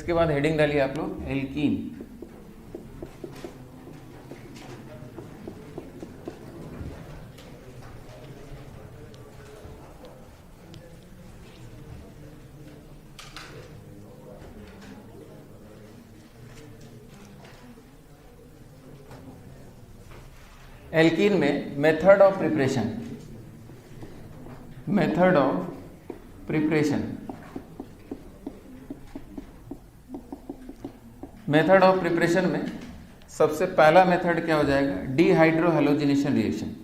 इसके बाद हेडिंग डालिए आप लोग एल्कीन। एल्कीन में method of preparation, method of preparation, method of preparation में सबसे पहला मेथड क्या हो जाएगा, डीहाइड्रोहैलोजिनेशन रिएक्शन।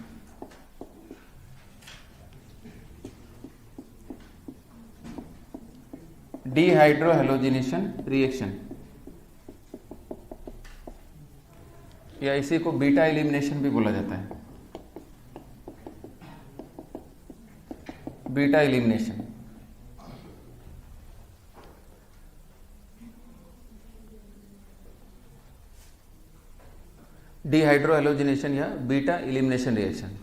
डीहाइड्रोहैलोजिनेशन रिएक्शन या इसी को बीटा एलिमिनेशन भी बोला जाता है, बीटा एलिमिनेशन। डीहाइड्रोहैलोजिनेशन या बीटा एलिमिनेशन रिएक्शन।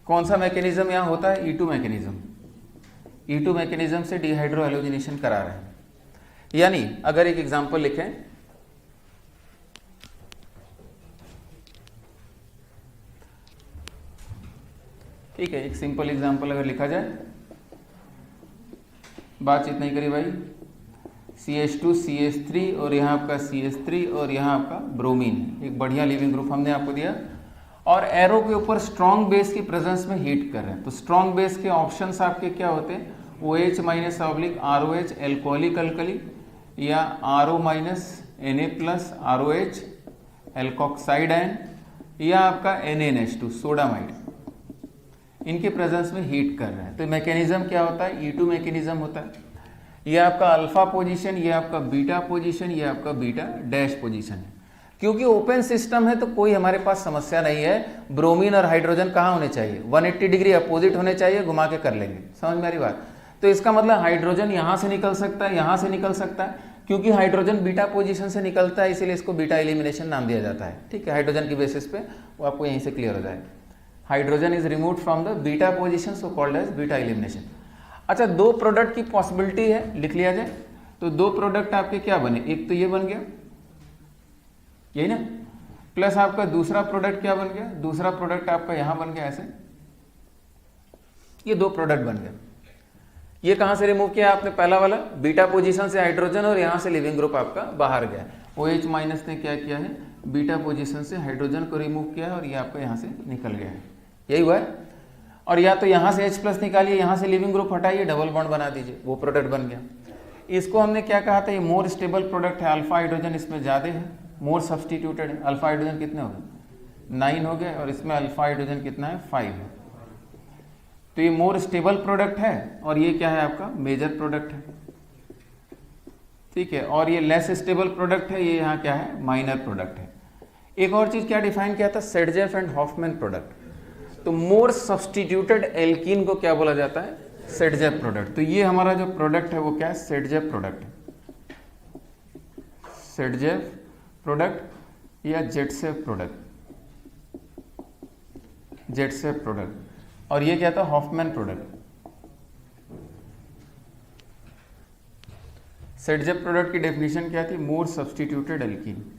कौन सा मैकेनिज्म यहां होता है, E2 मैकेनिज्म। E2 मैकेनिज्म से डीहाइड्रोहैलोजिनेशन करा रहे हैं। यानी अगर एक एग्जांपल लिखें, ठीक है, एक सिंपल एग्जांपल अगर लिखा जाए, बातचीत नहीं करी भाई, CH2 CH3 और यहाँ आपका CH3 और यहाँ आपका ब्रोमीन, एक बढ़िया लिविंग ग्रुप हमने आपको दिया और एरो के ऊपर स्ट्रॉन्ग बेस की प्रेजेंस में हीट कर रहे हैं। तो स्ट्रॉन्ग बेस के ऑप्शंस आपके क्या होते हैं, OH minus oblique ROH alcoholic alkali या RO minus Na plus ROH alkoxide ion या आपका NaNH2 सोडामाइड, इनके प्रेजेंस में हीट कर रहे हैं। तो मैकेनिज्म क्या होता है, E2 मैकेनिज्म होता है। ये आपका अल्फा पोजीशन, ये आपका बीटा पोजीशन, ये आपका बीटा डैश पोजीशन है। क्योंकि ओपन सिस्टम है तो कोई हमारे पास समस्या नहीं है। ब्रोमीन और हाइड्रोजन कहाँ होने चाहिए, 180 डिग्री अपोजिट होने चाहिए, घुमा के कर लेंगे। समझ में आ रही बात। तो इसका मतलब हाइड्रोजन यहाँ से निकल सकता है, यहाँ से निकल सकता है, क्योंकि हाइड्रोजन बीटा पोजीशन से निकलता है, इसीलिए इसको बीटा एलिमिनेशन नाम दिया जाता है। ठीक है, हाइड्रोजन की बेसिस पे वो आपको यहीं से क्लियर हो जाएगा। Hydrogen is removed from the beta position, so called as beta elimination. अच्छा, दो प्रोडक्ट की पॉसिबिलिटी है, लिख लिया जाए तो दो प्रोडक्ट आपके क्या बने, एक तो ये बन गया, यही ना, प्लस आपका दूसरा प्रोडक्ट क्या बन गया, दूसरा प्रोडक्ट आपका यहां बन गया, ऐसे ये दो प्रोडक्ट बन गए। ये कहां से रिमूव किया आपने, पहला वाला बीटा पोजीशन से हाइड्रोजन और यहां से लिविंग ग्रुप आपका बाहर गया। OH माइनस ने क्या किया है, बीटा पोजीशन से हाइड्रोजन को रिमूव किया है और ये आपका यहां से निकल गया है, यही हुआ है। और या तो यहां से H प्लस निकालिए, यहां से लिविंग ग्रुप हटाइए, डबल बॉन्ड बना दीजिए, वो प्रोडक्ट बन गया। इसको हमने क्या कहा था, ये मोर स्टेबल प्रोडक्ट है, अल्फा हाइड्रोजन इसमें ज्यादा है, मोर सब्सटीट्यूटेड है। अल्फा हाइड्रोजन कितने हो गए, 9 हो गए, और इसमें अल्फा हाइड्रोजन कितना है, 5 है। तो ये मोर स्टेबल प्रोडक्ट है और ये क्या है आपका मेजर प्रोडक्ट है, ठीक है। और ये लेस स्टेबल प्रोडक्ट है, ये यहाँ क्या है, माइनर प्रोडक्ट है। एक और चीज क्या डिफाइन किया था, सेडजेफ एंड हॉफमैन प्रोडक्ट। तो मोर सब्सटीट्यूटेड एल्कीन को क्या बोला जाता है, सेडजेफ प्रोडक्ट। तो ये हमारा जो प्रोडक्ट है वो क्या है, सेडजेफ प्रोडक्ट, सेडजेफ प्रोडक्ट या जेटसेफ प्रोडक्ट, जेटसेफ प्रोडक्ट। और ये क्या था, हॉफमैन प्रोडक्ट। सेडजेफ प्रोडक्ट की डेफिनेशन क्या थी, मोर सब्सटीट्यूटेड एल्कीन।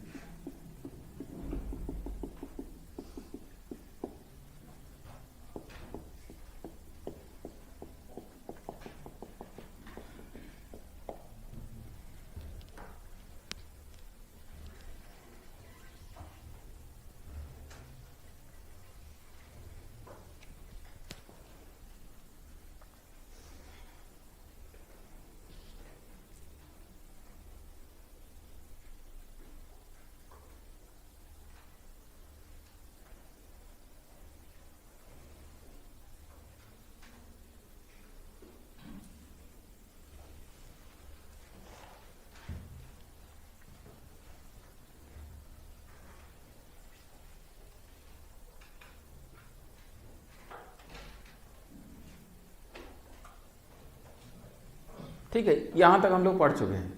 ठीक है, यहां तक हम लोग पढ़ चुके हैं।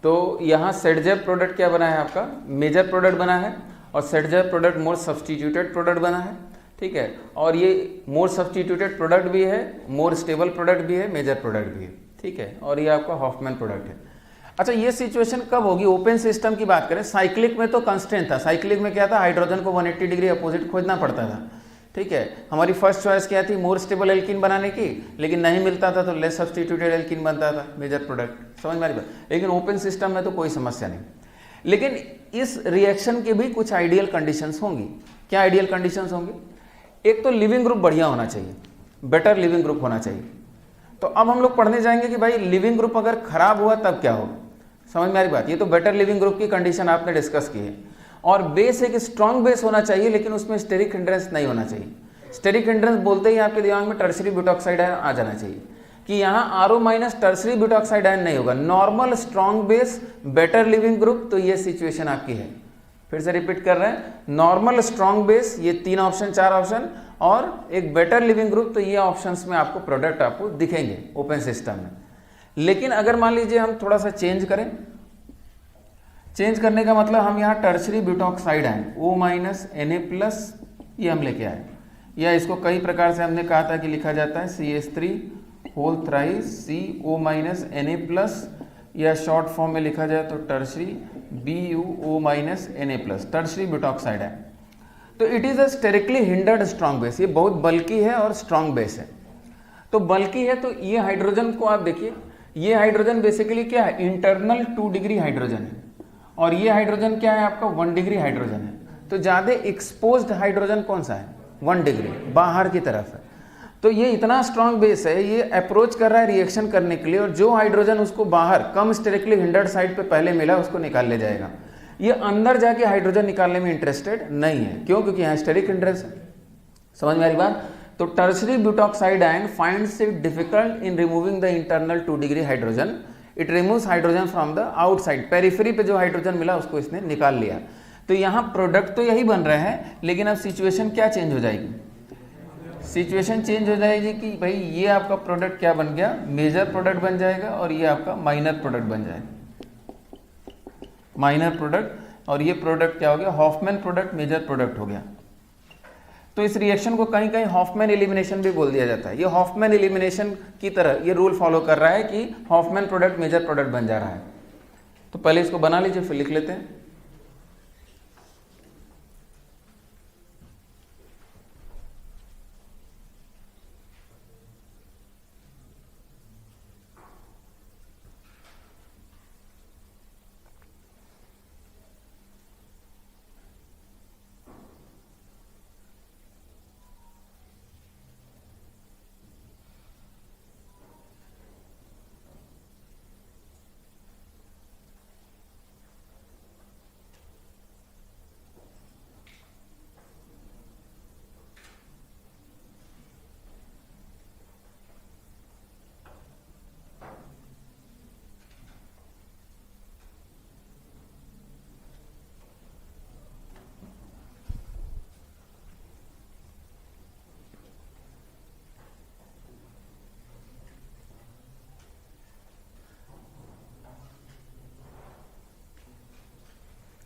तो यहाँ सेडजेफ प्रोडक्ट क्या बना है आपका, मेजर प्रोडक्ट बना है, और सेडजेफ प्रोडक्ट मोर सब्सटीट्यूटेड प्रोडक्ट बना है, ठीक है। और ये मोर सब्सटीट्यूटेड प्रोडक्ट भी है, मोर स्टेबल प्रोडक्ट भी है, मेजर प्रोडक्ट भी है। ठीक है, और ये आपका हॉफमैन प्रोडक्ट है। अच्छा, ये सिचुएशन कब होगी? ओपन सिस्टम की बात करें, साइक्लिक में तो कंस्टेंट था। साइक्लिक में क्या था? हाइड्रोजन को 180 डिग्री अपोजिट खोजना पड़ता था, ठीक है। हमारी फर्स्ट चॉइस क्या थी? मोर स्टेबल एल्कीन बनाने की, लेकिन नहीं मिलता था तो लेस सब्स्टिट्यूटेड एल्कीन बनता था, मेजर प्रोडक्ट। समझ में आ रही बात? लेकिन ओपन सिस्टम में तो कोई समस्या नहीं। लेकिन इस रिएक्शन के भी कुछ आइडियल कंडीशंस होंगी। क्या आइडियल कंडीशंस होंगी? एक तो लिविंग ग्रुप बढ़िया होना चाहिए, बेटर लिविंग ग्रुप होना चाहिए। तो अब हम लोग पढ़ने जाएंगे कि भाई लिविंग ग्रुप अगर खराब हुआ तब क्या होगा। समझ में आ रही बात? ये तो बेटर लिविंग ग्रुप की कंडीशन आपने डिस्कस की है। और बेस एक स्ट्रॉन्ग बेस होना चाहिए, लेकिन उसमें स्टेरिक हिंड्रेंस नहीं होना चाहिए। स्टेरिक हिंड्रेंस बोलते ही आपके दिमाग में टर्शरी ब्यूटॉक्साइड आयन आ जाना चाहिए कि यहाँ RO minus tertiary butoxide ion नहीं होगा। Normal strong base better leaving group, तो ये सिचुएशन आपकी है। फिर से रिपीट कर रहे हैं, नॉर्मल स्ट्रॉन्ग बेस, ये 3 ऑप्शन 4 ऑप्शन, और एक बेटर लिविंग ग्रुप, तो ये ऑप्शंस में आपको प्रोडक्ट आपको दिखेंगे ओपन सिस्टम में। लेकिन अगर मान लीजिए हम थोड़ा सा चेंज करें, चेंज करने का मतलब हम यहाँ tertiary butoxide ion O minus Na+, ये हम लेके आए, या इसको कई प्रकार से हमने कहा था कि लिखा जाता है CH3 whole thrice CO minus Na+, या शॉर्ट फॉर्म में लिखा जाए तो tertiary BuO minus Na+, tertiary butoxide ion. तो it is a sterically hindered strong base, ये बहुत बल्कि है और स्ट्रॉन्ग बेस है। तो बल्कि है तो ये हाइड्रोजन को आप देखिए, ये हाइड्रोजन बेसिकली क्या है? इंटरनल 2 डिग्री हाइड्रोजन है, और ये हाइड्रोजन क्या है? आपका 1 डिग्री हाइड्रोजन है। तो ज्यादा एक्सपोज्ड हाइड्रोजन कौन सा है? 1 डिग्री, बाहर की तरफ है। तो ये इतना स्ट्रॉन्ग बेस है, ये अप्रोच कर रहा है रिएक्शन करने के लिए, और जो हाइड्रोजन उसको बाहर कम स्टेरिकली हिंडर्ड साइड पे पहले मिला उसको निकाल ले जाएगा। ये अंदर जाके हाइड्रोजन निकालने में इंटरेस्टेड नहीं है। क्यों? क्योंकि यहाँ स्टेरिक हिंड्रेंस है। समझ में आ रही बात? तो tertiary butoxide ion finds it difficult in removing the internal 2 degree hydrogen. It removes hydrogen from the outside, periphery पे जो हाइड्रोजन मिला उसको इसने निकाल लिया। तो यहाँ प्रोडक्ट तो यही बन रहा है, लेकिन अब सिचुएशन क्या चेंज हो जाएगी? सिचुएशन चेंज हो जाएगी कि भाई ये आपका प्रोडक्ट क्या बन गया? मेजर प्रोडक्ट बन जाएगा, और ये आपका माइनर प्रोडक्ट बन जाएगा, माइनर प्रोडक्ट। और ये प्रोडक्ट क्या हो गया? हॉफमैन प्रोडक्ट मेजर प्रोडक्ट हो गया। तो इस रिएक्शन को कहीं कहीं हॉफमैन एलिमिनेशन भी बोल दिया जाता है। ये हॉफमैन एलिमिनेशन की तरह ये रूल फॉलो कर रहा है कि हॉफमैन प्रोडक्ट मेजर प्रोडक्ट बन जा रहा है। तो पहले इसको बना लीजिए, फिर लिख लेते हैं।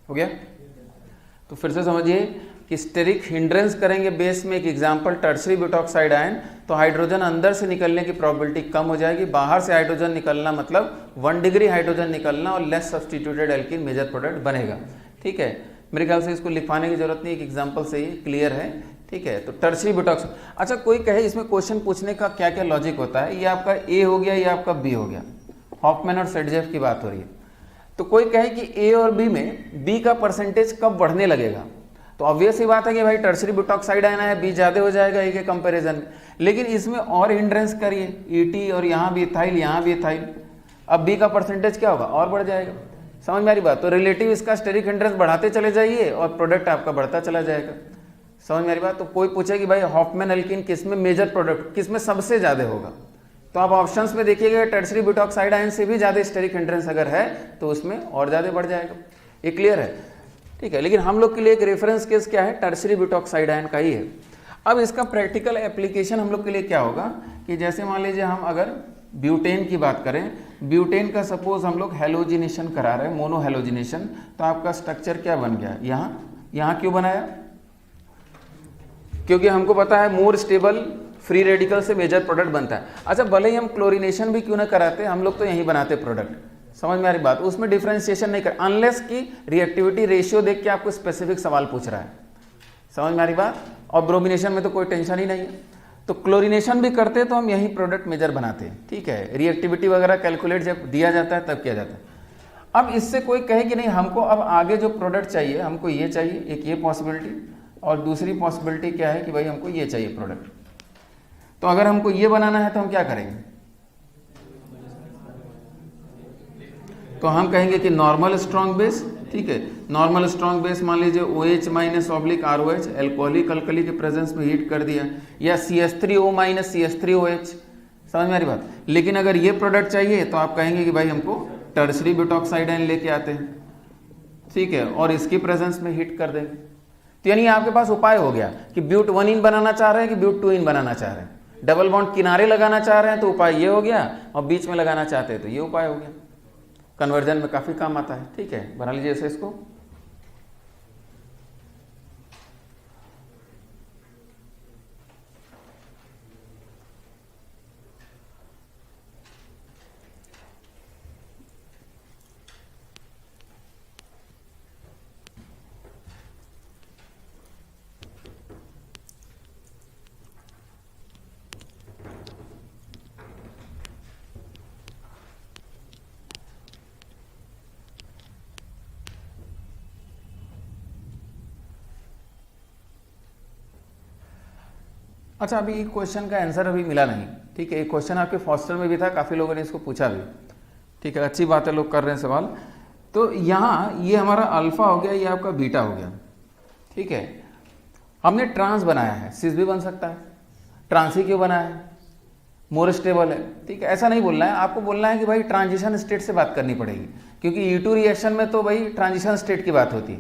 हो गया? तो फिर से समझिए कि स्टेरिक हिंड्रेंस करेंगे बेस में, एक एग्जांपल टर्शरी ब्यूटॉक्साइड आयन, तो हाइड्रोजन अंदर से निकलने की प्रोबेबिलिटी कम हो जाएगी। बाहर से हाइड्रोजन निकलना मतलब 1 डिग्री हाइड्रोजन निकलना, और less substituted alkene major product बनेगा। ठीक है, मेरे ख्याल से इसको लिखवाने की जरूरत नहीं, एक एग्जाम्पल से ही क्लियर है। ठीक है, तो टर्शरी ब्यूटॉक्साइड। अच्छा, कोई कहे इसमें क्वेश्चन पूछने का क्या क्या लॉजिक होता है? ये आपका ए हो गया, ये आपका बी हो गया। हॉफमैन और सेडजेफ की बात हो रही है। तो कोई कहे कि ए और बी में बी का परसेंटेज कब बढ़ने लगेगा? तो ऑब्वियस ही बात है कि भाई टर्शरी ब्यूटॉक्साइड आयन है, बी ज्यादा हो जाएगा ए के कंपैरिजन में। लेकिन इसमें और हिंड्रेंस करिए, ईटी और यहाँ भी इथाइल, यहाँ भी इथाइल, अब बी का परसेंटेज क्या होगा? और बढ़ जाएगा। समझ में आ रही बात? तो रिलेटिव इसका स्टेरिक हिंड्रेंस बढ़ाते चले जाइए और प्रोडक्ट आपका बढ़ता चला जाएगा। समझ में आ रही बात? तो कोई पूछे कि भाई हॉफमैन एल्कीन किस में मेजर प्रोडक्ट, किस में सबसे ज्यादा होगा? तो आप ऑप्शंस में देखिएगा, टर्शरी ब्यूटॉक्साइड आयन से भी ज्यादा स्टेरिक हिंड्रेंस अगर है तो उसमें और ज्यादा बढ़ जाएगा। ये क्लियर है? ठीक है, लेकिन हम लोग के लिए एक रेफरेंस केस क्या है? टर्शरी ब्यूटॉक्साइड आयन का ही है। अब इसका प्रैक्टिकल एप्लीकेशन हम लोग के लिए क्या होगा कि जैसे मान लीजिए हम अगर ब्यूटेन की बात करें, ब्यूटेन का सपोज हम लोग हेलोजिनेशन करा रहे हैं, मोनो हेलोजिनेशन, तो आपका स्ट्रक्चर क्या बन गया? यहाँ क्यों बनाया? क्योंकि हमको पता है मोर स्टेबल फ्री रेडिकल से मेजर प्रोडक्ट बनता है। अच्छा, भले ही हम क्लोरीनेशन भी क्यों ना कराते, हम लोग तो यही बनाते प्रोडक्ट, समझ में आ रही बात, उसमें डिफ्रेंशिएशन नहीं कर, अनलेस की रिएक्टिविटी रेशियो देख के आपको स्पेसिफिक सवाल पूछ रहा है, समझ में आ रही बात। और ब्रोमिनेशन में तो कोई टेंशन ही नहीं है, तो क्लोरीनेशन भी करते तो हम यही प्रोडक्ट मेजर बनाते हैं, ठीक है। रिएक्टिविटी वगैरह कैलकुलेट जब दिया जाता है तब किया जाता है। अब इससे कोई कहे कि नहीं हमको अब आगे जो प्रोडक्ट चाहिए हमको ये चाहिए, एक ये पॉसिबिलिटी, और दूसरी पॉसिबिलिटी क्या है कि भाई हमको ये चाहिए प्रोडक्ट। तो अगर हमको ये बनाना है तो हम क्या करेंगे, तो हम कहेंगे कि नॉर्मल स्ट्रॉन्ग बेस, ठीक है। नॉर्मल स्ट्रॉन्ग बेस मान लीजिए OH minus oblique ROH, alcoholic alkali के प्रेजेंस में हीट कर दिया, या CH3O माइनस CH3OH, समझ में आ रही बात। लेकिन अगर ये प्रोडक्ट चाहिए तो आप कहेंगे कि भाई हमको टर्सरी ब्यूटॉक्साइड आयन लेके आते हैं, ठीक है, और इसकी प्रेजेंस में हीट कर देंगे। तो यानी आपके पास उपाय हो गया कि ब्यूट 1 इन बनाना चाह रहे हैं कि ब्यूट 2 इन बनाना चाह रहे हैं, डबल बॉन्ड किनारे लगाना चाह रहे हैं तो उपाय ये हो गया, और बीच में लगाना चाहते हैं तो ये उपाय हो गया। कन्वर्जन में काफी काम आता है, ठीक है। बना लीजिए ऐसे इसको। अच्छा, अभी एक क्वेश्चन का आंसर अभी मिला नहीं, ठीक है। एक क्वेश्चन आपके फॉस्टर में भी था, काफ़ी लोगों ने इसको पूछा भी, ठीक है। अच्छी बात है, लोग कर रहे हैं सवाल। तो यहाँ ये हमारा अल्फा हो गया, ये आपका बीटा हो गया, ठीक है। हमने ट्रांस बनाया है, सिस भी बन सकता है, ट्रांस ही क्यों बनाया है, मोर स्टेबल है, ठीक है। ऐसा नहीं बोलना है आपको, बोलना है कि भाई ट्रांजिशन स्टेट से बात करनी पड़ेगी, क्योंकि E2 रिएक्शन में तो भाई ट्रांजिशन स्टेट की बात होती है।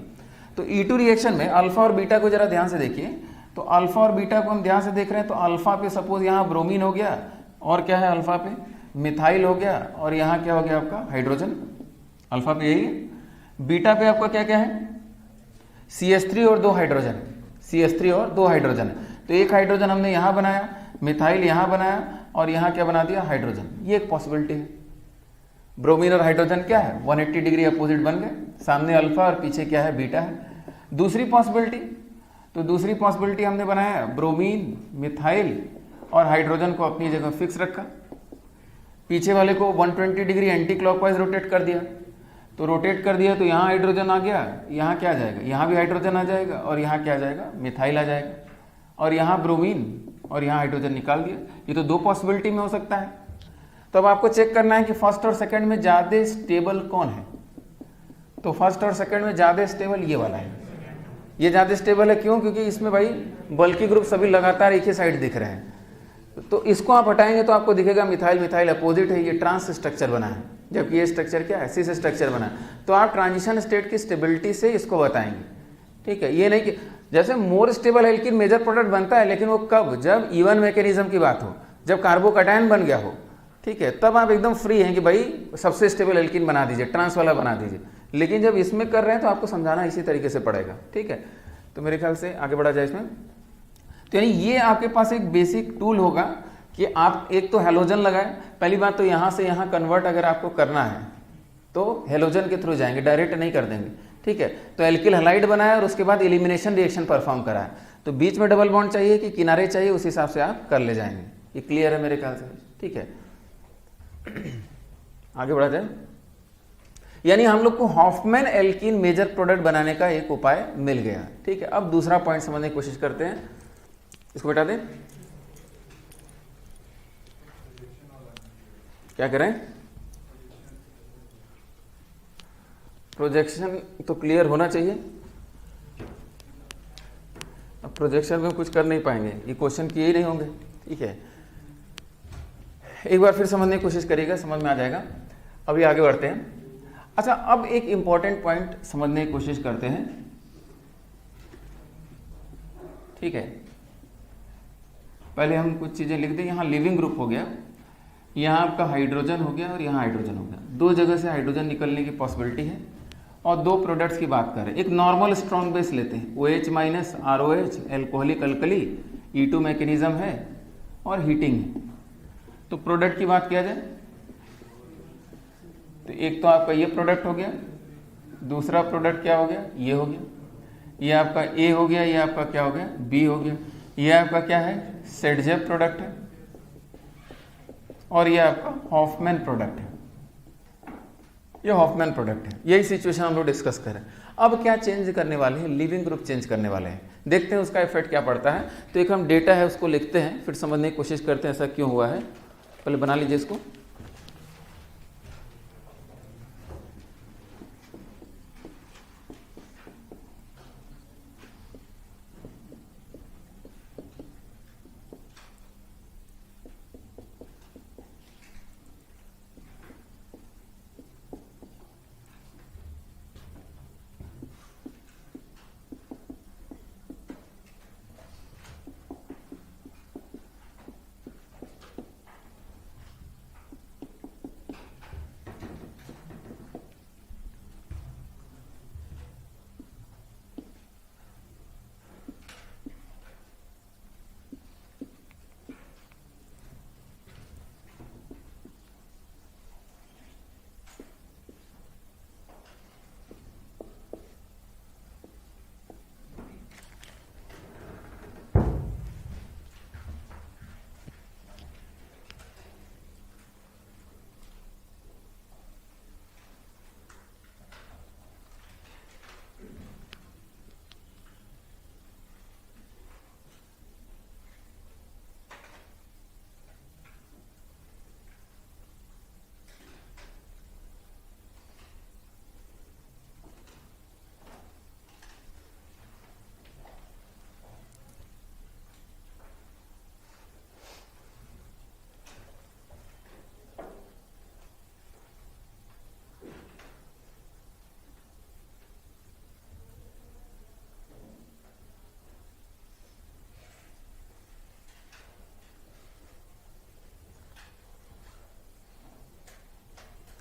तो E2 रिएक्शन में अल्फा और बीटा को जरा ध्यान से देखिए। तो अल्फा और बीटा को हम ध्यान से देख रहे हैं, तो अल्फा पे सपोज यहाँ ब्रोमीन हो गया, और क्या है अल्फा पे मिथाइल हो गया, और यहाँ क्या हो गया आपका हाइड्रोजन, अल्फा पे यही है। बीटा पे आपका क्या क्या है, CH3 और 2 हाइड्रोजन, CH3 और 2 हाइड्रोजन है। तो एक हाइड्रोजन हमने यहाँ बनाया, मिथाइल यहाँ बनाया, और यहाँ क्या बना दिया हाइड्रोजन, ये एक पॉसिबिलिटी है। ब्रोमीन और हाइड्रोजन क्या है 180 डिग्री अपोजिट बन गए, सामने अल्फा और पीछे क्या है बीटा है। दूसरी पॉसिबिलिटी, तो दूसरी पॉसिबिलिटी हमने बनाया ब्रोमीन, मिथाइल और हाइड्रोजन को अपनी जगह फिक्स रखा, पीछे वाले को 120 डिग्री एंटी क्लॉकवाइज रोटेट कर दिया। तो रोटेट कर दिया तो यहाँ हाइड्रोजन आ गया, यहाँ क्या आ जाएगा, यहाँ भी हाइड्रोजन आ जाएगा, और यहाँ क्या आ जाएगा मिथाइल आ जाएगा, और यहाँ ब्रोमीन और यहाँ हाइड्रोजन निकाल दिया। ये तो 2 पॉसिबिलिटी में हो सकता है। तो अब आपको चेक करना है कि फर्स्ट और सेकंड में ज़्यादा स्टेबल कौन है। तो फर्स्ट और सेकंड में ज़्यादा स्टेबल ये वाला है, ये ज़्यादा स्टेबल है। क्यों, क्योंकि इसमें भाई बल्कि ग्रुप सभी लगातार एक ही साइड दिख रहे हैं। तो इसको आप हटाएंगे तो आपको दिखेगा मिथाइल मिथाइल अपोजिट है, ये ट्रांस स्ट्रक्चर बना है, जबकि ये स्ट्रक्चर क्या है सिस स्ट्रक्चर बना है। तो आप ट्रांजिशन स्टेट की स्टेबिलिटी से इसको बताएंगे, ठीक है। ये नहीं कि जैसे more stable alkene major product बनता है, लेकिन वो कब, जब इवन मैकेनिज्म की बात हो, जब कार्बोकैटायन बन गया हो, ठीक है, तब आप एकदम फ्री हैं कि भाई सबसे स्टेबल एल्कीन बना दीजिए, ट्रांस वाला बना दीजिए। लेकिन जब इसमें कर रहे हैं तो आपको समझाना इसी तरीके से पड़ेगा, ठीक है। तो मेरे ख्याल से आगे बढ़ा जाए इसमें। तो यानी ये आपके पास एक बेसिक टूल होगा कि आप एक तो हेलोजन लगाएं। पहली बात तो यहाँ से यहाँ कन्वर्ट अगर आपको करना है तो हेलोजन के थ्रू जाएंगे, डायरेक्ट नहीं कर देंगे, ठीक है। तो एल्किल हैलाइड बनाया और उसके बाद एलिमिनेशन रिएक्शन परफॉर्म कराया। तो बीच में डबल बॉन्ड चाहिए कि किनारे चाहिए, उस हिसाब से आप कर ले जाएंगे। ये क्लियर है मेरे ख्याल से, ठीक है। आगे बढ़ा जाए। यानी हम लोग को हॉफमैन एल्कीन मेजर प्रोडक्ट बनाने का एक उपाय मिल गया, ठीक है। अब दूसरा पॉइंट समझने की कोशिश करते हैं, इसको बेटा दें, क्या करें, प्रोजेक्शन तो क्लियर होना चाहिए। अब प्रोजेक्शन में कुछ कर नहीं पाएंगे, ये क्वेश्चन किए ही नहीं होंगे, ठीक है। एक बार फिर समझने की कोशिश करिएगा, समझ में आ जाएगा। अभी आगे बढ़ते हैं। अच्छा, अब एक इंपॉर्टेंट पॉइंट समझने की कोशिश करते हैं, ठीक है। पहले हम कुछ चीजें लिख दें। यहाँ लिविंग ग्रुप हो गया, यहाँ आपका हाइड्रोजन हो गया और यहाँ हाइड्रोजन हो गया। 2 जगह से हाइड्रोजन निकलने की पॉसिबिलिटी है और 2 प्रोडक्ट्स की बात करें। एक नॉर्मल स्ट्रॉन्ग बेस लेते हैं, OH minus ROH alcoholic alkali, E2 mechanism है, और हीटिंग है। तो प्रोडक्ट की बात किया जाए तो एक तो आपका ये प्रोडक्ट हो गया, दूसरा प्रोडक्ट क्या हो गया, ये हो गया, ये आपका ए हो गया, ये आपका क्या हो गया, बी हो गया, ये आपका क्या है, सेडजेफ प्रोडक्ट है, और ये आपका हॉफमैन प्रोडक्ट है, ये हॉफमैन प्रोडक्ट है। यही सिचुएशन हम लोग डिस्कस कर रहे हैं। अब क्या चेंज करने वाले हैं, लिविंग ग्रुप चेंज करने वाले हैं, देखते हैं उसका इफेक्ट क्या पड़ता है। तो एक हम डेटा है उसको लिखते हैं, फिर समझने की कोशिश करते हैं ऐसा क्यों हुआ है। पहले बना लीजिए इसको।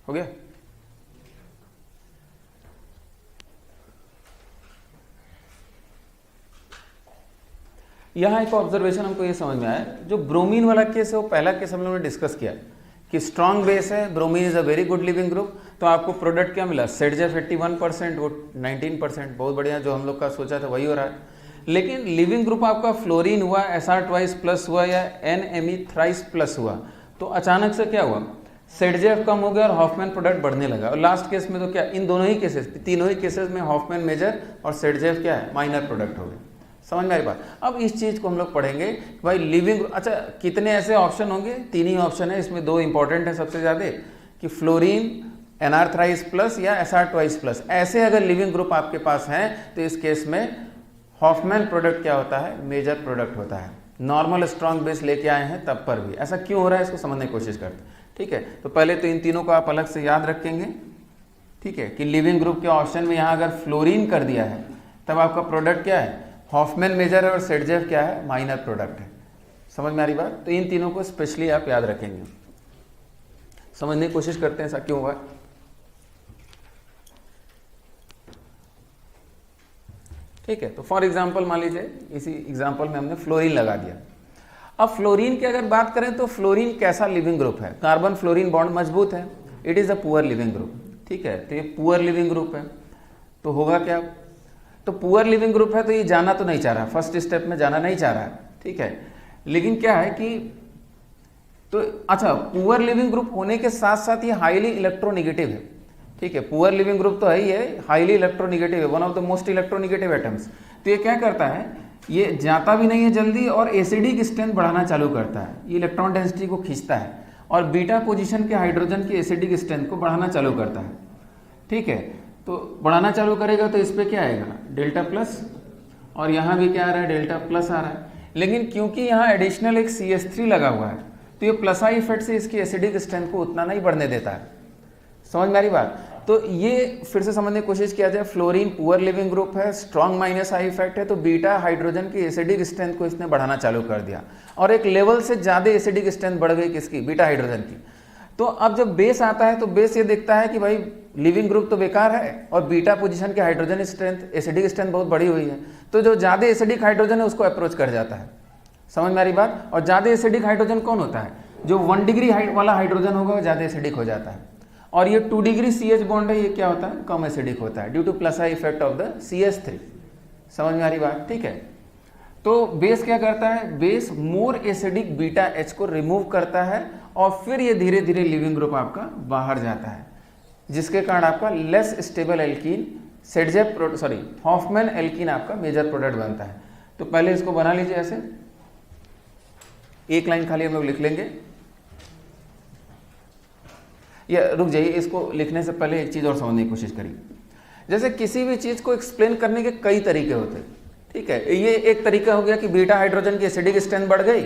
हो गया। यहां एक ऑब्जर्वेशन हमको ये समझ में आया, जो ब्रोमीन वाला केस है वो पहला केस हम लोगों ने डिस्कस किया कि स्ट्रॉन्ग बेस है, bromine is a very good leaving group. तो आपको प्रोडक्ट क्या मिला, सेडजेफ 81%, वो 19%, बहुत बढ़िया, जो हम लोग का सोचा था वही हो रहा है। लेकिन लिविंग ग्रुप आपका फ्लोरीन हुआ, SR ट्वाइस प्लस हुआ या NMe थ्राइस प्लस हुआ, तो अचानक से क्या हुआ, सेडजेफ कम हो गया और हॉफमैन प्रोडक्ट बढ़ने लगा। और लास्ट केस में तो क्या, इन दोनों ही केसेस, तीनों ही केसेस में हॉफमैन मेजर और सेडजेफ क्या है, माइनर प्रोडक्ट हो गए। समझ में आई बात। अब इस चीज को हम लोग पढ़ेंगे भाई लिविंग, अच्छा कितने ऐसे ऑप्शन होंगे, तीन ही ऑप्शन है, इसमें दो इंपॉर्टेंट है सबसे ज्यादा, कि फ्लोरीन NR थ्राइस प्लस या SR ट्वाइस प्लस, ऐसे अगर लिविंग ग्रुप आपके पास हैं तो इस केस में हॉफमैन प्रोडक्ट क्या होता है, मेजर प्रोडक्ट होता है। नॉर्मल स्ट्रॉन्ग बेस लेके आए हैं तब पर भी ऐसा क्यों हो रहा है, इसको समझने की कोशिश करते हैं। ठीक है, तो पहले तो इन तीनों को आप अलग से याद रखेंगे। ठीक है, कि लिविंग ग्रुप के ऑप्शन में यहां अगर फ्लोरीन कर दिया है तब आपका प्रोडक्ट क्या है, हॉफमैन मेजर है, और सेडजेफ क्या है, माइनर प्रोडक्ट है। समझ में आ रही बात। तो इन तीनों को स्पेशली आप याद रखेंगे, समझने की कोशिश करते हैं ऐसा क्यों हुआ। ठीक है, तो फॉर एग्जाम्पल मान लीजिए इसी एग्जाम्पल में हमने फ्लोरीन लगा दिया। अब फ्लोरीन की अगर बात करें तो फ्लोरीन कैसा लिविंग ग्रुप है, कार्बन फ्लोरीन बॉन्ड मजबूत है, it is a poor leaving group. ठीक है, तो ये पुअर लिविंग ग्रुप है, तो होगा क्या, तो पुअर लिविंग ग्रुप है तो ये जाना तो नहीं चाह रहा, फर्स्ट स्टेप में जाना नहीं चाह रहा है। ठीक है, लेकिन क्या है कि तो अच्छा, पुअर लिविंग ग्रुप होने के साथ साथ ये हाईली इलेक्ट्रोनेगेटिव है। ठीक है, पुअर लिविंग ग्रुप तो है ही है, हाईली इलेक्ट्रोनेगेटिव है, one of the most electronegative atoms. तो ये क्या करता है, ये जाता भी नहीं है जल्दी और एसिडिक स्ट्रेंथ बढ़ाना चालू करता है, ये इलेक्ट्रॉन डेंसिटी को खींचता है और बीटा पोजीशन के हाइड्रोजन की एसिडिक स्ट्रेंथ को बढ़ाना चालू करता है। ठीक है, तो बढ़ाना चालू करेगा तो इस पर क्या आएगा, डेल्टा प्लस, और यहाँ भी क्या आ रहा है, डेल्टा प्लस आ रहा है। लेकिन क्योंकि यहाँ एडिशनल एक CH3 लगा हुआ है तो ये प्लस आई इफेक्ट से इसकी एसिडिक स्ट्रेंथ को उतना नहीं बढ़ने देता है। समझ में आ रही बात। तो ये फिर से समझने की कोशिश किया जाए, फ्लोरीन पुअर लिविंग ग्रुप है, स्ट्रॉन्ग माइनस आई इफेक्ट है, तो बीटा हाइड्रोजन की एसिडिक स्ट्रेंथ को इसने बढ़ाना चालू कर दिया और एक लेवल से ज्यादा एसिडिक स्ट्रेंथ बढ़ गई किसकी, बीटा हाइड्रोजन की। तो अब जब बेस आता है तो बेस ये देखता है कि भाई लिविंग ग्रुप तो बेकार है और बीटा पोजीशन के हाइड्रोजन स्ट्रेंथ, एसिडिक स्ट्रेंथ बहुत बड़ी हुई है, तो जो ज्यादा एसिडिक हाइड्रोजन है उसको अप्रोच कर जाता है। समझ में आ रही बात। और ज़्यादा एसिडिक हाइड्रोजन कौन होता है, जो 1 डिग्री वाला हाइड्रोजन होगा वो ज़्यादा एसिडिक हो जाता है। और ये 2 डिग्री CH बॉन्ड है, ये क्या होता है, कम एसिडिक होता है due two plus I effect of the CH3। समझ में आ रही बात, ठीक है। तो बेस क्या करता है, बेस मोर एसिडिक बीटा H को रिमूव करता है और फिर ये धीरे धीरे लिविंग ग्रुप आपका बाहर जाता है, जिसके कारण आपका less stable alkene Hofmann alkene आपका मेजर प्रोडक्ट बनता है। तो पहले इसको बना लीजिए ऐसे, एक लाइन खाली हम लोग लिख लेंगे, या रुक जाइए, इसको लिखने से पहले एक चीज और समझने की कोशिश करिए। जैसे किसी भी चीज को एक्सप्लेन करने के कई तरीके होते हैं, ठीक है। ये एक तरीका हो गया कि बीटा हाइड्रोजन की एसिडिक स्ट्रेंथ बढ़ गई,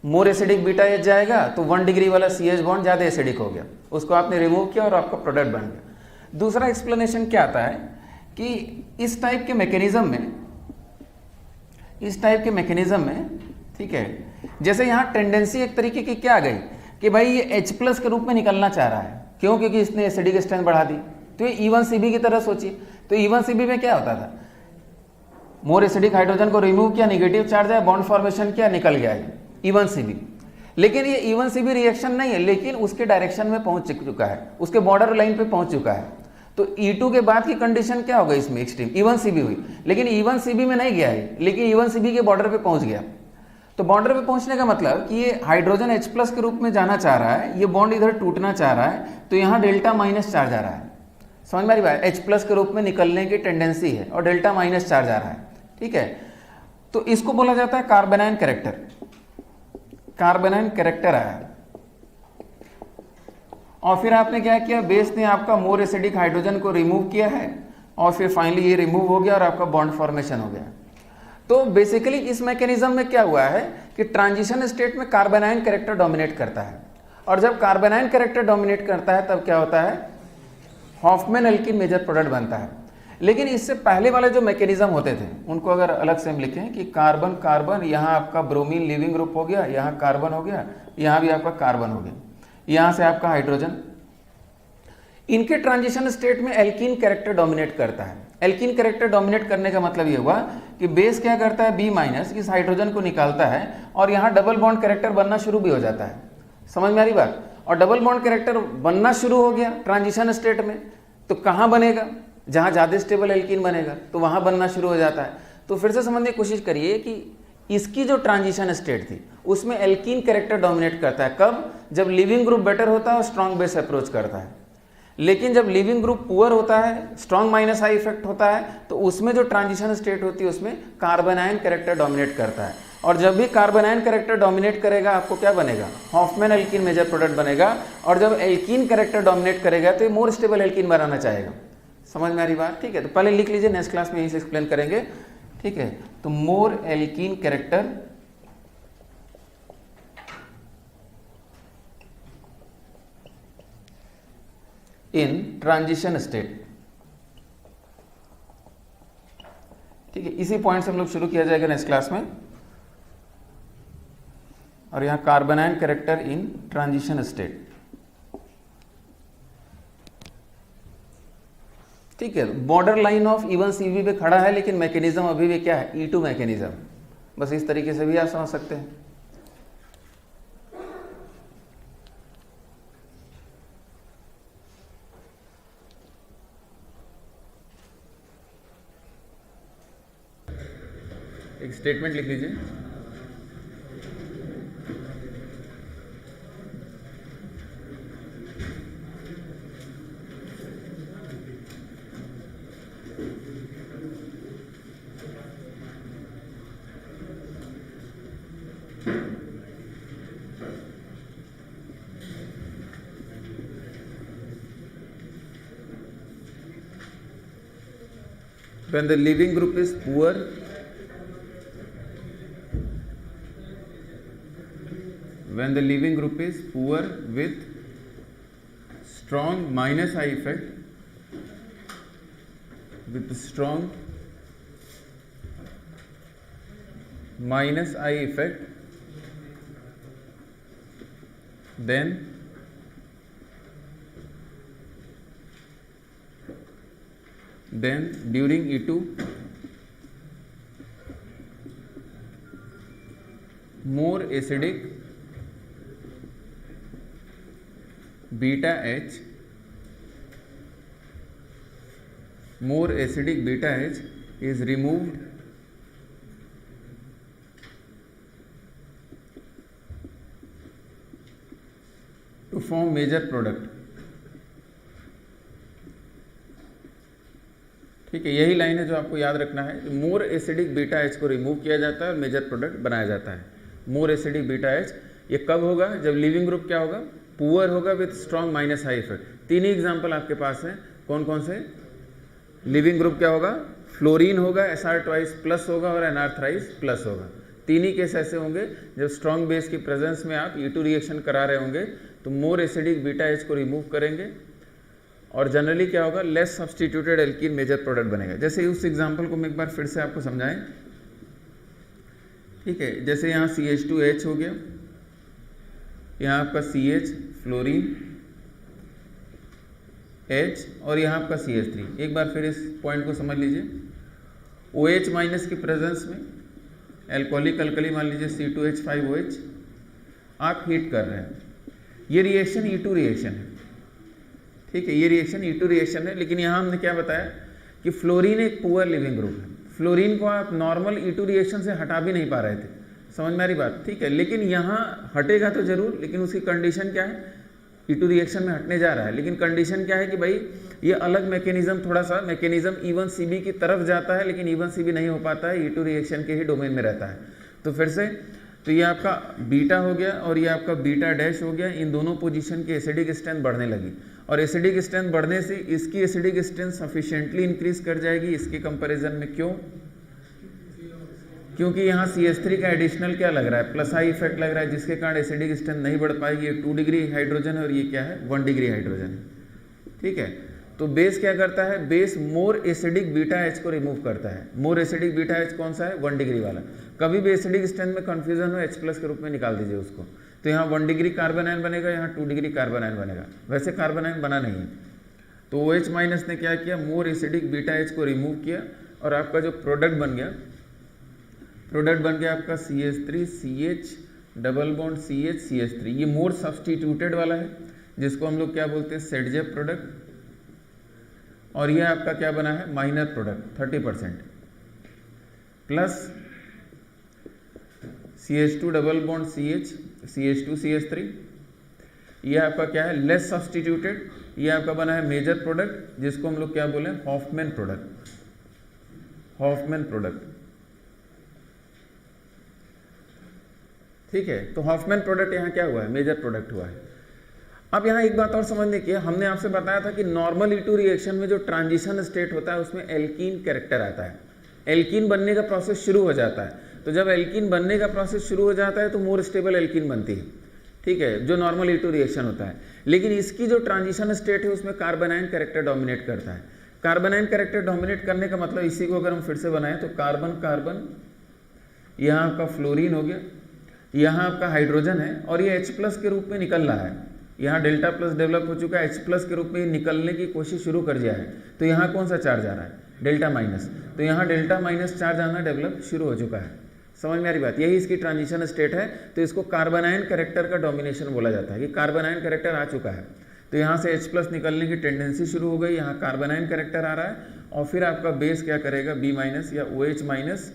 मोर एसिडिक बीटा एच जाएगा तो 1 डिग्री वाला CH बॉन्ड ज्यादा एसिडिक हो गया, उसको आपने रिमूव किया और आपका प्रोडक्ट बन गया। दूसरा एक्सप्लेनेशन क्या आता है कि इस टाइप के मैकेनिज्म में, ठीक है, जैसे यहाँ टेंडेंसी एक तरीके की क्या आ गई कि भाई ये H+ के रूप में निकलना चाह रहा है, क्यों, क्योंकि इसने एसिडिक स्ट्रेंथ बढ़ा दी। तो ये E1CB की तरह सोचिए। तो E1CB में क्या होता था, मोर एसिडिक हाइड्रोजन को रिमूव किया, निगेटिव चार्ज है, बॉन्ड फॉर्मेशन किया, निकल गया E1CB। लेकिन ये E1CB रिएक्शन नहीं है, लेकिन उसके डायरेक्शन में पहुंच चुका है, उसके बॉर्डर लाइन पे पहुंच चुका है। तो E2 के बाद की कंडीशन क्या होगा इसमें, एक्सट्रीम E1CB हुई, लेकिन E1CB में नहीं गया है, लेकिन E1CB के बॉर्डर पे पहुंच गया। तो बॉर्डर पे पहुंचने का मतलब कि ये हाइड्रोजन H+ के रूप में जाना चाह रहा है, ये बॉन्ड इधर टूटना चाह रहा है, तो यहाँ डेल्टा माइनस चार्ज आ रहा है। समझ में आ रही बात, H+ के रूप में निकलने की टेंडेंसी है और डेल्टा माइनस चार्ज आ रहा है, ठीक है। तो इसको बोला जाता है कार्बेनाइन कैरेक्टर आया। और फिर आपने क्या किया, बेस ने आपका मोर एसिडिक हाइड्रोजन को रिमूव किया है और फिर फाइनली ये रिमूव हो गया और आपका बॉन्ड फॉर्मेशन हो गया। तो बेसिकली इस मैकेनिज्म में क्या हुआ है कि ट्रांजिशन स्टेट में कार्बेनाइन कैरेक्टर डोमिनेट करता है, और जब कार्बेनाइन कैरेक्टर डोमिनेट करता है तब क्या होता है, हॉफमैन एल्कीन मेजर प्रोडक्ट बनता है। लेकिन इससे पहले वाले जो मैकेनिज्म होते थे उनको अगर अलग से हम लिखें कि कार्बन कार्बन, यहाँ आपका ब्रोमीन लिविंग ग्रुप हो गया, यहाँ कार्बन हो गया, यहाँ भी आपका कार्बन हो गया, यहाँ से आपका हाइड्रोजन, इनके ट्रांजिशन स्टेट में एल्कीन कैरेक्टर डोमिनेट करता है। एल्कीन कैरेक्टर डोमिनेट करने का मतलब ये हुआ कि बेस क्या करता है, B- इस हाइड्रोजन को निकालता है और यहाँ डबल बॉन्ड कैरेक्टर बनना शुरू भी हो जाता है। समझ में आ रही बात। और डबल बॉन्ड कैरेक्टर बनना शुरू हो गया ट्रांजिशन स्टेट में, तो कहाँ बनेगा, जहाँ ज़्यादा स्टेबल एल्कीन बनेगा तो वहाँ बनना शुरू हो जाता है। तो फिर से समझने की कोशिश करिए कि इसकी जो ट्रांजिशन स्टेट थी उसमें एल्कीन कैरेक्टर डोमिनेट करता है। कब, जब लिविंग ग्रुप बेटर होता है और स्ट्रॉन्ग बेस अप्रोच करता है। लेकिन जब लिविंग ग्रुप पुअर होता है, स्ट्रॉन्ग माइनस आई इफेक्ट होता है, तो उसमें जो ट्रांजिशन स्टेट होती है उसमें कार्बेनाइन कैरेक्टर डोमिनेट करता है। और जब भी कार्बेनाइन कैरेक्टर डोमिनेट करेगा आपको क्या बनेगा, हॉफमैन एल्कीन मेजर प्रोडक्ट बनेगा। और जब एल्कीन कैरेक्टर डोमिनेट करेगा तो ये मोर स्टेबल एल्कीन बनाना चाहेगा। समझ में आ रही बात, ठीक है। तो पहले लिख लीजिए, नेक्स्ट क्लास में यहीं से एक्सप्लेन करेंगे, ठीक है। तो more alkene character in transition state, ठीक है। इसी पॉइंट से हम लोग शुरू किया जाएगा नेक्स्ट क्लास में। और यहां कार्बेनाइन कैरेक्टर इन ट्रांजिशन स्टेट, ठीक है। बॉर्डर लाइन ऑफ E1CB पे खड़ा है, लेकिन मैकेनिज्म अभी भी क्या है, E2 मैकेनिज्म। बस इस तरीके से भी आप समझ सकते हैं। एक स्टेटमेंट लिख लीजिए, when the living group is poor, when the living group is poor with strong minus I effect, with strong minus I effect, then during E2 acidic beta H, more acidic beta H is removed to form major product। ठीक है, यही line है जो आपको याद रखना है। More acidic beta H को रिमूव किया जाता है और मेजर प्रोडक्ट बनाया जाता है। मोर एसिडिक बीटा एच ये कब होगा? जब लिविंग ग्रुप क्या होगा? पुअर होगा with strong minus high effect. तीन ही एग्जाम्पल आपके पास हैं, कौन कौन से? लिविंग ग्रुप क्या होगा? फ्लोरीन होगा, Sr ट्वाइस प्लस होगा और Nr थ्राइस प्लस होगा। तीन ही केस ऐसे होंगे जब स्ट्रॉन्ग बेस की प्रेजेंस में आप E2 रिएक्शन करा रहे होंगे तो मोर एसिडिक बीटा एच को रिमूव करेंगे और जनरली क्या होगा? Less substituted alkene major product बनेगा। जैसे उस एग्जांपल को मैं एक बार फिर से आपको समझाएं। ठीक है, जैसे यहाँ CH2H हो गया, यहाँ आपका CH फ्लोरीन H और यहाँ आपका CH3। एक बार फिर इस पॉइंट को समझ लीजिए। OH माइनस की प्रेजेंस में एल्कोहलिक अल्कली मान लीजिए C2H5OH आप हीट कर रहे हैं। ये रिएक्शन E2 रिएक्शन है। ठीक है, ये रिएक्शन E2 रिएक्शन है, लेकिन यहाँ हमने क्या बताया कि फ्लोरीन एक पुअर लिविंग ग्रुप है। फ्लोरीन को आप नॉर्मल E2 रिएक्शन से हटा भी नहीं पा रहे थे। समझ में आ रही बात? ठीक है, लेकिन यहाँ हटेगा तो जरूर, लेकिन उसकी कंडीशन क्या है? E2 रिएक्शन में हटने जा रहा है, लेकिन कंडीशन क्या है कि भाई ये अलग मैकेनिज्म, थोड़ा सा मैकेनिज्म E1CB की तरफ जाता है, लेकिन E1CB नहीं हो पाता है, E2 रिएक्शन के ही डोमेन में रहता है। तो फिर से तो ये आपका बीटा हो गया और ये आपका बीटा डैश हो गया। इन दोनों पोजीशन की एसिडिक स्ट्रेंथ बढ़ने लगी और एसिडिक स्ट्रेंथ बढ़ने से इसकी एसिडिक स्ट्रेंथ सफिशिएंटली इंक्रीज कर जाएगी इसके कंपैरिजन में। क्यों? क्योंकि यहाँ CH3 का एडिशनल क्या लग रहा है? प्लस आई इफेक्ट लग रहा है, जिसके कारण एसिडिक स्ट्रेंथ नहीं बढ़ पाएगी। ये 2 डिग्री हाइड्रोजन है और ये क्या है? 1 डिग्री हाइड्रोजन है। ठीक है, तो बेस क्या करता है? बेस मोर एसिडिक बीटा एच को रिमूव करता है। मोर एसिडिक बीटा एच कौन सा है? 1 डिग्री वाला। कभी भी एसिडिक स्ट्रेंथ में कंफ्यूजन हो H+ के रूप में निकाल दीजिए उसको। तो यहाँ 1 डिग्री कार्बन आयन बनेगा, यहाँ 2 डिग्री कार्बन आयन बनेगा। वैसे कार्बन आयन बना नहीं है। तो OH माइनस ने क्या किया? मोर एसिडिक बीटा एच को रिमूव किया और आपका जो प्रोडक्ट बन गया आपका CH3 CH double bond CH CH3। ये मोर सब्सटीट्यूटेड वाला है, जिसको हम लोग क्या बोलते हैं? सेडजेप प्रोडक्ट। और ये आपका क्या बना है? Minor product 30% plus CH2 double bond CH CH2 CH3। ये आपका क्या है? Less substituted. ये आपका बना है मेजर प्रोडक्ट, जिसको हम लोग क्या बोले? Hofmann product. Hofmann product. ठीक है, तो हॉफमैन प्रोडक्ट यहाँ क्या हुआ है? मेजर प्रोडक्ट हुआ है। अब यहाँ एक बात और समझने की है, हमने आपसे बताया था कि नॉर्मल E2 रिएक्शन में जो ट्रांजिशन स्टेट होता है उसमें एल्कीन कैरेक्टर आता है। एल्कीन बनने का प्रोसेस शुरू हो जाता है। तो जब एल्कीन बनने का प्रोसेस शुरू हो जाता है तो मोर स्टेबल एल्कीन बनती है। ठीक है, जो नॉर्मल E2 रिएक्शन होता है। लेकिन इसकी जो ट्रांजिशन स्टेट है उसमें कार्बन आयन कैरेक्टर डोमिनेट करता है। कार्बन आयन कैरेक्टर डोमिनेट करने का मतलब, इसी को अगर हम फिर से बनाएं तो कार्बन कार्बन, यहाँ आपका फ्लोरीन हो गया, यहाँ आपका हाइड्रोजन है और ये H+ के रूप में निकल रहा है। यहाँ डेल्टा प्लस डेवलप हो चुका है, H+ के रूप में निकलने की कोशिश शुरू कर दिया है। तो यहाँ कौन सा चार्ज आ रहा है? Delta minus. तो यहाँ डेल्टा माइनस चार्ज आना डेवलप शुरू हो चुका है। समझ में आ रही बात? यही इसकी ट्रांजिशन स्टेट है। तो इसको कार्बन आयन कैरेक्टर का डोमिनेशन बोला जाता है कि कार्बन आयन कैरेक्टर आ चुका है। तो यहाँ से H+ निकलने की टेंडेंसी शुरू हो गई, यहाँ कार्बन आयन कैरेक्टर आ रहा है और फिर आपका बेस क्या करेगा? B- या OH-।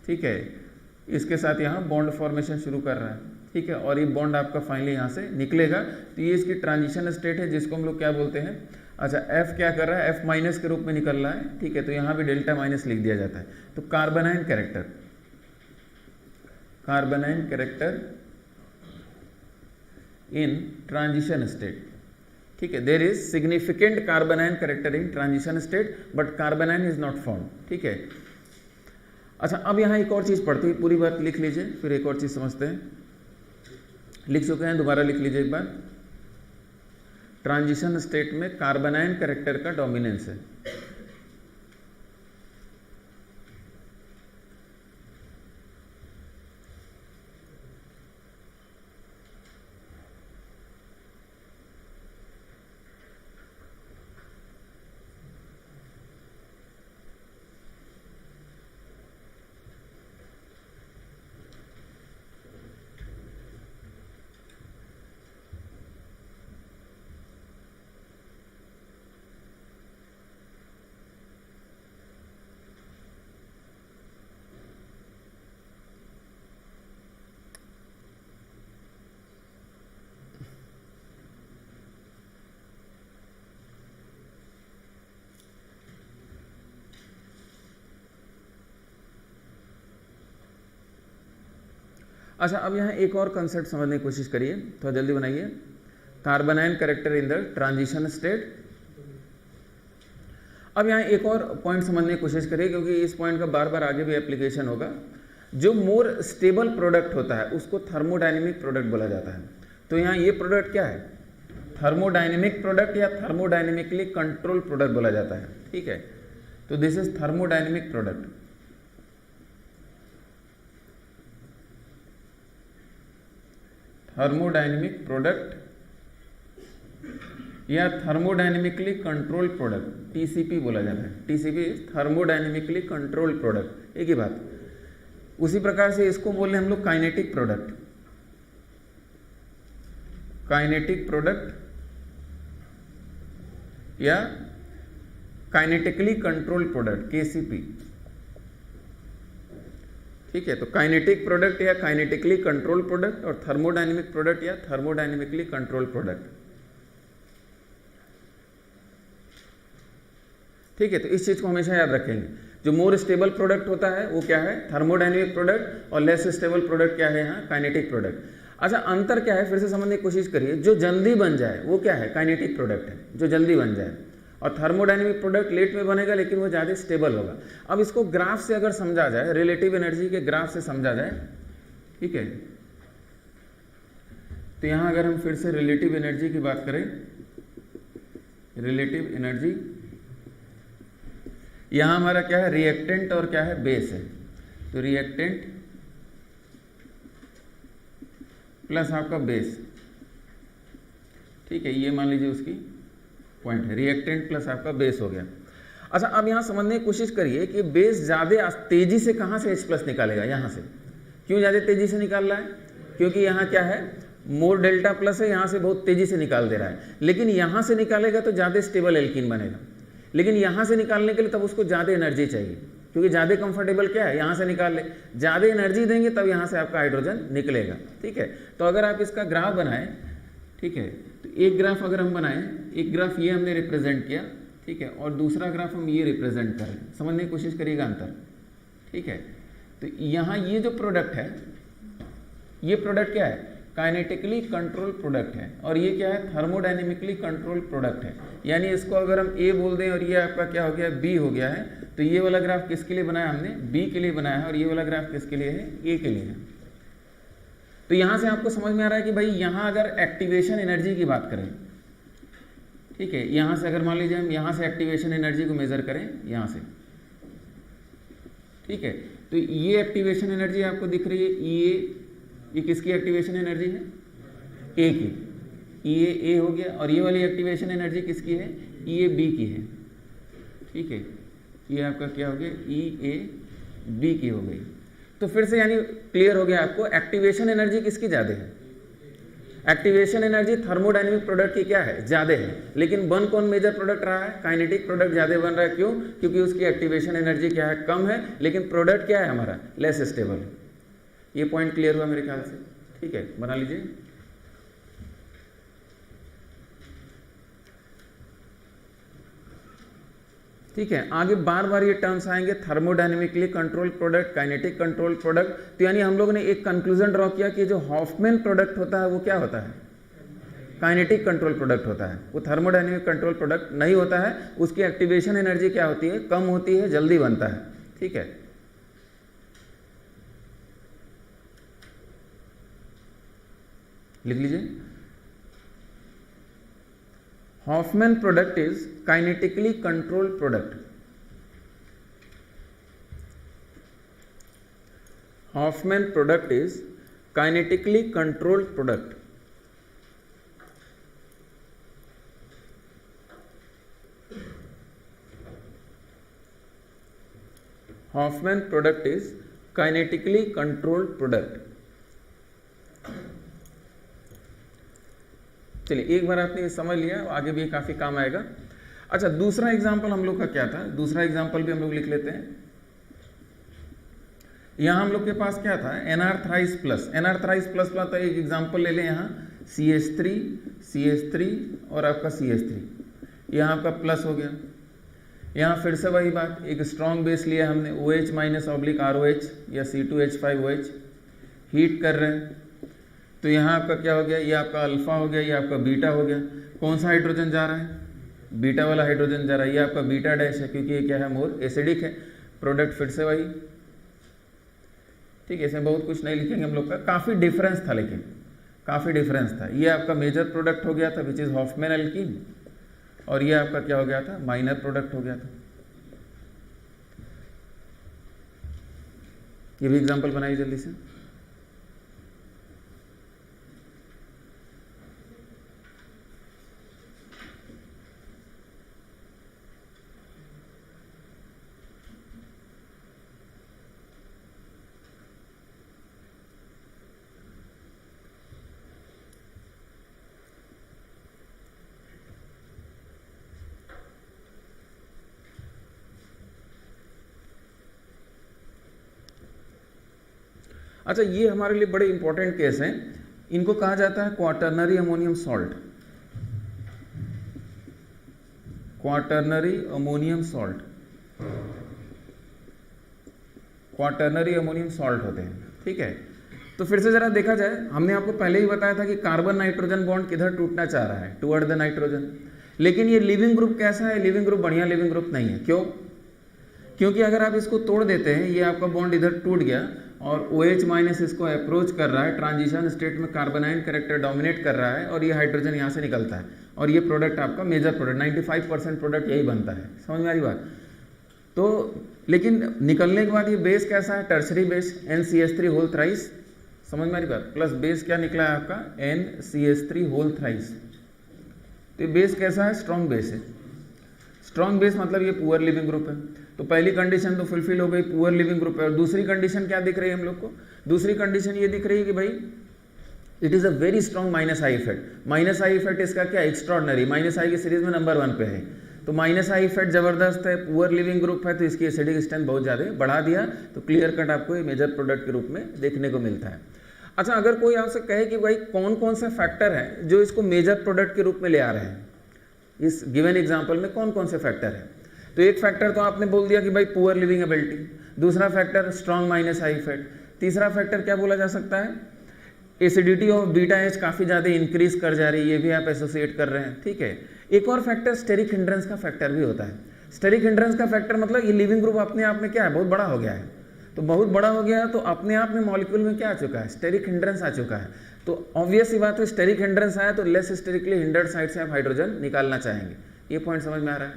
ठीक है, इसके साथ यहाँ बॉन्ड फॉर्मेशन शुरू कर रहा है। ठीक है, और ये बॉन्ड आपका फाइनली यहाँ से निकलेगा। तो ये इसकी ट्रांजिशन स्टेट है, जिसको हम लोग क्या बोलते हैं? अच्छा, F क्या कर रहा है? F- के रूप में निकल रहा है। ठीक है, तो यहाँ भी डेल्टा माइनस लिख दिया जाता है। तो carbon ion character in transition state. ठीक है, there is significant carbon ion character in transition state, but carbon ion is not found. ठीक है, अच्छा, अब यहाँ एक और चीज़ पढ़ते हैं, पूरी बात लिख लीजिए, फिर एक और चीज़ समझते हैं। लिख चुके हैं, दोबारा लिख लीजिए एक बार। ट्रांजिशन स्टेट में कार्बन आयन कैरेक्टर का डोमिनेंस है। अच्छा, अब यहाँ एक और कंसेप्ट समझने की कोशिश करिए, थोड़ा जल्दी बनाइए। Carbanion character in the transition state. अब यहाँ एक और पॉइंट समझने की कोशिश करिए, क्योंकि इस पॉइंट का बार बार आगे भी एप्लीकेशन होगा। जो मोर स्टेबल प्रोडक्ट होता है उसको थर्मोडायनेमिक प्रोडक्ट बोला जाता है। तो यहाँ ये प्रोडक्ट क्या है? थर्मोडायनेमिक प्रोडक्ट या थर्मोडायनेमिकली कंट्रोल प्रोडक्ट बोला जाता है। ठीक है, तो this is thermodynamic product. Thermodynamic product या थर्मोडायनेमिकली कंट्रोल प्रोडक्ट, टीसीपी बोला जाता है। टीसीपी थर्मोडायनेमिकली कंट्रोल प्रोडक्ट, एक ही बात। उसी प्रकार से इसको बोल रहे हम लोग काइनेटिक प्रोडक्ट। काइनेटिक प्रोडक्ट या काइनेटिकली कंट्रोल प्रोडक्ट, केसीपी। ठीक है, तो काइनेटिक प्रोडक्ट या काइनेटिकली कंट्रोल प्रोडक्ट और थर्मोडायनेमिक प्रोडक्ट या थर्मोडायनेमिकली कंट्रोल प्रोडक्ट। ठीक है, तो इस चीज को हमेशा याद रखेंगे। जो मोर स्टेबल प्रोडक्ट होता है वो क्या है? थर्मोडायनेमिक प्रोडक्ट, और लेस स्टेबल प्रोडक्ट क्या है यहाँ? Kinetic product. अच्छा, अंतर क्या है फिर से समझने की कोशिश करिए। जो जल्दी बन जाए वो क्या है? काइनेटिक प्रोडक्ट है, जो जल्दी बन जाए। और थर्मोडायनेमिक प्रोडक्ट लेट में बनेगा लेकिन वो ज़्यादा स्टेबल होगा। अब इसको ग्राफ से अगर समझा जाए, रिलेटिव एनर्जी के ग्राफ से समझा जाए, ठीक है, तो यहाँ अगर हम फिर से रिलेटिव एनर्जी की बात करें, रिलेटिव एनर्जी, यहाँ हमारा क्या है? रिएक्टेंट और क्या है? बेस है। तो रिएक्टेंट प्लस आपका बेस, ठीक है, ये मान लीजिए उसकी पॉइंट है। रिएक्टेंट प्लस आपका बेस हो गया। अच्छा, अब यहाँ समझने की कोशिश करिए कि बेस ज़्यादा तेजी से कहाँ से H+ निकालेगा? यहाँ से। क्यों ज़्यादा तेजी से निकाल रहा है? क्योंकि यहाँ क्या है? मोर डेल्टा प्लस है, यहाँ से बहुत तेजी से निकाल दे रहा है। लेकिन यहाँ से निकालेगा तो ज़्यादा स्टेबल एल्कीन बनेगा। लेकिन यहाँ से निकालने के लिए तब उसको ज़्यादा एनर्जी चाहिए, क्योंकि ज़्यादा कंफर्टेबल क्या है? यहाँ से निकाल ले। ज़्यादा एनर्जी देंगे तब यहाँ से आपका हाइड्रोजन निकलेगा। ठीक है, तो अगर आप इसका ग्राफ बनाएं, ठीक है, तो एक ग्राफ अगर हम बनाएं, एक ग्राफ ये हमने रिप्रेजेंट किया, ठीक है, और दूसरा ग्राफ हम ये रिप्रेजेंट करें, समझने की कोशिश करिएगा अंतर। ठीक है, तो यहाँ ये जो प्रोडक्ट है, ये प्रोडक्ट क्या है? काइनेटिकली कंट्रोल प्रोडक्ट है, और ये क्या है? थर्मोडायनेमिकली कंट्रोल प्रोडक्ट है। यानी इसको अगर हम ए बोल दें और ये आपका क्या हो गया? बी हो गया है। तो ये वाला ग्राफ किसके लिए बनाया हमने? बी के लिए बनाया है, और ये वाला ग्राफ किसके लिए है? ए के लिए है। तो यहाँ से आपको समझ में आ रहा है कि भाई यहाँ अगर एक्टिवेशन एनर्जी की बात करें, ठीक है, यहाँ से अगर मान लीजिए हम यहाँ से एक्टिवेशन एनर्जी को मेजर करें, यहाँ से, ठीक है, तो ये एक्टिवेशन एनर्जी आपको दिख रही है, ये किसकी एक्टिवेशन एनर्जी है? ए की। ए हो गया, और ये वाली एक्टिवेशन एनर्जी किसकी है? ए बी की है। ठीक है, ये आपका क्या हो गया? ए बी की हो गई। तो फिर से यानी क्लियर हो गया आपको, एक्टिवेशन एनर्जी किसकी ज़्यादा है? एक्टिवेशन एनर्जी थर्मोडायनेमिक प्रोडक्ट की क्या है? ज़्यादा है। लेकिन बन कौन मेजर प्रोडक्ट रहा है? काइनेटिक प्रोडक्ट ज़्यादा बन रहा है। क्यों? क्योंकि उसकी एक्टिवेशन एनर्जी क्या है? कम है, लेकिन प्रोडक्ट क्या है हमारा? Less stable. ये पॉइंट क्लियर हुआ मेरे ख्याल से। ठीक है, बना लीजिए। ठीक है, आगे बार बार ये टर्म्स आएंगे, thermodynamically control product, kinetic control product. तो यानी हम लोगों ने एक कंक्लूजन ड्रॉ किया कि जो हॉफमैन प्रोडक्ट होता है वो क्या होता है? काइनेटिक कंट्रोल प्रोडक्ट होता है। वो थर्मोडायनेमिक कंट्रोल प्रोडक्ट नहीं होता है। उसकी एक्टिवेशन एनर्जी क्या होती है? कम होती है, जल्दी बनता है। ठीक है, लिख लीजिए। Hoffman product is kinetically controlled product. Hoffman product is kinetically controlled product. Hoffman product is kinetically controlled product. चलिए, एक बार आपने समझ लिया, आगे भी काफ़ी काम आएगा। अच्छा, दूसरा एग्जाम्पल हम लोग का क्या था? दूसरा एग्जाम्पल भी हम लोग लिख लेते हैं। यहाँ हम लोग के पास क्या था? NR thrice plus. NR thrice plus तो एक एग्जाम्पल ले लें। यहाँ CH3 और आपका CH3, यहाँ आपका प्लस हो गया। यहाँ फिर से वही बात, एक स्ट्रॉन्ग बेस लिया हमने, OH- (ROH) या C2H5OH। हीट कर रहे हैं, तो यहाँ आपका क्या हो गया, ये आपका अल्फा हो गया, ये आपका बीटा हो गया। कौन सा हाइड्रोजन जा रहा है, बीटा वाला हाइड्रोजन जा रहा है, ये आपका बीटा डैश है क्योंकि ये क्या है, मोर एसिडिक है। प्रोडक्ट फिर से वही, ठीक है, इसमें बहुत कुछ नहीं लिखेंगे हम लोग का, काफ़ी डिफरेंस था, लेकिन काफ़ी डिफरेंस था। ये आपका मेजर प्रोडक्ट हो गया था विच इज़ हॉफमैन एल्कीन, और ये आपका क्या हो गया था, माइनर प्रोडक्ट हो गया था। ये भी एग्जांपल बनाइए जल्दी से। अच्छा, ये हमारे लिए बड़े इंपॉर्टेंट केस हैं। इनको कहा जाता है quaternary ammonium salt. Quaternary ammonium salt, quaternary ammonium salt होते हैं, ठीक है। तो फिर से जरा देखा जाए, हमने आपको पहले ही बताया था कि कार्बन नाइट्रोजन बॉन्ड किधर टूटना चाह रहा है, टुवर्ड द नाइट्रोजन। लेकिन ये लिविंग ग्रुप कैसा है, लिविंग ग्रुप बढ़िया लिविंग ग्रुप नहीं है। क्यों? क्योंकि अगर आप इसको तोड़ देते हैं, ये आपका बॉन्ड इधर टूट गया और OH माइनस इसको अप्रोच कर रहा है, ट्रांजिशन स्टेट में कार्बोनाइन कैरेक्टर डोमिनेट कर रहा है और ये हाइड्रोजन यहाँ से निकलता है और ये प्रोडक्ट आपका मेजर प्रोडक्ट 95% प्रोडक्ट यही बनता है। समझ में आ रही बात? तो लेकिन निकलने के बाद ये बेस कैसा है, tertiary base NCH3 whole thrice. समझ में आ रही बात? प्लस बेस क्या निकला है आपका, NCH3 होल थ्राइस। तो ये बेस कैसा है, स्ट्रॉन्ग बेस है। स्ट्रॉन्ग बेस मतलब ये पुअर लिविंग ग्रुप है। तो पहली कंडीशन तो फुलफिल हो गई, पुअर लिविंग ग्रुप है। और दूसरी कंडीशन क्या दिख रही है हम लोग को, दूसरी कंडीशन ये दिख रही है कि भाई it is a very strong minus I effect. Minus I effect इसका क्या, एक्स्ट्रॉर्डनरी, माइनस आई की सीरीज में नंबर 1 पे है। तो माइनस आई इफेक्ट जबरदस्त है, पुअर लिविंग ग्रुप है, तो इसकी एसिडिक स्ट्रेंथ बहुत ज़्यादा बढ़ा दिया। तो क्लियर कट आपको ये मेजर प्रोडक्ट के रूप में देखने को मिलता है। अच्छा, अगर कोई आपसे कहे कि भाई कौन कौन से फैक्टर हैं जो इसको मेजर प्रोडक्ट के रूप में ले आ रहे हैं, इस गिवन एग्जाम्पल में कौन कौन से फैक्टर हैं, तो एक फैक्टर तो आपने बोल दिया कि भाई पुअर लिविंग एबिलिटी, दूसरा factor strong minus I effect, तीसरा फैक्टर क्या बोला जा सकता है, एसिडिटी ऑफ बीटा एच काफ़ी ज़्यादा इंक्रीज कर जा रही है, ये भी आप एसोसिएट कर रहे हैं, ठीक है। एक और फैक्टर स्टेरिक हिंड्रेंस का फैक्टर भी होता है। स्टेरिक हिंड्रेंस का फैक्टर मतलब ये लिविंग ग्रुप अपने आप में क्या है, बहुत बड़ा हो गया है। तो बहुत बड़ा हो गया तो अपने आप में मॉलिक्यूल में क्या आ चुका है, स्टेरिक हिंड्रेंस आ चुका है। तो ऑब्वियस सी बात है, स्टेरिक हिंड्रेंस आया तो लेस स्टेरिकली हिंडर्ड साइड से आप हाइड्रोजन निकालना चाहेंगे। ये पॉइंट समझ में आ रहा है?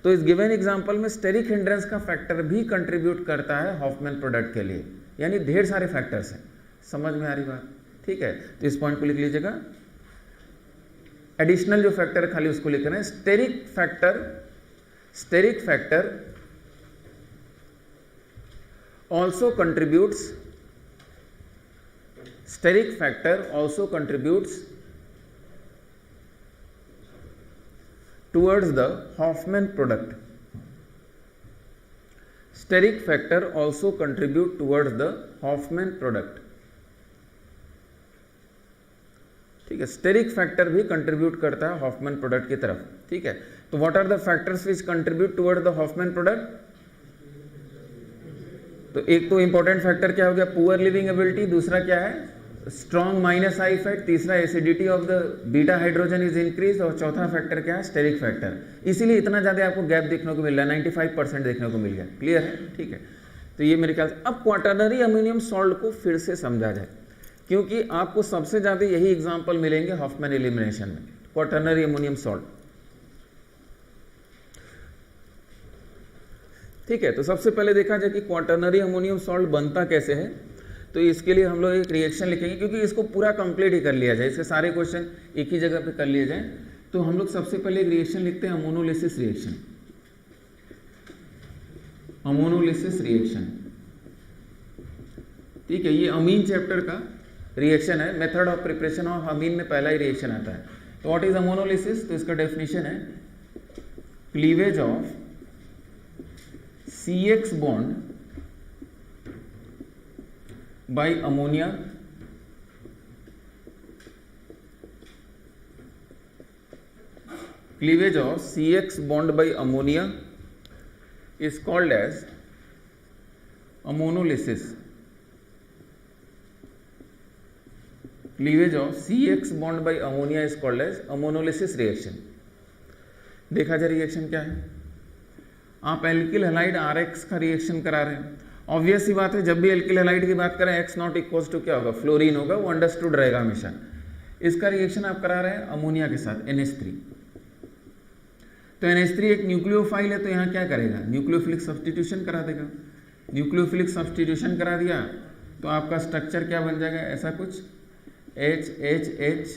तो इस गिवन एग्जांपल में स्टेरिक हिंड्रेंस का फैक्टर भी कंट्रीब्यूट करता है हॉफमैन प्रोडक्ट के लिए, यानी ढेर सारे फैक्टर्स हैं। समझ में आ रही बात? ठीक है, तो इस पॉइंट को लिख लीजिएगा। एडिशनल जो फैक्टर है खाली उसको लिख रहे हैं, steric factor also contributes towards the Hofmann product. Steric factor also contribute towards the Hofmann product. ठीक है, स्टेरिक फैक्टर भी कंट्रीब्यूट करता है हॉफमैन प्रोडक्ट की तरफ। ठीक है, तो what are the factors which contribute toward the Hofmann product? तो एक तो इंपॉर्टेंट फैक्टर क्या हो गया, पुअर लिविंग एबिलिटी, दूसरा क्या है, स्ट्रॉन्ग माइनस आई इफेक्ट, तीसरा acidity of the beta hydrogen is increase, और चौथा फैक्टर क्या है, स्टेरिक फैक्टर। इसीलिए इतना ज्यादा आपको गैप देखने को मिल रहा है, 95% देखने को मिल गया। क्लियर है? ठीक है, तो ये मेरे ख्याल से अब क्वाटर्नरी अमोनियम सॉल्ट को फिर से समझा जाए, क्योंकि आपको सबसे ज्यादा यही एग्जाम्पल मिलेंगे हॉफमैन एलिमिनेशन में, क्वाटर्नरी अमोनियम सॉल्ट। ठीक है, तो सबसे पहले देखा जाए कि क्वाटर्नरी अमोनियम सॉल्ट बनता कैसे है। तो इसके लिए हम लोग एक रिएक्शन लिखेंगे, क्योंकि इसको पूरा कंप्लीट ही कर लिया जाए, इसके सारे क्वेश्चन एक ही जगह पे कर लिए जाए। तो हम लोग सबसे पहले एक रिएक्शन लिखते हैं, अमोनोलिसिस रिएक्शन। अमोनोलिसिस रिएक्शन, ठीक है, ये अमीन चैप्टर का रिएक्शन है, मेथड ऑफ प्रिपरेशन ऑफ अमीन में पहला ही रिएक्शन आता है। तो व्हाट इज अमोनोलिसिस? तो इसका डेफिनेशन है cleavage of CX bond by ammonia cleavage of CX bond by ammonia is called as ammonolysis. Cleavage of CX bond by ammonia is called as ammonolysis reaction. देखा जाए reaction क्या है, आप alkyl halide RX का reaction करा रहे हैं। Obvious सी बात है, जब भी एल्किल हैलाइड की बात करें X नॉट इक्वल्स टू क्या होगा, फ्लोरीन होगा, वो अंडरस्टूड रहेगा हमेशा। इसका रिएक्शन आप करा रहे हैं अमोनिया के साथ NH3। तो NH3 एक न्यूक्लियोफाइल है, तो यहाँ क्या करेगा, न्यूक्लियोफिलिक सब्स्टिट्यूशन करा देगा। न्यूक्लियोफिलिक सब्स्टिट्यूशन करा दिया तो आपका स्ट्रक्चर क्या बन जाएगा, ऐसा कुछ H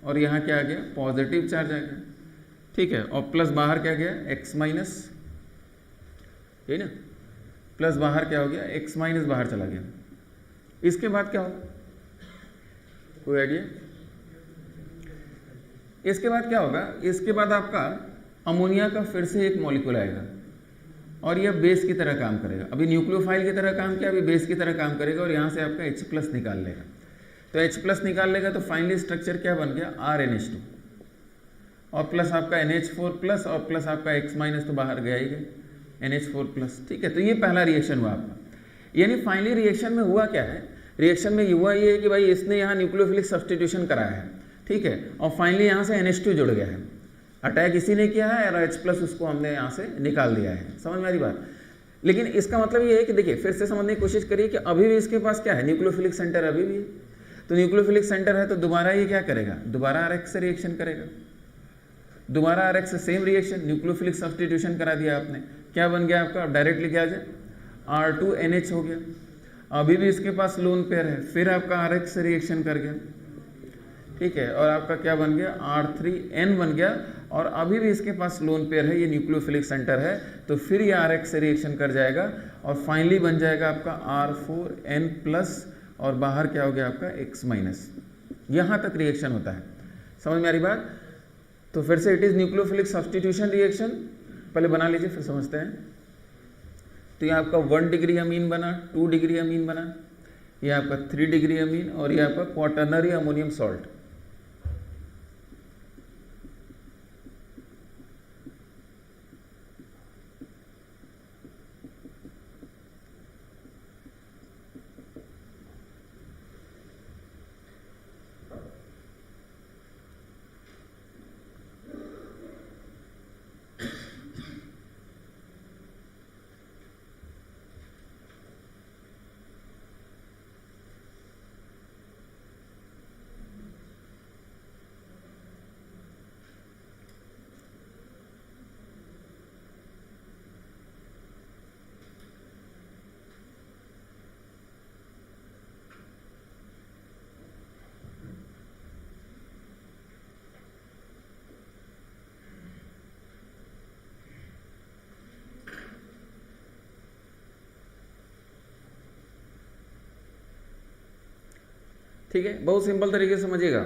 और यहाँ क्या आ गया, पॉजिटिव चार्ज आ गया, ठीक है। और प्लस बाहर क्या गया, X माइनस, है ना, प्लस बाहर क्या हो गया, X माइनस बाहर चला गया। इसके बाद क्या होगा, कोई आइडिया? इसके बाद क्या होगा, इसके बाद आपका अमोनिया का फिर से एक मॉलिक्यूल आएगा और यह बेस की तरह काम करेगा। अभी न्यूक्लियोफाइल की तरह काम किया, अभी बेस की तरह काम करेगा और यहाँ से आपका H+ निकाल लेगा। तो H+ निकाल लेगा तो फाइनली स्ट्रक्चर क्या बन गया, RNH2 और प्लस आपका NH4+ और प्लस आपका X- तो बाहर गया ही गया, NH4+, ठीक है। तो ये पहला रिएक्शन हुआ आपका। यानी फाइनली रिएक्शन में हुआ क्या है, रिएक्शन में हुआ ये है कि भाई इसने यहाँ न्यूक्लियोफिलिक सब्स्टिट्यूशन कराया है, ठीक है, और फाइनली यहाँ से NH2 जुड़ गया है। अटैक इसी ने किया है और H+ उसको हमने यहाँ से निकाल दिया है। समझ में आ रही बात? लेकिन इसका मतलब ये है कि देखिए फिर से समझने की कोशिश करिए कि अभी भी इसके पास क्या है, न्यूक्लियोफिलिक सेंटर अभी भी है। तो न्यूक्लियोफिलिक सेंटर है तो दोबारा ये क्या करेगा, दोबारा RX से रिएक्शन करेगा, दोबारा RX से सेम रिएक्शन, न्यूक्लियोफिलिक सब्स्टिट्यूशन करा दिया आपने, क्या बन गया आपका, अब डायरेक्टली क्या आ जाए, R2NH हो गया। अभी भी इसके पास लोन पेयर है, फिर आपका RX से रिएक्शन कर गया, ठीक है, और आपका क्या बन गया, R3N बन गया। और अभी भी इसके पास लोन पेयर है, ये न्यूक्लियोफिलिक सेंटर है, तो फिर ये RX से रिएक्शन कर जाएगा और फाइनली बन जाएगा आपका R4N+ और बाहर क्या हो गया आपका X-। यहाँ तक रिएक्शन होता है। समझ में आ रही बात? तो फिर से it is nucleophilic substitution reaction, पहले बना लीजिए फिर समझते हैं। तो ये आपका 1 डिग्री अमीन बना, 2 डिग्री अमीन बना, ये आपका 3 डिग्री अमीन और ये आपका क्वाटर्नरी अमोनियम सॉल्ट। ठीक है, बहुत सिंपल तरीके से समझिएगा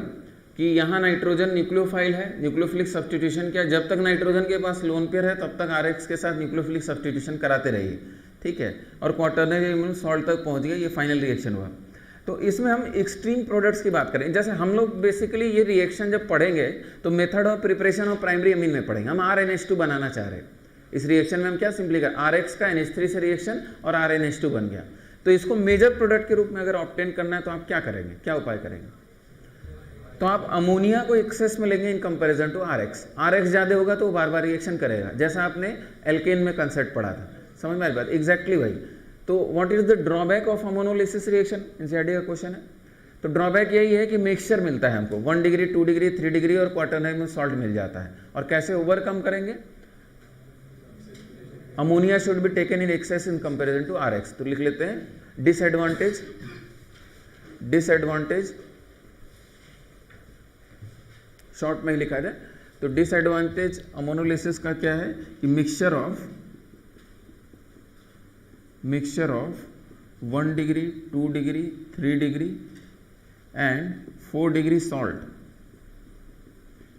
कि यहाँ नाइट्रोजन न्यूक्लियोफाइल है, न्यूक्लियोफिलिक सब्स्टिट्यूशन किया, जब तक नाइट्रोजन के पास लोन पेयर है तब तक RX के साथ न्यूक्लियोफिलिक सब्स्टिट्यूशन कराते रहिए, ठीक है, और क्वाटर्नरी अमोनियम सॉल्ट तक पहुँच गया, ये फाइनल रिएक्शन हुआ। तो इसमें हम एक्सट्रीम प्रोडक्ट्स की बात करें, जैसे हम लोग बेसिकली ये रिएक्शन जब पढ़ेंगे तो method of preparation of primary amine में पढ़ेंगे। हम RNH2 बनाना चाह रहे हैं, इस रिएक्शन में हम क्या सिंपली कर, RX का NH3 से रिएक्शन और RNH2 बन गया। तो इसको मेजर प्रोडक्ट के रूप में अगर ऑब्टेन करना है तो आप क्या करेंगे, क्या उपाय करेंगे? तो आप अमोनिया को एक्सेस में लेंगे in comparison to RX। RX ज़्यादा होगा तो वो बार बार रिएक्शन करेगा, जैसा आपने एल्केन में कंसेप्ट पढ़ा था। समझ में आ रही बात? एग्जैक्टली वही। तो what is the drawback of ammonolysis reaction, NCERT का क्वेश्चन है। तो ड्रॉबैक यही है कि मिक्सचर मिलता है हमको, 1 डिग्री 2 डिग्री 3 डिग्री और क्वाटर्नरी में सॉल्ट मिल जाता है। और कैसे ओवरकम करेंगे? Ammonia should be taken in excess in comparison to RX। तो लिख लेते हैं डिसएडवांटेज, डिसएडवांटेज शॉर्ट में ही लिखा जाए तो डिसएडवांटेज अमोनोलिसिस का क्या है कि mixture of 1 degree 2 degree 3 degree and 4 degree salt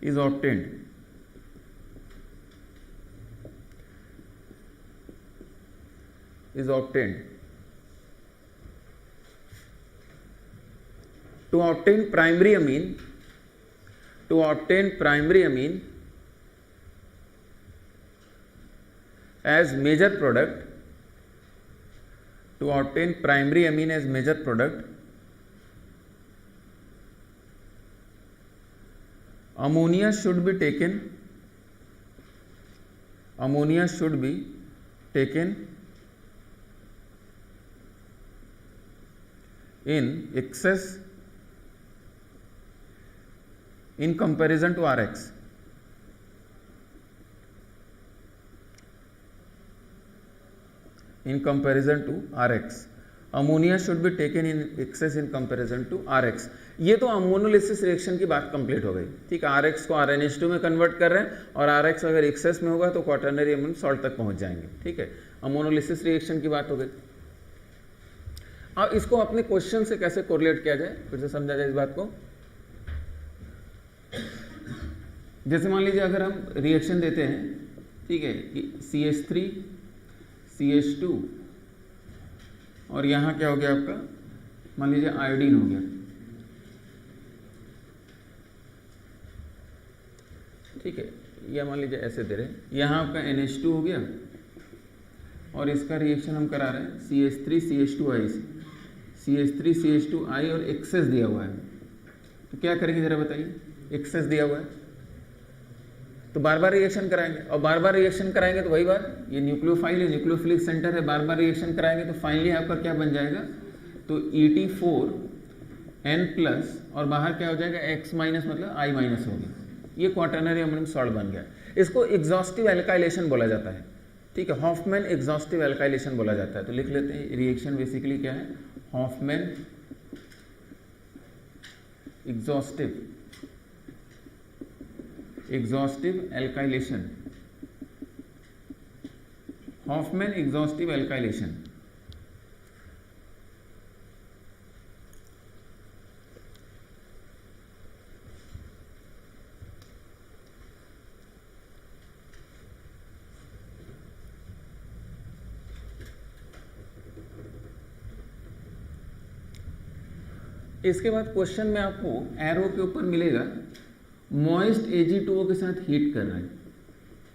is obtained to obtain primary amine as major product, to obtain primary amine as major product ammonia should be taken in excess in comparison to Rx. In comparison to Rx, ammonia should be taken in excess in comparison to Rx. ये तो ammonolysis reaction की बात complete हो गई, ठीक है। Rx को RnH2 में कन्वर्ट कर रहे हैं और Rx अगर एक्सेस में होगा तो क्वाटरनरी अमोनियम सॉल्ट तक पहुंच जाएंगे, ठीक है। अमोनोलिसिस रिएक्शन की बात हो गई। अब इसको अपने क्वेश्चन से कैसे कोरिलेट किया जाए, फिर से समझा जाए इस बात को। जैसे मान लीजिए अगर हम रिएक्शन देते हैं, ठीक है, कि CH3 CH2 और यहाँ क्या हो गया आपका, मान लीजिए आयोडीन हो गया, ठीक है, या मान लीजिए ऐसे दे रहे हैं, यहाँ आपका NH2 हो गया और इसका रिएक्शन हम करा रहे हैं CH3 CH2I से, CH3 CH2I और एक्सेस दिया हुआ है, तो क्या करेंगे जरा बताइए। एक्सेस दिया हुआ है तो बार बार रिएक्शन कराएंगे, और बार बार रिएक्शन कराएंगे तो वही बात, ये न्यूक्लियोफाइल है, न्यूक्लियोफिलिक सेंटर है, बार बार रिएक्शन कराएंगे तो फाइनली आपका क्या बन जाएगा, तो ET4N प्लस और बाहर क्या हो जाएगा X माइनस, मतलब I माइनस होगी। ये क्वाटरनरी अमोनियम सॉल्ट बन गया। इसको एग्जॉस्टिव एल्काइलेशन बोला जाता है, ठीक है, हॉफमैन एग्जॉस्टिव एल्काइलेशन बोला जाता है। तो लिख लेते हैं, रिएक्शन बेसिकली क्या है, Hofmann exhaustive alkylation, Hofmann exhaustive alkylation. इसके बाद क्वेश्चन में आपको एरो के ऊपर मिलेगा मॉइस्ट Ag2O के साथ हीट कर रहे हैं,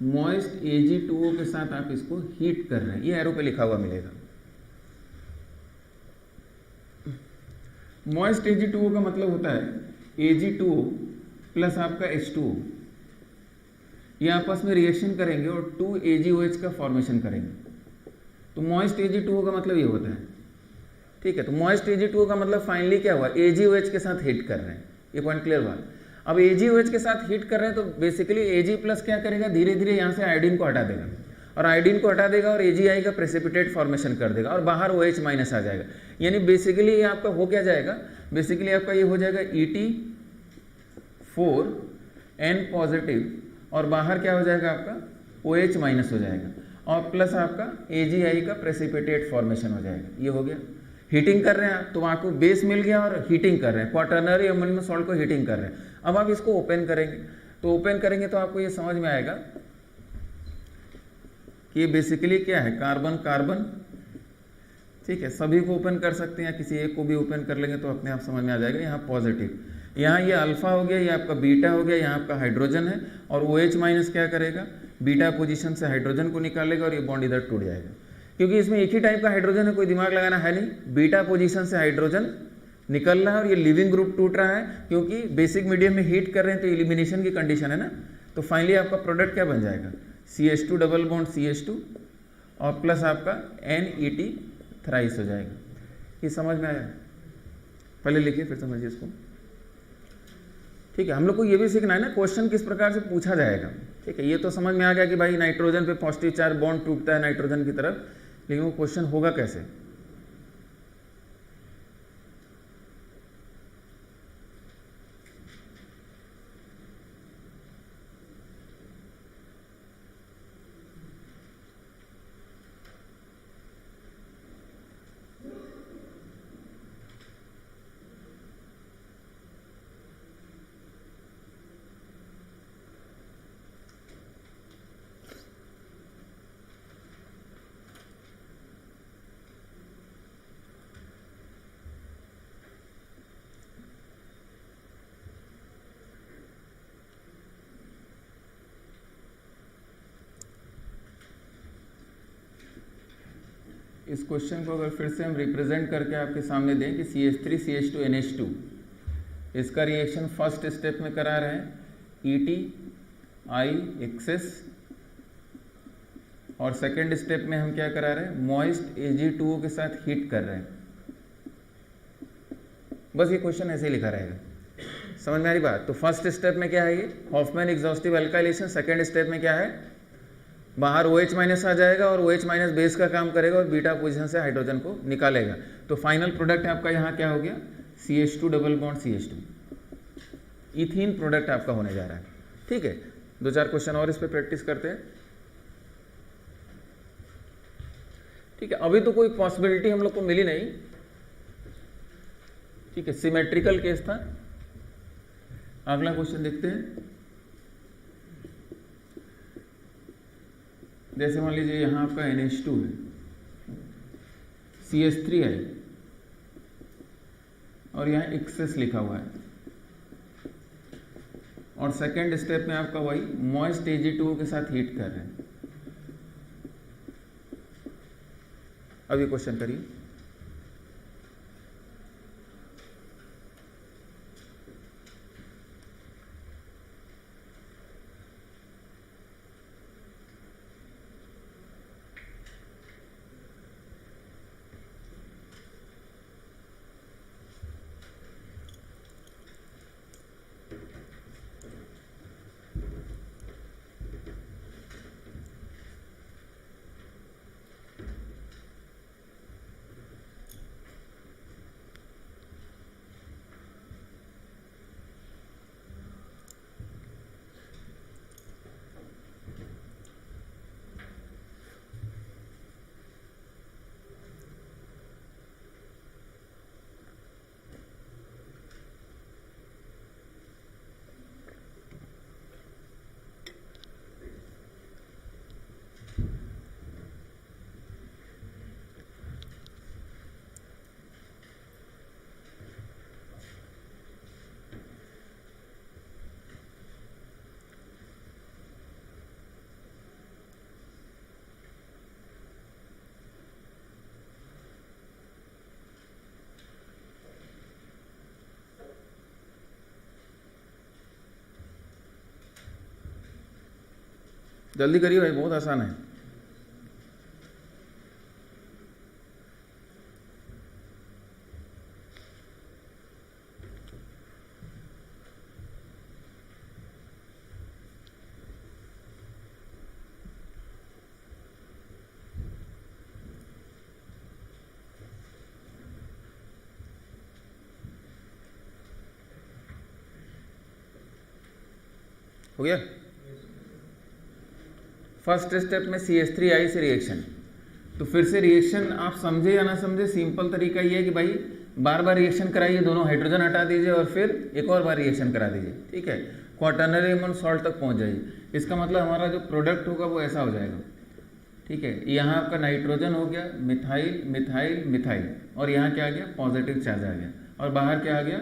मॉइस्ट Ag2O के साथ आप इसको हीट कर रहे हैं, ये एरो पे लिखा हुआ मिलेगा। मॉइस्ट Ag2O का मतलब होता है Ag2O प्लस आपका H2O, ये आपस में रिएक्शन करेंगे और 2AgOH का फॉर्मेशन करेंगे, तो मॉइस्ट Ag2O का मतलब ये होता है, ठीक है। तो मॉइस्ट Ag2O का मतलब फाइनली क्या हुआ, AgOH के साथ हीट कर रहे हैं, ये पॉइंट क्लियर हुआ। अब AgOH के साथ हीट कर रहे हैं तो बेसिकली Ag प्लस क्या करेगा, धीरे धीरे यहाँ से आयोडीन को हटा देगा, और आयोडीन को हटा देगा और AgI का प्रेसिपिटेट फॉर्मेशन कर देगा और बाहर OH माइनस आ जाएगा। यानी बेसिकली ये आपका हो क्या जाएगा, बेसिकली आपका ये हो जाएगा ET4N पॉजिटिव और बाहर क्या हो जाएगा आपका OH माइनस हो जाएगा और प्लस आपका AgI का प्रेसिपिटेट फॉर्मेशन हो जाएगा। ये हो गया, हीटिंग कर रहे हैं तो आपको बेस मिल गया और हीटिंग कर रहे हैं, क्वाटरनरी अमोनियम सॉल्ट को हीटिंग कर रहे हैं। अब आप इसको ओपन करेंगे, तो ओपन करेंगे तो आपको ये समझ में आएगा कि ये बेसिकली क्या है, कार्बन कार्बन, ठीक है। सभी को ओपन कर सकते हैं या किसी एक को भी ओपन कर लेंगे तो अपने आप समझ में आ जाएगा। यहाँ पॉजिटिव, यहाँ ये अल्फा हो गया, ये आपका बीटा हो गया, यहाँ आपका हाइड्रोजन है और OH माइनस क्या करेगा, बीटा पोजीशन से हाइड्रोजन को निकालेगा और ये बॉन्ड इधर टूट जाएगा, क्योंकि इसमें एक ही टाइप का हाइड्रोजन है, कोई दिमाग लगाना है नहीं। बीटा पोजीशन से हाइड्रोजन निकल रहा है और ये लिविंग ग्रुप टूट रहा है, क्योंकि बेसिक मीडियम में हीट कर रहे हैं तो एलिमिनेशन की कंडीशन है ना। तो फाइनली आपका प्रोडक्ट क्या बन जाएगा, CH2 डबल बॉन्ड CH2 और प्लस आपका NET थ्राइस हो जाएगा। ये समझ में आया, पहले लिखिए फिर समझिए इसको, ठीक है। हम लोग को ये भी सीखना है ना क्वेश्चन किस प्रकार से पूछा जाएगा, ठीक है। ये तो समझ में आ गया कि भाई नाइट्रोजन पे पॉजिटिव चार्ज बॉन्ड टूटता है नाइट्रोजन की तरफ, लेकिन वो क्वेश्चन होगा कैसे। इस क्वेश्चन को अगर फिर से हम रिप्रेजेंट करके आपके सामने दें कि CH3 CH2 NH2, इसका रिएक्शन फर्स्ट स्टेप में करा रहे हैं ETIXS, और सेकेंड स्टेप में हम क्या करा रहे हैं, मॉइस्ट Ag2O के साथ हीट कर रहे हैं। बस ये क्वेश्चन ऐसे ही लिखा रहेगा, समझ में आ रही बात। तो फर्स्ट स्टेप में क्या है, ये Hofmann exhaustive alkylation. Second step में क्या है, बाहर OH माइनस आ जाएगा और OH माइनस बेस का काम करेगा और बीटा पोजीशन से हाइड्रोजन को निकालेगा। तो फाइनल प्रोडक्ट आपका यहाँ क्या हो गया, CH2 double bond CH2, ethene product आपका होने जा रहा है। ठीक है, 2-4 क्वेश्चन और इस पर प्रैक्टिस करते हैं। ठीक है, अभी तो कोई पॉसिबिलिटी हम लोग को मिली नहीं। ठीक है, सिमेट्रिकल केस था। अगला क्वेश्चन देखते हैं। जैसे मान लीजिए यहां आपका NH2 है, CH3 है और यहाँ XS लिखा हुआ है, और सेकेंड स्टेप में आपका वही मॉइस्ट Ag2O के साथ हीट कर रहे हैं। अब ये क्वेश्चन करिए। जल्दी करिए भाई, बहुत आसान है। हो गया। फर्स्ट स्टेप में CH3I से रिएक्शन। तो फिर से रिएक्शन आप समझे या ना समझे, सिंपल तरीका ये है कि भाई बार बार रिएक्शन कराइए, दोनों हाइड्रोजन हटा दीजिए और फिर एक और बार रिएक्शन करा दीजिए। ठीक है, क्वाटर्नरी अमोन सॉल्ट तक पहुंच जाइए। इसका मतलब हमारा जो प्रोडक्ट होगा वो ऐसा हो जाएगा। ठीक है, यहाँ आपका नाइट्रोजन हो गया, मिथाइल मिथाइल मिथाइल, और यहाँ क्या आ गया, पॉजिटिव चार्ज आ गया, और बाहर क्या आ गया,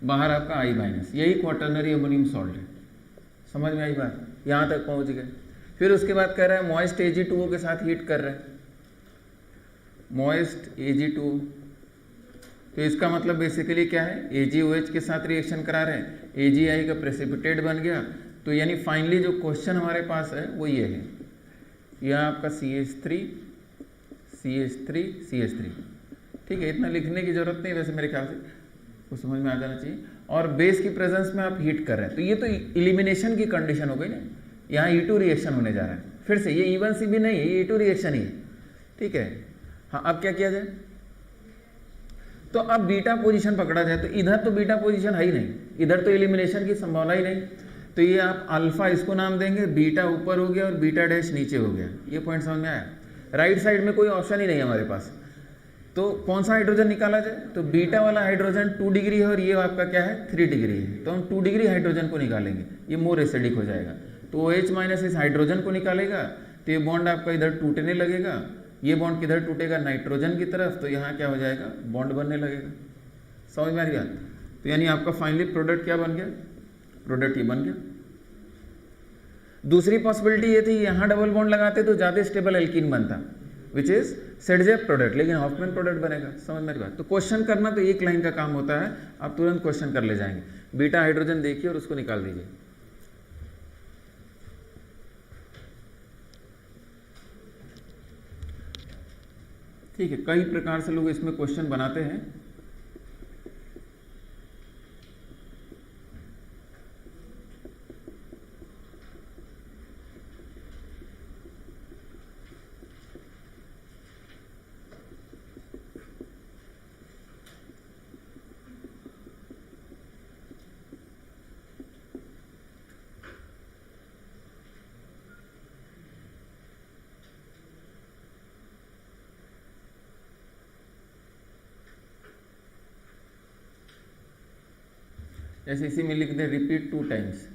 बाहर आपका I-। यही क्वाटर्नरी अमोनियम सॉल्ट है। समझ में आई बात, यहाँ तक पहुँच गए। फिर उसके बाद कह रहा है मॉइस्ट Ag2O के साथ हीट कर रहे हैं, मॉइस्ट Ag2O। तो इसका मतलब बेसिकली क्या है, AgOH के साथ रिएक्शन करा रहे हैं, AgI का प्रेसिपिटेट बन गया। तो यानी फाइनली जो क्वेश्चन हमारे पास है वो ये है, यह आपका CH3 CH3 CH3। ठीक है, इतना लिखने की जरूरत नहीं, वैसे मेरे ख्याल से वो समझ में आ जाना चाहिए। और बेस की प्रेजेंस में आप हीट कर रहे हैं, तो ये तो इलिमिनेशन की कंडीशन हो गई ना। यहाँ E2 रिएक्शन होने जा रहा है, फिर से ये E1C भी नहीं है, ये E2 रिएक्शन ही है। ठीक है, हाँ अब क्या किया जाए, तो अब बीटा पोजीशन पकड़ा जाए। तो इधर तो बीटा पोजीशन है ही नहीं, इधर तो एलिमिनेशन की संभावना ही नहीं। तो ये आप अल्फा इसको नाम देंगे, बीटा ऊपर हो गया और बीटा डैश नीचे हो गया। ये पॉइंट समझ में आया। राइट साइड में कोई ऑप्शन ही नहीं है हमारे पास, तो कौन सा हाइड्रोजन निकाला जाए, तो बीटा वाला हाइड्रोजन 2 डिग्री है और ये आपका क्या है 3 डिग्री है। तो हम 2 डिग्री हाइड्रोजन को निकालेंगे, ये मोर एसिडिक हो जाएगा। तो OH माइनस इस हाइड्रोजन को निकालेगा, तो ये बॉन्ड आपका इधर टूटने लगेगा। ये बॉन्ड किधर टूटेगा, नाइट्रोजन की तरफ। तो यहाँ क्या हो जाएगा, बॉन्ड बनने लगेगा। समझ में आ गया। तो यानी आपका फाइनली प्रोडक्ट क्या बन गया, प्रोडक्ट ये बन गया। दूसरी पॉसिबिलिटी ये थी, यहाँ डबल बॉन्ड लगाते तो ज़्यादा स्टेबल एल्कीन बनता, विच इज सेडजेफ प्रोडक्ट, लेकिन हॉफमैन प्रोडक्ट बनेगा। समझ में आ गया। तो क्वेश्चन करना तो एक लाइन का काम होता है, आप तुरंत क्वेश्चन कर ले जाएंगे। बीटा हाइड्रोजन देखिए और उसको निकाल दीजिए। ठीक है, कई प्रकार से लोग इसमें क्वेश्चन बनाते हैं। जैसे इसी में लिख दे रिपीट 2 टाइम्स।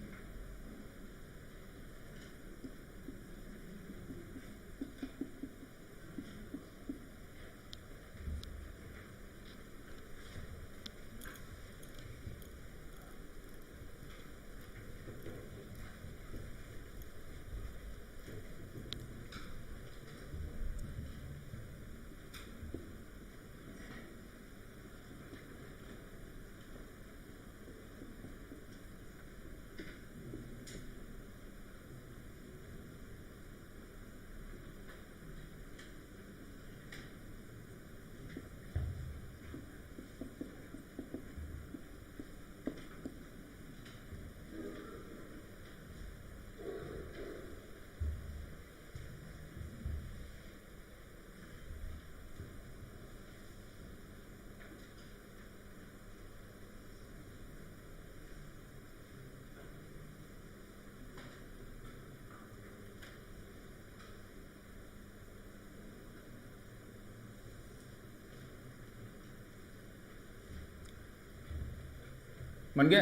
बन गया?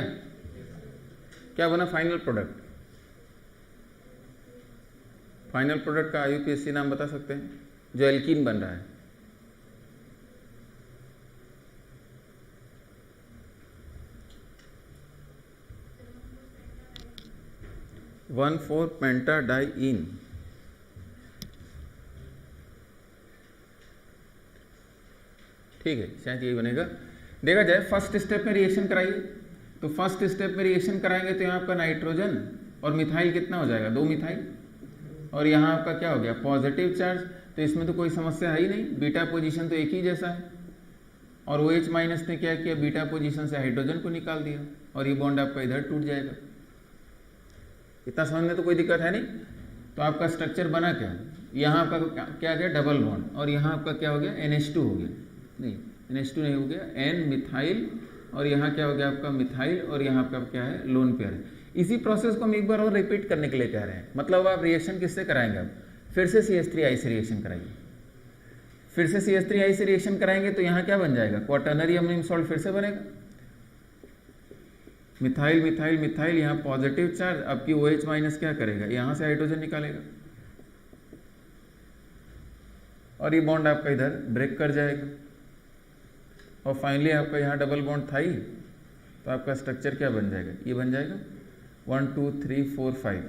क्या बना फाइनल प्रोडक्ट? फाइनल प्रोडक्ट का आईयूपीएसी नाम बता सकते हैं जो एल्कीन बन रहा है? 1,4-पेंटाडाइईन। ठीक है, शायद यही बनेगा। देखा जाए फर्स्ट स्टेप में रिएक्शन कराइए, तो फर्स्ट स्टेप में रिएक्शन कराएंगे तो यहाँ आपका नाइट्रोजन और मिथाइल कितना हो जाएगा? 2 मिथाइल। और यहाँ आपका क्या हो गया? Positive charge. तो इसमें तो कोई समस्या है ही नहीं, बीटा पोजीशन तो एक ही जैसा है। और OH माइनस ने क्या किया? बीटा पोजीशन से हाइड्रोजन को निकाल दिया और ये बॉन्ड आपका इधर टूट जाएगा। इतना समझ में तो कोई दिक्कत है नहीं। तो आपका स्ट्रक्चर बना क्या? यहाँ आपका क्या गया? Double bond. और यहाँ आपका क्या हो गया? NH2 हो गया। नहीं, NH2 नहीं हो गया, N मिथाइल। और यहाँ क्या हो गया आपका? मिथाइल। और यहाँ आपका क्या है? लोन पेयर है। इसी प्रोसेस को हम एक बार और रिपीट करने के लिए कह रहे हैं। मतलब आप रिएक्शन किससे कराएंगे? अब फिर से CH3I से रिएक्शन कराइए। फिर से CH3I से रिएक्शन कराएंगे तो यहाँ क्या बन जाएगा? क्वाटर्नरी अमोनियम सॉल्ट फिर से बनेगा। मिथाइल मिथाइल मिथाइल, यहाँ पॉजिटिव चार्ज। आपकी OH माइनस क्या करेगा? यहाँ से हाइड्रोजन निकालेगा और ये बॉन्ड आपका इधर ब्रेक कर जाएगा। और फाइनली आपका यहाँ डबल बॉन्ड था ही, तो आपका स्ट्रक्चर क्या बन जाएगा? ये बन जाएगा 1 2 3 4 5।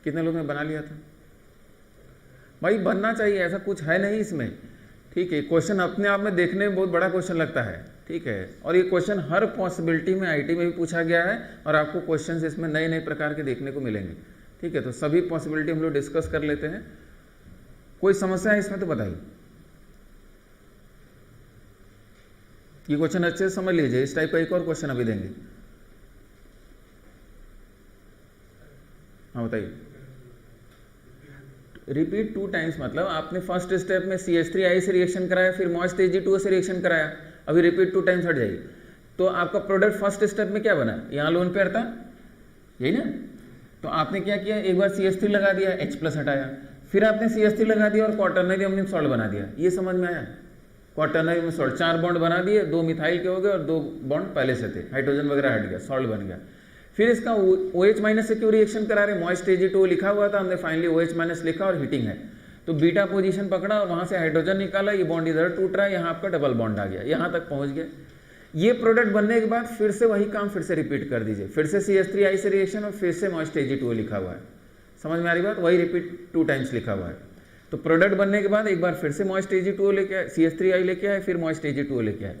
कितने लोग ने बना लिया था? भाई बनना चाहिए, ऐसा कुछ है नहीं इसमें। ठीक है, क्वेश्चन अपने आप में देखने में बहुत बड़ा क्वेश्चन लगता है। ठीक है, और ये क्वेश्चन हर पॉसिबिलिटी में आईटी में भी पूछा गया है और आपको क्वेश्चन इसमें नए नए प्रकार के देखने को मिलेंगे। ठीक है, तो सभी पॉसिबिलिटी हम लोग डिस्कस कर लेते हैं। कोई समस्या है इसमें तो बताइए। ये क्वेश्चन अच्छे से समझ लीजिए। इस टाइप का एक और क्वेश्चन अभी देंगे। हाँ बताइए। रिपीट 2 टाइम्स मतलब आपने फर्स्ट स्टेप में CH3I से रिएक्शन कराया, फिर मॉइस्ट Ag2O से रिएक्शन कराया, अभी रिपीट 2 टाइम्स हट जाइए। तो आपका प्रोडक्ट फर्स्ट स्टेप में क्या बना? यहाँ लोन पेयर था, यही ना? तो आपने क्या किया? एक बार CH3 लगा दिया, H+ हटाया, फिर आपने CH3 लगा दिया और क्वाटर्नरी अमोनियम सॉल्ट बना दिया। ये समझ में आया? क्वाटर्नरी अमोनियम सॉल्ट 4 बॉन्ड बना दिए, 2 मिथाइल के हो गए और 2 बॉन्ड पहले से थे, हाइड्रोजन वगैरह हट गया, सॉल्ट बन गया। फिर इसका OH माइनस से क्यों रिएक्शन करा रहे? मॉइस्ट Ag2O लिखा हुआ था, हमने फाइनली OH माइनस लिखा और हीटिंग है, तो बीटा पोजीशन पकड़ा और वहां से हाइड्रोजन निकाला, ये बॉन्ड इधर टूट रहा है, यहाँ आपका डबल बॉन्ड आ गया, यहाँ तक पहुंच गया। ये प्रोडक्ट बनने के बाद फिर से वही काम फिर से रिपीट कर दीजिए, फिर से CH3I से रिएक्शन और फिर से मॉइस्ट Ag2O लिखा हुआ है। समझ में आ रही बात? वही रिपीट 2 टाइम्स लिखा हुआ है। तो प्रोडक्ट बनने के बाद एक बार फिर से मॉइस्ट Ag2O लेके आए, CH3I लेके आए, फिर मॉइस्ट Ag2O लेके आए।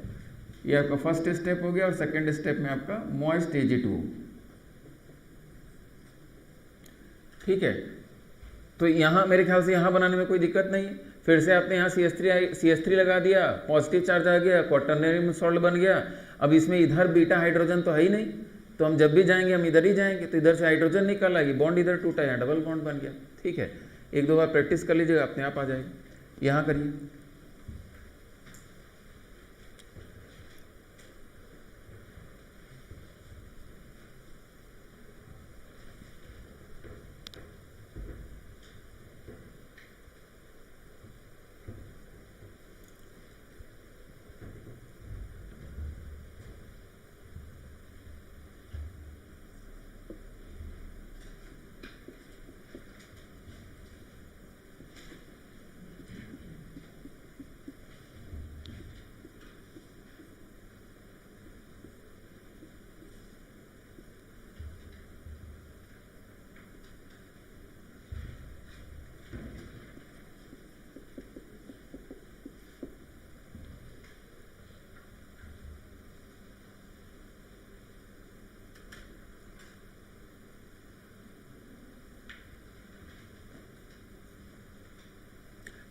ये आपका फर्स्ट स्टेप हो गया और सेकेंड स्टेप में आपका मॉइस्ट Ag2O। ठीक है, तो यहाँ मेरे ख्याल से यहाँ बनाने में कोई दिक्कत नहीं है। फिर से आपने यहाँ CH3 लगा दिया, पॉजिटिव चार्ज आ गया, क्वाटरनरी सॉल्ट बन गया। अब इसमें इधर बीटा हाइड्रोजन तो है ही नहीं, तो हम जब भी जाएंगे हम इधर ही जाएंगे, तो इधर से हाइड्रोजन निकल आएगी, बॉन्ड इधर टूटा, यहाँ डबल बॉन्ड बन गया। ठीक है, एक दो बार प्रैक्टिस कर लीजिएगा, अपने आप आ जाएगी। यहाँ करिए,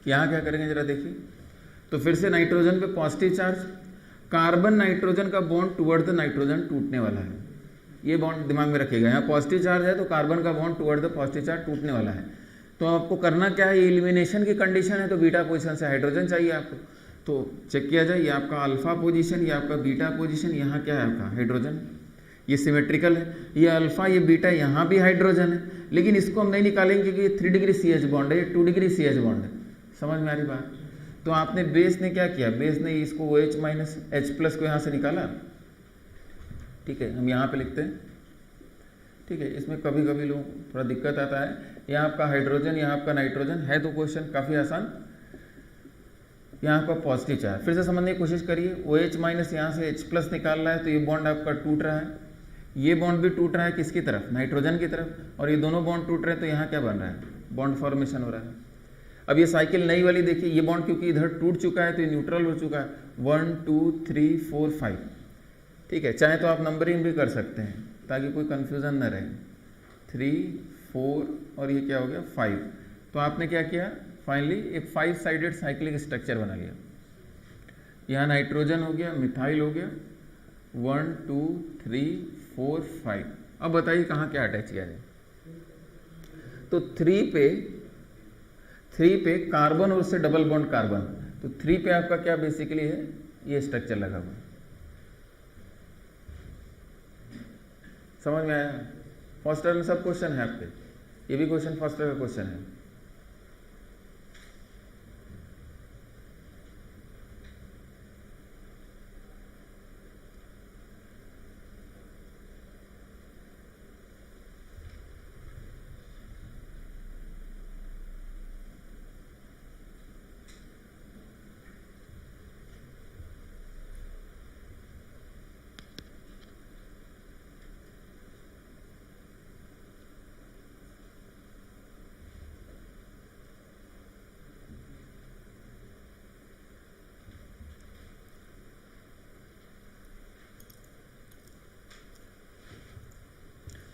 यहाँ क्या करेंगे जरा देखिए। तो फिर से नाइट्रोजन पे पॉजिटिव चार्ज, कार्बन नाइट्रोजन का बॉन्ड टुवर्ड द नाइट्रोजन टूटने वाला है, ये बॉन्ड दिमाग में रखिएगा। यहाँ पॉजिटिव चार्ज है तो कार्बन का bond toward the positive charge टूटने वाला है। तो आपको करना क्या है, एलिमिनेशन की कंडीशन है, तो बीटा पोजीशन से हाइड्रोजन चाहिए आपको। तो चेक किया जाए, ये आपका अल्फा पोजीशन, ये आपका बीटा पोजीशन, यहाँ क्या है आपका हाइड्रोजन, ये सिमेट्रिकल है, ये अल्फा ये बीटा, यहाँ भी हाइड्रोजन है, लेकिन इसको हम नहीं निकालेंगे क्योंकि ये 3 डिग्री CH बॉन्ड है, ये 2 डिग्री CH बॉन्ड है। समझ में आ रही बात? तो आपने बेस ने क्या किया, बेस ने इसको OH माइनस H+ को यहाँ से निकाला। ठीक है, हम यहाँ पे लिखते हैं। ठीक है, इसमें कभी कभी लोग थोड़ा दिक्कत आता है। यहाँ आपका हाइड्रोजन, यहाँ आपका नाइट्रोजन है, तो क्वेश्चन काफ़ी आसान। यहाँ आपका पॉजिटिव चार्ज, फिर से समझने की कोशिश करिए। OH माइनस यहाँ से H+ निकाल रहा है, तो ये बॉन्ड आपका टूट रहा है, ये बॉन्ड भी टूट रहा है, किसकी तरफ, नाइट्रोजन की तरफ, और ये दोनों बॉन्ड टूट रहे हैं, तो यहाँ क्या बन रहा है, बॉन्ड फॉर्मेशन हो रहा है। अब ये साइकिल नई वाली देखिए, ये बॉन्ड क्योंकि इधर टूट चुका है तो ये न्यूट्रल हो चुका है। 1 2 3 4 5। ठीक है, चाहे तो आप नंबरिंग भी कर सकते हैं ताकि कोई कंफ्यूजन न रहे। 3 4 और ये क्या हो गया 5। तो आपने क्या किया, फाइनली एक 5 साइडेड साइक्लिक स्ट्रक्चर बना लिया। यहाँ नाइट्रोजन हो गया, मिथाइल हो गया, 1 2 3 4 5। अब बताइए कहाँ क्या अटैच किया जाए। तो 3 पे कार्बन और उससे डबल बॉन्ड कार्बन, तो 3 पे आपका क्या बेसिकली है, ये स्ट्रक्चर लगा हुआ। समझ में आया? फर्स्ट ईयर में सब क्वेश्चन है आपके, ये भी क्वेश्चन फर्स्ट ईयर का क्वेश्चन है।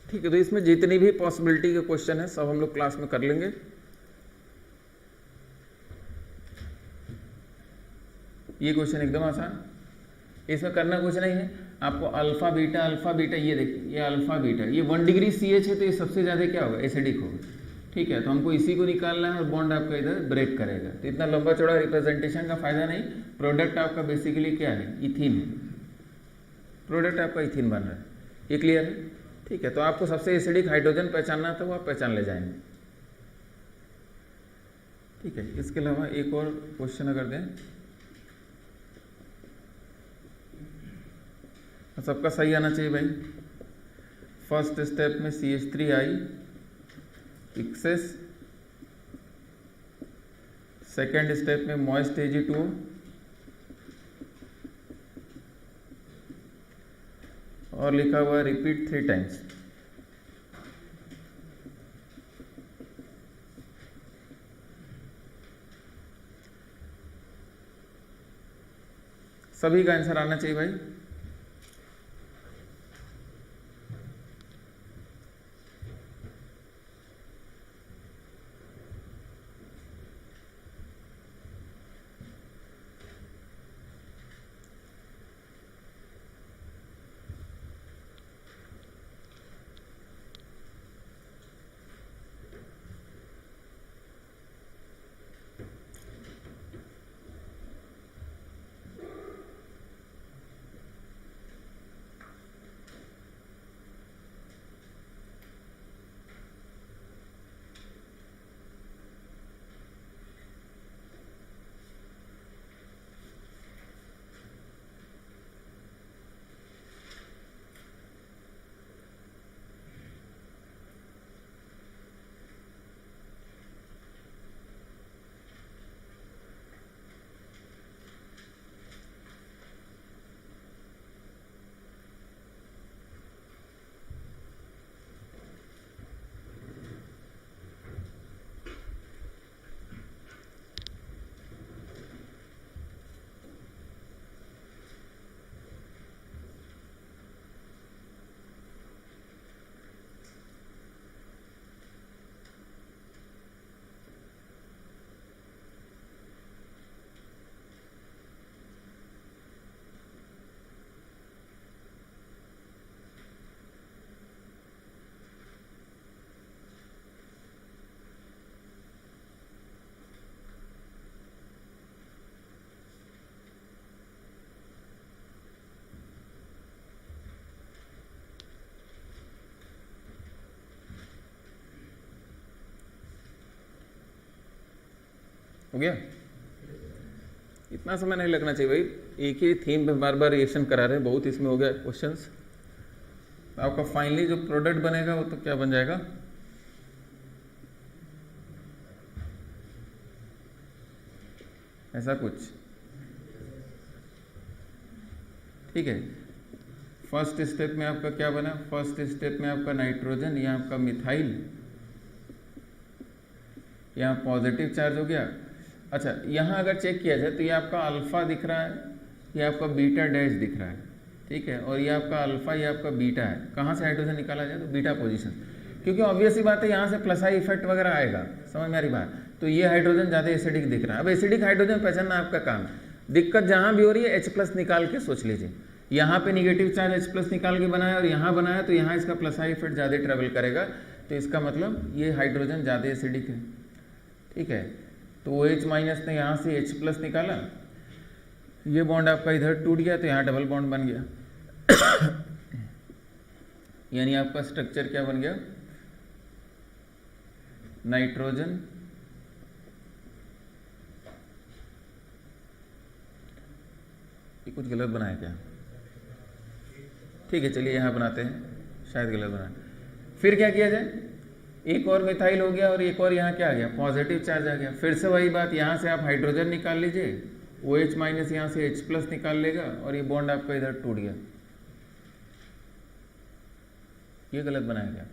ठीक है, तो इसमें जितनी भी पॉसिबिलिटी के क्वेश्चन है सब हम लोग क्लास में कर लेंगे। ये क्वेश्चन एकदम आसान, इसमें करना कुछ नहीं है आपको। अल्फा बीटा, ये देखिए, ये अल्फा बीटा, ये 1 डिग्री CH है, तो ये सबसे ज़्यादा क्या होगा, एसिडिक होगा। ठीक है, तो हमको इसी को निकालना है और बॉन्ड आपका इधर ब्रेक करेगा। तो इतना लंबा चौड़ा रिप्रेजेंटेशन का फायदा नहीं। प्रोडक्ट आपका बेसिकली क्या है, इथीन है, प्रोडक्ट आपका इथीन बन रहा है। ये क्लियर है? ठीक है, तो आपको सबसे एसिडिक हाइड्रोजन पहचानना था, वो आप पहचान ले जाएंगे। ठीक है, इसके अलावा एक और क्वेश्चन अगर दें, सबका सही आना चाहिए भाई। फर्स्ट स्टेप में CH3 आई एक्सेस, सेकेंड स्टेप में मॉइस्ट Ag2O, और लिखा हुआ रिपीट 3 टाइम्स। सभी का आंसर आना चाहिए भाई। हो गया? इतना समय नहीं लगना चाहिए भाई, एक ही थीम पे बार बार रिएक्शन करा रहे हैं, बहुत इसमें हो गया क्वेश्चंस। आपका फाइनली जो प्रोडक्ट बनेगा वो तो क्या बन जाएगा, ऐसा कुछ, ठीक है। फर्स्ट स्टेप में आपका क्या बना, फर्स्ट स्टेप में आपका नाइट्रोजन, यहाँ आपका मिथाइल, यहाँ पॉजिटिव चार्ज हो गया। अच्छा, यहाँ अगर चेक किया जाए तो ये आपका अल्फा दिख रहा है, ये आपका बीटा डैश दिख रहा है, ठीक है, और ये आपका अल्फा, ये आपका बीटा है। कहाँ से हाइड्रोजन निकाला जाए तो बीटा पोजीशन, क्योंकि ऑब्वियस ही बात है यहाँ से प्लस आई इफेक्ट वगैरह आएगा, समझ में आ रही बात। तो ये हाइड्रोजन ज़्यादा एसिडिक दिख रहा है। अब एसिडिक हाइड्रोजन पहचानना आपका काम है। दिक्कत जहाँ भी हो रही है H+ निकाल के सोच लीजिए, यहाँ पे निगेटिव चार्ज H+ निकाल के बनाया और यहाँ बनाया तो यहाँ इसका प्लस आई इफेक्ट ज़्यादा ट्रेवल करेगा, तो इसका मतलब ये हाइड्रोजन ज़्यादा एसिडिक है, ठीक है। तो OH- ने यहाँ से H+ निकाला, ये बॉन्ड आपका इधर टूट गया तो यहाँ डबल बॉन्ड बन गया यानी आपका स्ट्रक्चर क्या बन गया, नाइट्रोजन ये कुछ गलत बनाया क्या, ठीक है चलिए यहाँ बनाते हैं, शायद गलत बनाए। फिर क्या किया जाए, एक और मिथाइल हो गया और एक और यहाँ क्या आ गया, पॉजिटिव चार्ज आ गया। फिर से वही बात, यहाँ से आप हाइड्रोजन निकाल लीजिए, OH- यहाँ से H+ निकाल लेगा और ये बॉन्ड आपका इधर टूट गया। ये गलत बनाया गया,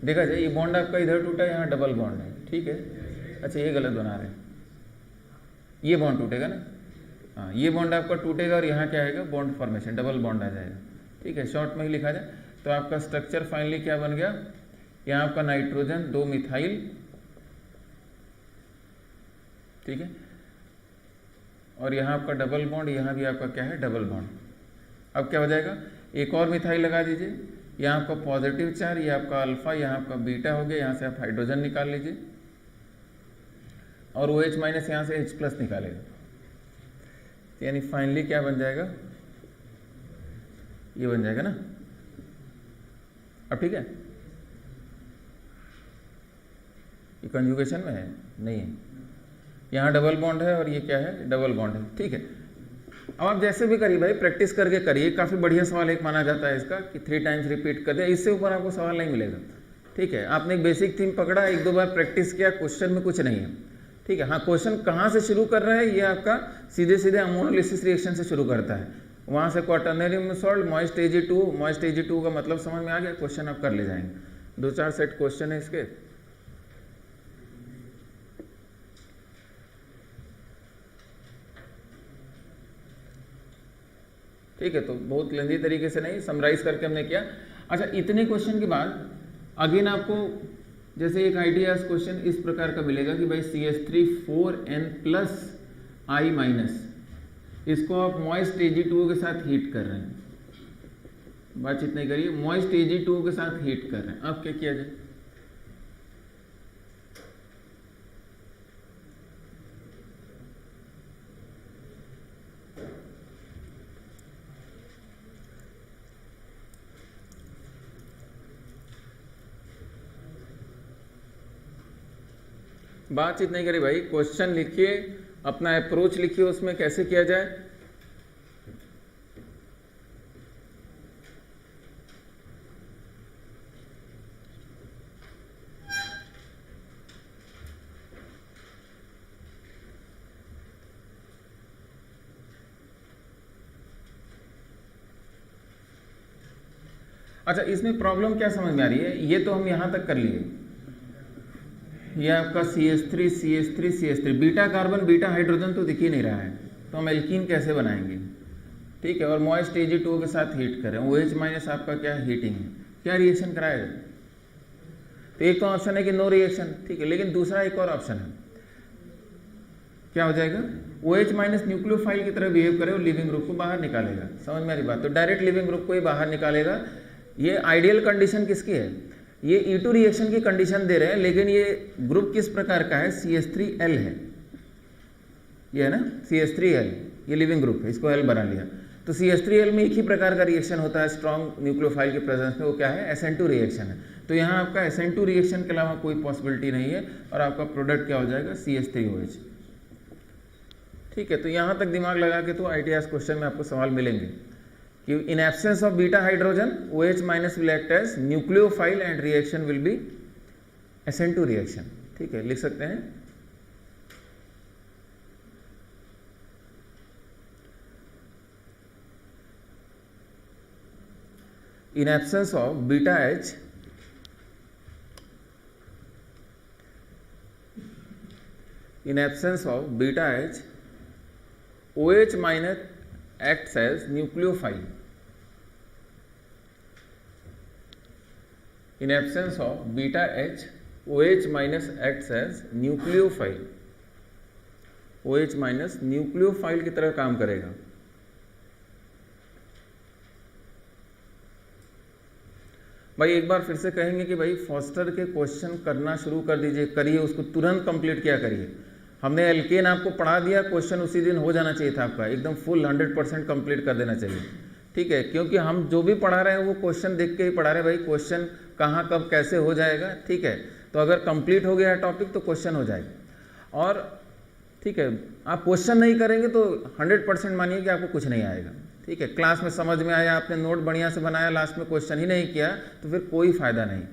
देखा जाए ये बॉन्ड आपका इधर टूटा, यहाँ डबल बॉन्ड है, ठीक है। अच्छा ये गलत बना रहे हैं, ये बॉन्ड टूटेगा ना, हाँ ये बॉन्ड आपका टूटेगा और यहाँ क्या आएगा, बॉन्ड फॉर्मेशन, डबल बॉन्ड आ जाएगा, ठीक है। शॉर्ट में ही लिखा जाए तो आपका स्ट्रक्चर फाइनली क्या बन गया, यहाँ आपका नाइट्रोजन 2 मिथाइल, ठीक है, और यहाँ आपका डबल बॉन्ड, यहाँ भी आपका क्या है, डबल बॉन्ड। अब क्या हो जाएगा, एक और मिथाइल लगा दीजिए, यहाँ आपका पॉजिटिव चार्ज, ये आपका अल्फा, यहाँ आपका बीटा हो गया, यहाँ से आप हाइड्रोजन निकाल लीजिए और OH- यहाँ से H+ निकालेगा, यानी फाइनली क्या बन जाएगा, ये बन जाएगा ना। अब ठीक है, ये कंजुगेशन में है नहीं है, यहाँ डबल बॉन्ड है और ये क्या है, डबल बॉन्ड है, ठीक है। अब आप जैसे भी करिए भाई, प्रैक्टिस करके करिए। काफ़ी बढ़िया सवाल एक माना जाता है इसका कि 3 टाइम्स रिपीट कर दे, इससे ऊपर आपको सवाल नहीं मिलेगा, ठीक है। आपने एक बेसिक थीम पकड़ा, 1-2 बार प्रैक्टिस किया, क्वेश्चन में कुछ नहीं है, ठीक है। हाँ क्वेश्चन कहाँ से शुरू कर रहा है, ये आपका सीधे सीधे अमोनोलिसिस रिएक्शन से शुरू करता है, वहाँ से क्वाटरनरी में salt, moist Ag2, moist Ag2 का मतलब समझ में आ गया, क्वेश्चन आप कर ले जाएंगे। 2-4 सेट क्वेश्चन है इसके, ठीक है। तो बहुत लेंदी तरीके से नहीं, समराइज करके हमने किया। अच्छा, इतने क्वेश्चन के बाद अगेन आपको जैसे एक आइडिया क्वेश्चन इस प्रकार का मिलेगा कि भाई CH3 4n+I-, इसको आप मॉइस्ट Ag2 के साथ हीट कर रहे हैं, बातचीत नहीं करिए, मॉइस्ट Ag2 के साथ हीट कर रहे हैं। अब क्या किया जाए, बातचीत नहीं करी भाई, क्वेश्चन लिखिए, अपना अप्रोच लिखिए, उसमें कैसे किया जाए। अच्छा, इसमें प्रॉब्लम क्या समझ में आ रही है, ये तो हम यहां तक कर लिए, ये आपका CH3 beta carbon beta hydrogen तो दिख ही नहीं रहा है, तो हम एल्कीन कैसे बनाएंगे, ठीक है। और मॉइस्ट Ag2 के साथ हीट करें, OH- आपका क्या हीटिंग है, क्या रिएक्शन कराया जाए। तो एक तो ऑप्शन है कि नो रिएक्शन, ठीक है, लेकिन दूसरा एक और ऑप्शन है, क्या हो जाएगा, OH- न्यूक्लियोफाइल की तरह बिहेव करे और लिविंग ग्रुप को बाहर निकालेगा, समझ में आ रही बात। तो डायरेक्ट लिविंग ग्रुप को ही बाहर निकालेगा। ये आइडियल कंडीशन किसकी है, ये E2 रिएक्शन की कंडीशन दे रहे हैं, लेकिन ये ग्रुप किस प्रकार का है, CH3L है, ये है ना CH3L, ये लिविंग ग्रुप है, इसको L बना लिया। तो CH3L में एक ही प्रकार का रिएक्शन होता है स्ट्रॉन्ग न्यूक्लियोफाइल के प्रेजेंस में, वो क्या है, SN2 रिएक्शन है। तो यहाँ आपका SN2 रिएक्शन के अलावा कोई पॉसिबिलिटी नहीं है और आपका प्रोडक्ट क्या हो जाएगा, CH3OH। ठीक है, तो यहाँ तक दिमाग लगा के तो ITS क्वेश्चन में आपको सवाल मिलेंगे कि in absence of beta hydrogen OH minus will act as nucleophile and reaction will be SN2 reaction. ठीक है, लिख सकते हैं in absence of beta H OH minus acts as nucleophile. In absence of beta H OH minus acts as nucleophile. OH minus nucleophile की तरह काम करेगा। भाई एक बार फिर से कहेंगे कि भाई फॉस्टर के क्वेश्चन करना शुरू कर दीजिए, करिए उसको, तुरंत कंप्लीट किया करिए। हमने एल्केन आपको पढ़ा दिया, क्वेश्चन उसी दिन हो जाना चाहिए था आपका, एकदम फुल 100% कंप्लीट कर देना चाहिए। ठीक है, क्योंकि हम जो भी पढ़ा रहे हैं वो क्वेश्चन देख के ही पढ़ा रहे हैं भाई, क्वेश्चन कहाँ कब कैसे हो जाएगा। ठीक है, तो अगर कंप्लीट हो गया टॉपिक तो क्वेश्चन हो जाएगा। और ठीक है, आप क्वेश्चन नहीं करेंगे तो 100% मानिए कि आपको कुछ नहीं आएगा। ठीक है, क्लास में समझ में आया, आपने नोट बढ़िया से बनाया, लास्ट में क्वेश्चन ही नहीं किया तो फिर कोई फ़ायदा नहीं।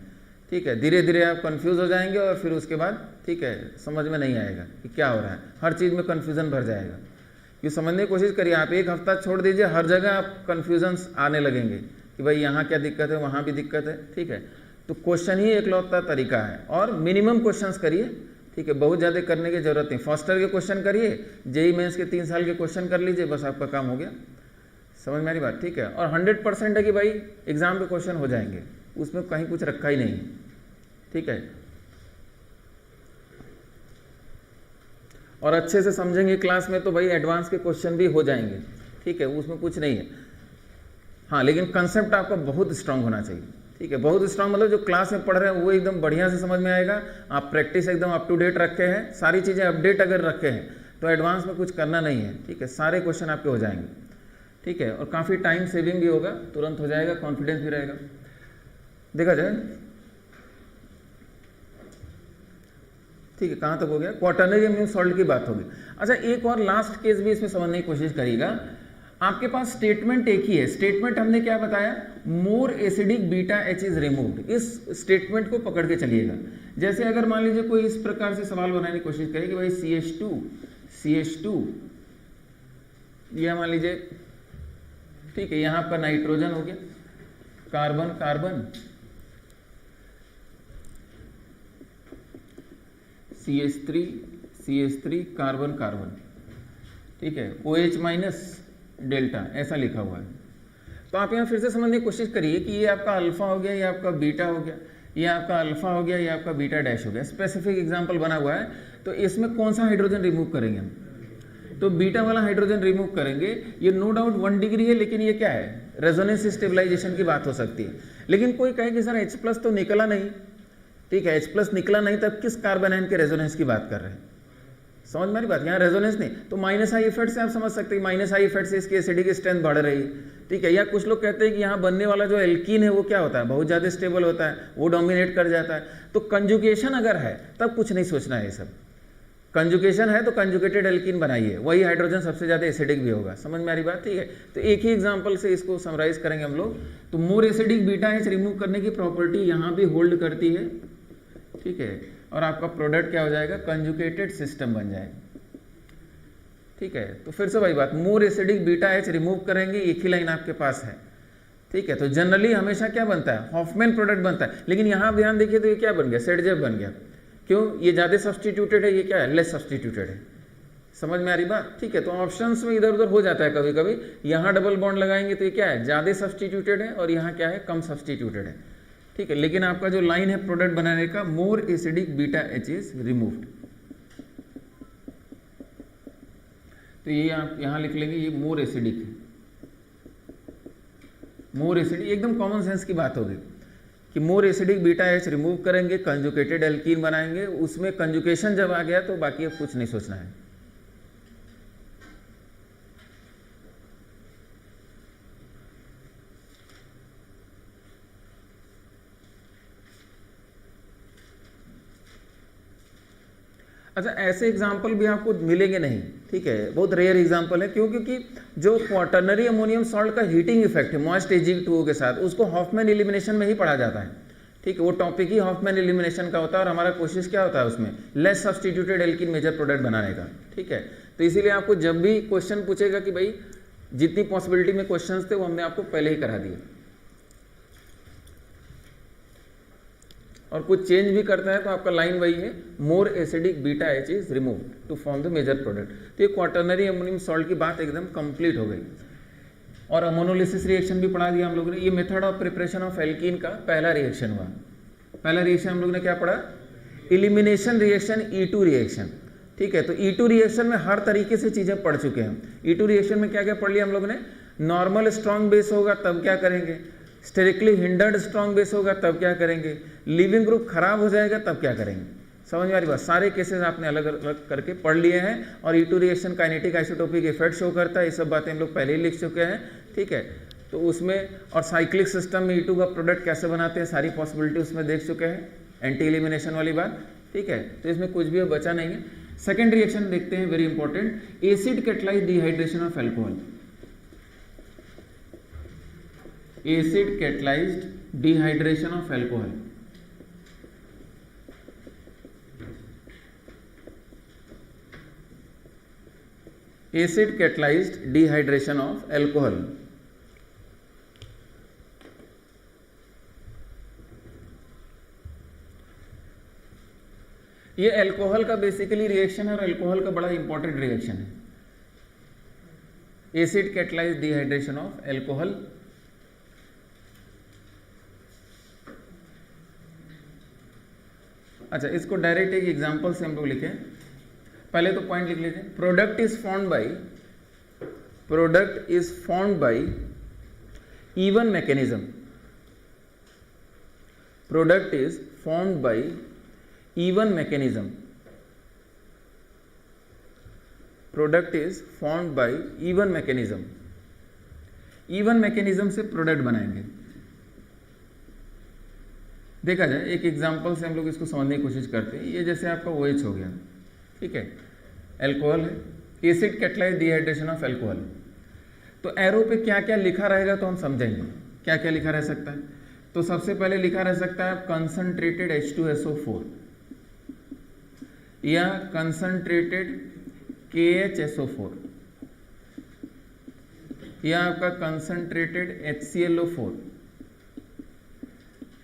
ठीक है, धीरे धीरे आप कंफ्यूज हो जाएंगे और फिर उसके बाद ठीक है समझ में नहीं आएगा कि क्या हो रहा है, हर चीज़ में कन्फ्यूज़न भर जाएगा। ये समझने की कोशिश करिए, आप एक हफ्ता छोड़ दीजिए, हर जगह आप कन्फ्यूजन्स आने लगेंगे कि भाई यहाँ क्या दिक्कत है, वहाँ भी दिक्कत है। ठीक है, तो क्वेश्चन ही एकलौता तरीका है और मिनिमम क्वेश्चंस करिए। ठीक है, बहुत ज़्यादा करने की जरूरत नहीं, फॉस्टर के क्वेश्चन करिए, जेईई मेंस के 3 साल के क्वेश्चन कर लीजिए, बस आपका काम हो गया। समझ मेरी बात? ठीक है, और 100% है कि भाई एग्जाम पे क्वेश्चन हो जाएंगे, उसमें कहीं कुछ रखा ही नहीं है। ठीक है, और अच्छे से समझेंगे क्लास में तो भाई एडवांस के क्वेश्चन भी हो जाएंगे। ठीक है, उसमें कुछ नहीं है। हाँ, लेकिन कंसेप्ट आपका बहुत स्ट्रांग होना चाहिए। ठीक है, बहुत स्ट्रांग मतलब जो क्लास में पढ़ रहे हैं वो एकदम बढ़िया से समझ में आएगा। आप प्रैक्टिस एकदम अप टू डेट रखे हैं, सारी चीज़ें अपडेट अगर रखे हैं तो एडवांस में कुछ करना नहीं है। ठीक है, सारे क्वेश्चन आपके हो जाएंगे। ठीक है, और काफ़ी टाइम सेविंग भी होगा, तुरंत हो जाएगा, कॉन्फिडेंस भी रहेगा। देखा जाए, ठीक है, कहाँ तक हो गया? क्वाटर्नरी अम्लीय सॉल्ट की बात होगी। अच्छा, एक और लास्ट केस भी इसमें समझने की कोशिश करिएगा। आपके पास स्टेटमेंट एक ही है, स्टेटमेंट हमने क्या बताया, मोर acidic beta H is removed. इस स्टेटमेंट को पकड़ के चलिएगा। जैसे अगर मान लीजिए कोई इस प्रकार से सवाल बनाने की कोशिश करे कि भाई CH2 यह मान लीजिए, ठीक है, यहाँ आपका नाइट्रोजन हो गया, carbon carbon, CH3 carbon carbon, ठीक है, OH माइनस डेल्टा, ऐसा लिखा हुआ है। तो आप यहाँ फिर से समझने की कोशिश करिए कि ये आपका अल्फा हो गया, ये आपका बीटा हो गया, ये आपका अल्फा हो गया, ये आपका बीटा डैश हो गया। स्पेसिफिक एग्जांपल बना हुआ है, तो इसमें कौन सा हाइड्रोजन रिमूव करेंगे हम? तो बीटा वाला हाइड्रोजन रिमूव करेंगे। ये नो डाउट 1 डिग्री है, लेकिन ये क्या है, रेजोनेंस स्टेबलाइजेशन की बात हो सकती है। लेकिन कोई कहे कि सर H+ तो निकला नहीं। ठीक है, H+ निकला नहीं, तब किस कार्बन आयन के रेजोनेंस की बात कर रहे हैं? समझ मेरी बात? यहाँ रेजोनेंस नहीं, तो माइनस आई इफेक्ट से आप समझ सकते हैं, माइनस आई इफेक्ट से इसकी एसिडिक स्ट्रेंथ बढ़ रही है। ठीक है, या कुछ लोग कहते हैं कि यहाँ बनने वाला जो एल्कीन है वो क्या होता है, बहुत ज़्यादा स्टेबल होता है, वो डोमिनेट कर जाता है। तो कंजुगेशन अगर है तब कुछ नहीं सोचना है। ये सब कंजुगेशन है तो कंजुगेटेड एल्कीन बनाइए, वही हाइड्रोजन सबसे ज़्यादा एसिडिक भी होगा। समझ में आ रही बात? ठीक है, तो एक ही एग्जांपल से इसको समराइज करेंगे हम लोग। तो more acidic beta H remove करने की प्रॉपर्टी यहाँ भी होल्ड करती है। ठीक है, और आपका प्रोडक्ट क्या हो जाएगा, कंजुगेटेड सिस्टम बन जाएगा। ठीक है, तो फिर से वही बात, मोर एसिडिक बीटा एच रिमूव करेंगे, एक ही लाइन आपके पास है। ठीक है, तो जनरली हमेशा क्या बनता है, हॉफमैन प्रोडक्ट बनता है। लेकिन यहाँ ध्यान देखिए तो ये क्या बन गया, सेडजेफ बन गया। क्यों? ये ज़्यादा सब्सटीट्यूटेड है, ये क्या है, लेस सब्सटीट्यूटेड है। समझ में आ रही बात? ठीक है, तो ऑप्शंस में इधर उधर हो जाता है कभी कभी। यहाँ डबल बॉन्ड लगाएंगे तो ये क्या है, ज़्यादा सब्सटीट्यूटेड है, और यहाँ क्या है, कम सब्सटीट्यूटेड है। ठीक है, लेकिन आपका जो लाइन है प्रोडक्ट बनाने का, मोर acidic beta H is removed, तो ये आप यहाँ लिख लेंगे, ये मोर एसिडिक है। मोर एसिडिक एकदम कॉमन सेंस की बात होगी कि मोर एसिडिक बीटा एच रिमूव करेंगे, कंजुगेटेड एल्कीन बनाएंगे। उसमें कंजुगेशन जब आ गया तो बाकी अब कुछ नहीं सोचना है। अच्छा, ऐसे एग्जाम्पल भी आपको मिलेंगे नहीं, ठीक है, बहुत रेयर एग्जाम्पल है। क्यों? क्योंकि जो क्वाटरनरी अमोनियम सॉल्ट का हीटिंग इफेक्ट है मॉइस्ट Ag2O के साथ, उसको हॉफमैन एलिमिनेशन में ही पढ़ा जाता है, ठीक है, वो टॉपिक ही हॉफमैन एलिमिनेशन का होता है और हमारा कोशिश क्या होता है उसमें, less substituted alkene major product बनाने का, ठीक है। तो इसीलिए आपको जब भी क्वेश्चन पूछेगा कि भाई जितनी पॉसिबिलिटी में क्वेश्चंस थे वो हमने आपको पहले ही करा दिए, और कुछ चेंज भी करता है तो आपका लाइन वही है, more acidic beta H is remove to form the major product. तो ये क्वाटरनरी अमोनियम सॉल्ट की बात एकदम कंप्लीट हो गई। और अमोनोलिसिस रिएक्शन भी पढ़ा दिया हम लोगों ने। ये method of preparation of alkene का पहला रिएक्शन हुआ। पहला रिएक्शन हम लोगों ने क्या पढ़ा, इलिमिनेशन रिएक्शन, E2 रिएक्शन, ठीक है। तो E2 रिएक्शन में हर तरीके से चीजें पढ़ चुके हैं। E2 रिएक्शन में क्या क्या पढ़ लिया हम लोगों ने, नॉर्मल स्ट्रॉन्ग बेस होगा तब क्या करेंगे, स्टेरिकली हिंडर्ड स्ट्रॉन्ग बेस होगा तब क्या करेंगे, लिविंग ग्रुप खराब हो जाएगा तब क्या करेंगे। समझ में आ रही बात, सारे केसेस आपने अलग अलग करके पढ़ लिए हैं। और E2 reaction kinetic isotopic effect show करता है, ये सब बातें हम लोग पहले ही लिख चुके हैं, ठीक है। तो उसमें और साइक्लिक सिस्टम में E2 का प्रोडक्ट कैसे बनाते हैं सारी पॉसिबिलिटी उसमें देख चुके हैं, एंटी एलिमिनेशन वाली बात, ठीक है। तो इसमें कुछ भी बचा नहीं है। सेकेंड रिएक्शन देखते हैं, very important, acid catalyse dehydration of alcohol. Acid catalysed dehydration of alcohol. Acid catalysed dehydration of alcohol. ये एल्कोहल का बेसिकली रिएक्शन है और एल्कोहल का बड़ा इंपॉर्टेंट रिएक्शन है, acid catalysed dehydration of alcohol. अच्छा, इसको डायरेक्ट एक एग्जांपल से हम लोग लिखें। पहले तो पॉइंट लिख लीजिए, product is formed by even mechanism. Product is formed by even mechanism. Product is formed by even mechanism. Even mechanism से प्रोडक्ट बनाएंगे। देखा जाए एक एग्जांपल से हम लोग इसको समझने की कोशिश करते हैं। ये जैसे आपका OH हो गया, ठीक है, एल्कोहल है, acid catalysed dehydration of alcohol. तो एरो पे क्या क्या लिखा रहेगा तो हम समझेंगे क्या क्या लिखा रह सकता है। तो सबसे पहले लिखा रह सकता है कंसंट्रेटेड H2SO4 या कंसंट्रेटेड KHSO4 या आपका कंसंट्रेटेड HClO4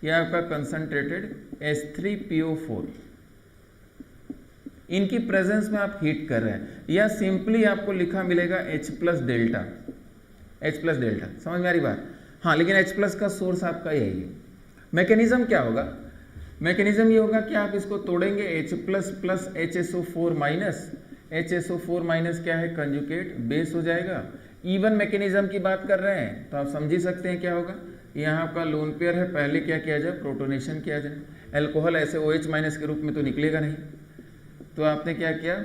या आपका कंसंट्रेटेड H3PO4। इनकी प्रेजेंस में आप हीट कर रहे हैं, या सिंपली आपको लिखा मिलेगा H प्लस डेल्टा। समझ में आ रही बात? हाँ, लेकिन H+ का सोर्स आपका यही है। मैकेनिज्म क्या होगा, मैकेनिज्म ये होगा कि आप इसको तोड़ेंगे, H+ प्लस HSO4 माइनस क्या है, कंजुगेट बेस हो जाएगा। इवन मैकेनिज्म की बात कर रहे हैं तो आप समझ ही सकते हैं क्या होगा। यहाँ आपका लोन पेयर है, पहले क्या किया जाए, प्रोटोनेशन किया जाए। एल्कोहल ऐसे OH- के रूप में तो निकलेगा नहीं, तो आपने क्या किया,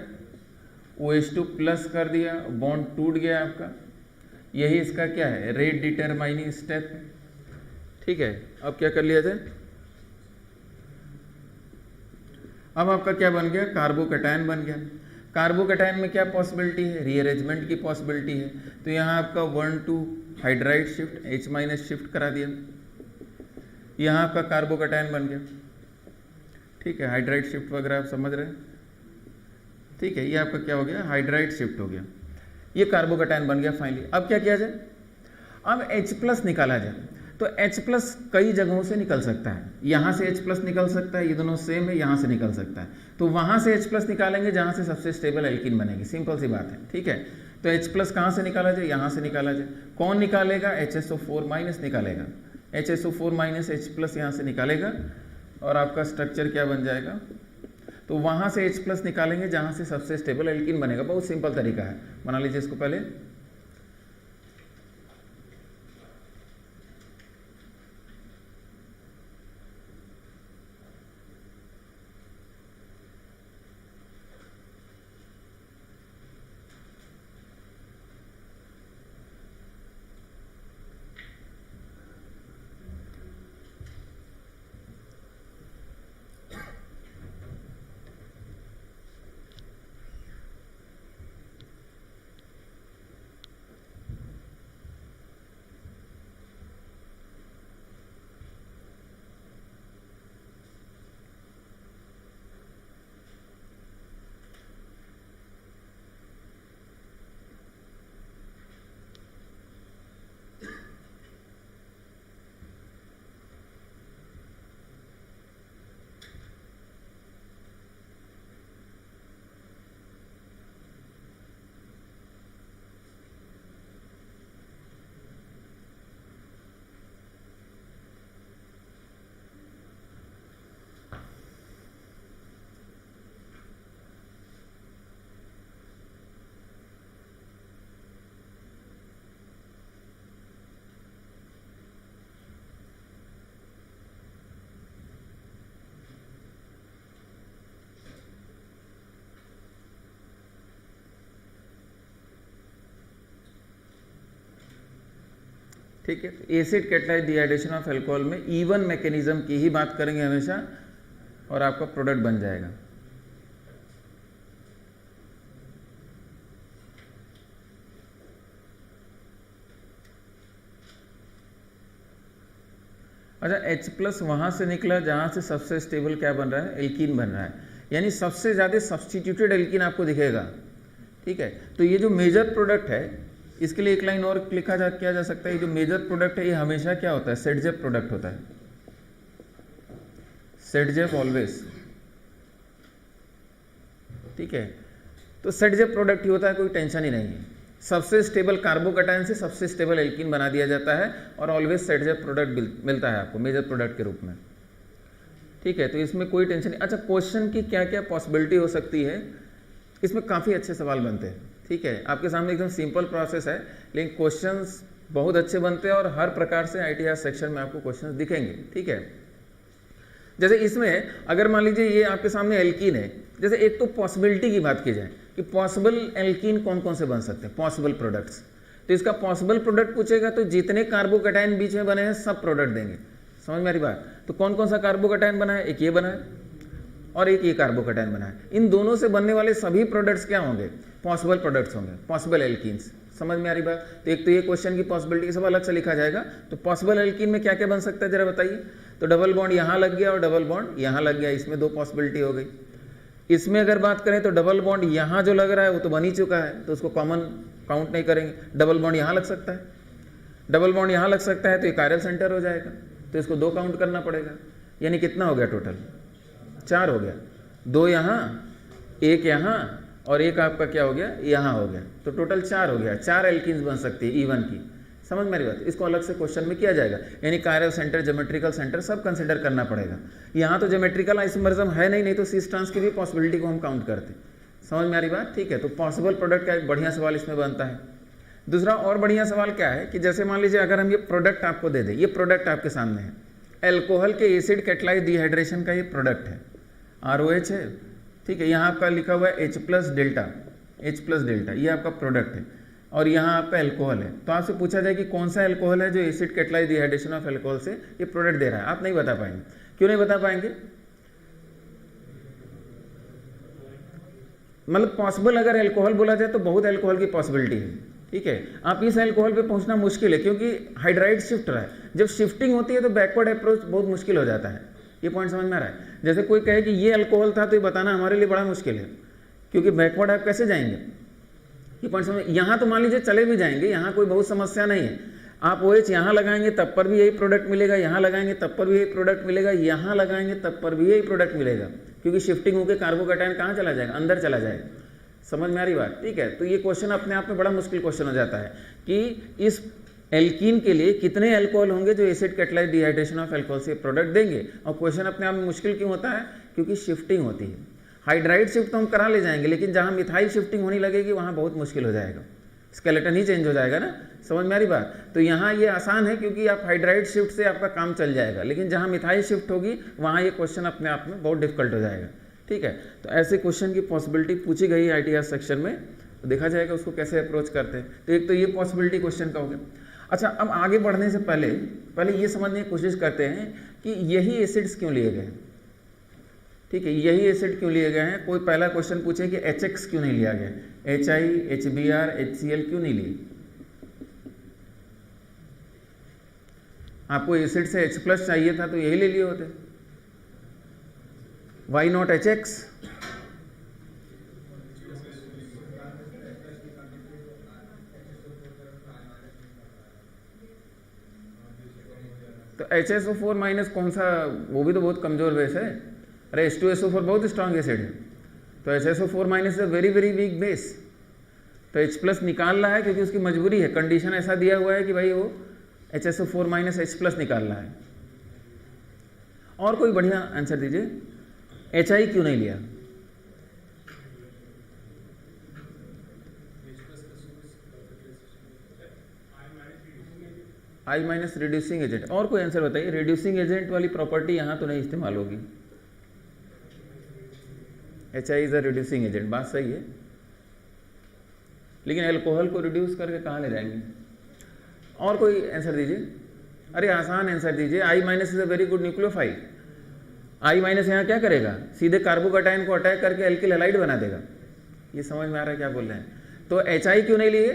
OH2 प्लस कर दिया, बॉन्ड टूट गया आपका। यही इसका क्या है, रेट डिटरमाइनिंग स्टेप, ठीक है। अब क्या कर लिया जाए, अब आपका क्या बन गया, कार्बोकैटायन बन गया। कार्बोकैटायन में क्या पॉसिबिलिटी है, रीअरेंजमेंट की पॉसिबिलिटी है। तो यहाँ आपका 1 to hydride shift, H- shift करा दिया, यहाँ आपका कार्बोकैटायन बन गया, ठीक है। हाइड्राइड शिफ्ट वगैरह आप समझ रहे हैं, ठीक है। ये आपका क्या हो गया, हाइड्राइड शिफ्ट हो गया, ये कार्बोकैटायन बन गया फाइनली। अब क्या किया जाए, अब H+ निकाला जाए। तो H+ कई जगहों से निकल सकता है, यहाँ से H+ निकल सकता है, ये दोनों सेम है, यहाँ से निकल सकता है। तो वहाँ से H+ निकालेंगे जहाँ से सबसे स्टेबल एल्कीन बनेगी, सिंपल सी बात है, ठीक है। तो H+ कहाँ से निकाला जाए, यहाँ से निकाला जाए। कौन निकालेगा, HSO4- निकालेगा, HSO4- H+ यहाँ से निकालेगा और आपका स्ट्रक्चर क्या बन जाएगा। तो वहाँ से H+ निकालेंगे जहाँ से सबसे स्टेबल एल्कीन बनेगा। बहुत सिंपल तरीका है, बना लीजिए इसको पहले। ठीक है। Acid catalyse dehydration of alcohol में इवन मैकेनिज्म की ही बात करेंगे हमेशा और आपका प्रोडक्ट बन जाएगा। अच्छा, H+ वहां से निकला जहां से सबसे स्टेबल क्या बन रहा है, एल्कीन बन रहा है, यानी सबसे ज़्यादा सब्सटीट्यूटेड एल्कीन आपको दिखेगा। ठीक है, तो ये जो मेजर प्रोडक्ट है इसके लिए एक लाइन और लिखा किया जा सकता है, ये जो मेजर प्रोडक्ट है ये हमेशा क्या होता है, सेडजेप प्रोडक्ट होता है, सेडजेप ऑलवेज। ठीक है, तो सेडजेप प्रोडक्ट ही होता है, कोई टेंशन ही नहीं है। सबसे स्टेबल कार्बोकैटायन से सबसे स्टेबल एल्कीन बना दिया जाता है और ऑलवेज सेडजेप प्रोडक्ट मिलता है आपको मेजर प्रोडक्ट के रूप में। ठीक है, तो इसमें कोई टेंशन नहीं। अच्छा, क्वेश्चन की क्या क्या पॉसिबिलिटी हो सकती है, इसमें काफ़ी अच्छे सवाल बनते हैं। ठीक है, आपके सामने एकदम सिंपल प्रोसेस है, लेकिन क्वेश्चंस बहुत अच्छे बनते हैं और हर प्रकार से ITR सेक्शन में आपको क्वेश्चंस दिखेंगे। ठीक है, जैसे इसमें अगर मान लीजिए ये आपके सामने एल्कीन है, जैसे एक तो पॉसिबिलिटी की बात की जाए कि पॉसिबल एल्कीन कौन कौन से बन सकते हैं, पॉसिबल प्रोडक्ट्स, तो इसका पॉसिबल प्रोडक्ट पूछेगा तो जितने कार्बोकैटायन बीच में बने हैं सब प्रोडक्ट देंगे। समझ में आ रही बात? तो कौन कौन सा कार्बोकैटायन बना है, एक ये बना है और एक ये कार्बोकैटायन बना है, इन दोनों से बनने वाले सभी प्रोडक्ट्स क्या होंगे, पॉसिबल प्रोडक्ट्स होंगे, पॉसिबल एल्कीन्स। समझ में आ रही बात? तो एक तो ये क्वेश्चन की पॉसिबिलिटी सब अलग से लिखा जाएगा, तो पॉसिबल एल्कीन में क्या क्या बन सकता है जरा बताइए। तो डबल बॉन्ड यहाँ लग गया और डबल बॉन्ड यहाँ लग गया, इसमें दो पॉसिबिलिटी हो गई। इसमें अगर बात करें तो डबल बॉन्ड यहाँ जो लग रहा है वो तो बन ही चुका है, तो उसको कॉमन काउंट नहीं करेंगे। डबल बॉन्ड यहाँ लग सकता है, डबल बॉन्ड यहाँ लग सकता है, तो ये कायरल सेंटर हो जाएगा, तो इसको दो काउंट करना पड़ेगा। यानी कितना हो गया टोटल, 4 हो गया, 2 यहाँ, 1 यहाँ और एक आपका क्या हो गया, यहाँ हो गया, तो टोटल 4 हो गया। 4 एल्कीन्स बन सकती है इवन की। समझ मेरी बात? इसको अलग से क्वेश्चन में किया जाएगा, यानी कायरल सेंटर, ज्योमेट्रिकल सेंटर सब कंसिडर करना पड़ेगा। यहाँ तो ज्योमेट्रिकल आइसोमरिज्म है नहीं तो सिस ट्रांस की भी पॉसिबिलिटी को हम काउंट करते। समझ में आ रही बात? ठीक है, तो पॉसिबल प्रोडक्ट का एक बढ़िया सवाल इसमें बनता है। दूसरा और बढ़िया सवाल क्या है कि जैसे मान लीजिए अगर हम ये प्रोडक्ट आपको दे दें, ये प्रोडक्ट आपके सामने है, एल्कोहल के एसिड कैटालाइज डिहाइड्रेशन का ये प्रोडक्ट है, ROH है। ठीक है, यहाँ आपका लिखा हुआ है H+ डेल्टा, H+ डेल्टा, ये आपका प्रोडक्ट है और यहाँ आपका एल्कोहल है। तो आपसे पूछा जाए कि कौन सा एल्कोहल है जो acid catalyse dehydration of alcohol से ये प्रोडक्ट दे रहा है, आप नहीं बता पाएंगे। क्यों नहीं बता पाएंगे? मतलब पॉसिबल अगर एल्कोहल बोला जाए तो बहुत एल्कोहल की पॉसिबिलिटी है। ठीक है, आप इस एल्कोहल पे पहुंचना मुश्किल है क्योंकि हाइड्राइड शिफ्ट रहा है, जब शिफ्टिंग होती है तो बैकवर्ड अप्रोच बहुत मुश्किल हो जाता है। ये पॉइंट समझ में आ रहा है? जैसे कोई कहे कि ये अल्कोहल था तो ये बताना हमारे लिए बड़ा मुश्किल है, क्योंकि बैकवर्ड आप कैसे जाएंगे। ये पॉइंट समझ, यहाँ तो मान लीजिए चले भी जाएंगे, यहाँ कोई बहुत समस्या नहीं है। आप OH यहाँ लगाएंगे तब पर भी यही प्रोडक्ट मिलेगा, यहाँ लगाएंगे तब पर भी यही प्रोडक्ट मिलेगा, यहाँ लगाएंगे तब पर भी यही प्रोडक्ट मिलेगा, क्योंकि शिफ्टिंग होकर कार्बोकैटायन कहाँ चला जाएगा, अंदर चला जाएगा। समझ में आ रही बात? ठीक है, तो ये क्वेश्चन अपने आप में बड़ा मुश्किल क्वेश्चन हो जाता है कि इस एल्कीन के लिए कितने अल्कोहल होंगे जो acid catalyse dehydration of alcohol से प्रोडक्ट देंगे। और क्वेश्चन अपने आप में मुश्किल क्यों होता है, क्योंकि शिफ्टिंग होती है। हाइड्राइड शिफ्ट तो हम करा ले जाएंगे, लेकिन जहाँ मिथाइल शिफ्टिंग होने लगेगी वहाँ बहुत मुश्किल हो जाएगा, स्केलेटन ही चेंज हो जाएगा ना। समझ में आ रही बात? तो यहाँ ये आसान है क्योंकि आप हाइड्राइड शिफ्ट से आपका काम चल जाएगा, लेकिन जहाँ मिथाइल शिफ्ट होगी वहाँ ये क्वेश्चन अपने आप में बहुत डिफिकल्ट हो जाएगा। ठीक है, तो ऐसे क्वेश्चन की पॉसिबिलिटी पूछी गई है ITR सेक्शन में, तो देखा जाएगा उसको कैसे अप्रोच करते हैं। तो एक तो ये पॉसिबिलिटी क्वेश्चन का हो गया। अच्छा, अब आगे बढ़ने से पहले ये समझने की कोशिश करते हैं कि यही एसिड्स क्यों लिए गए। ठीक है, यही एसिड क्यों लिए गए हैं। कोई पहला क्वेश्चन पूछे कि HX क्यों नहीं लिया गया, HI, HBr, HCl क्यों नहीं लिए। आपको एसिड से H+ चाहिए था तो यही ले लिए होते। Why not HX? तो HSO4- कौन सा, वो भी तो बहुत कमजोर बेस है। अरे H2SO4 बहुत स्ट्रांग एसिड है, तो HSO4- is a very very weak base. तो H+ निकाल रहा है क्योंकि उसकी मजबूरी है, कंडीशन ऐसा दिया हुआ है कि भाई वो HSO4- H+ निकाल रहा है। और कोई बढ़िया आंसर दीजिए, HI क्यों नहीं लिया। I- reducing agent. और कोई आंसर बताइए, रिड्यूसिंग एजेंट वाली प्रॉपर्टी यहाँ तो नहीं इस्तेमाल होगी। HI is a reducing agent, बात सही है, लेकिन अल्कोहल को रिड्यूस करके कहाँ ले जाएंगे। और कोई आंसर दीजिए, अरे आसान आंसर दीजिए। I minus is a very good nucleophile. I minus यहाँ क्या करेगा, सीधे कार्बोकैटायन को अटैक करके एल्किल हैलाइड बना देगा। ये समझ में आ रहा है क्या बोल रहे हैं? तो एच आई क्यों नहीं लिए,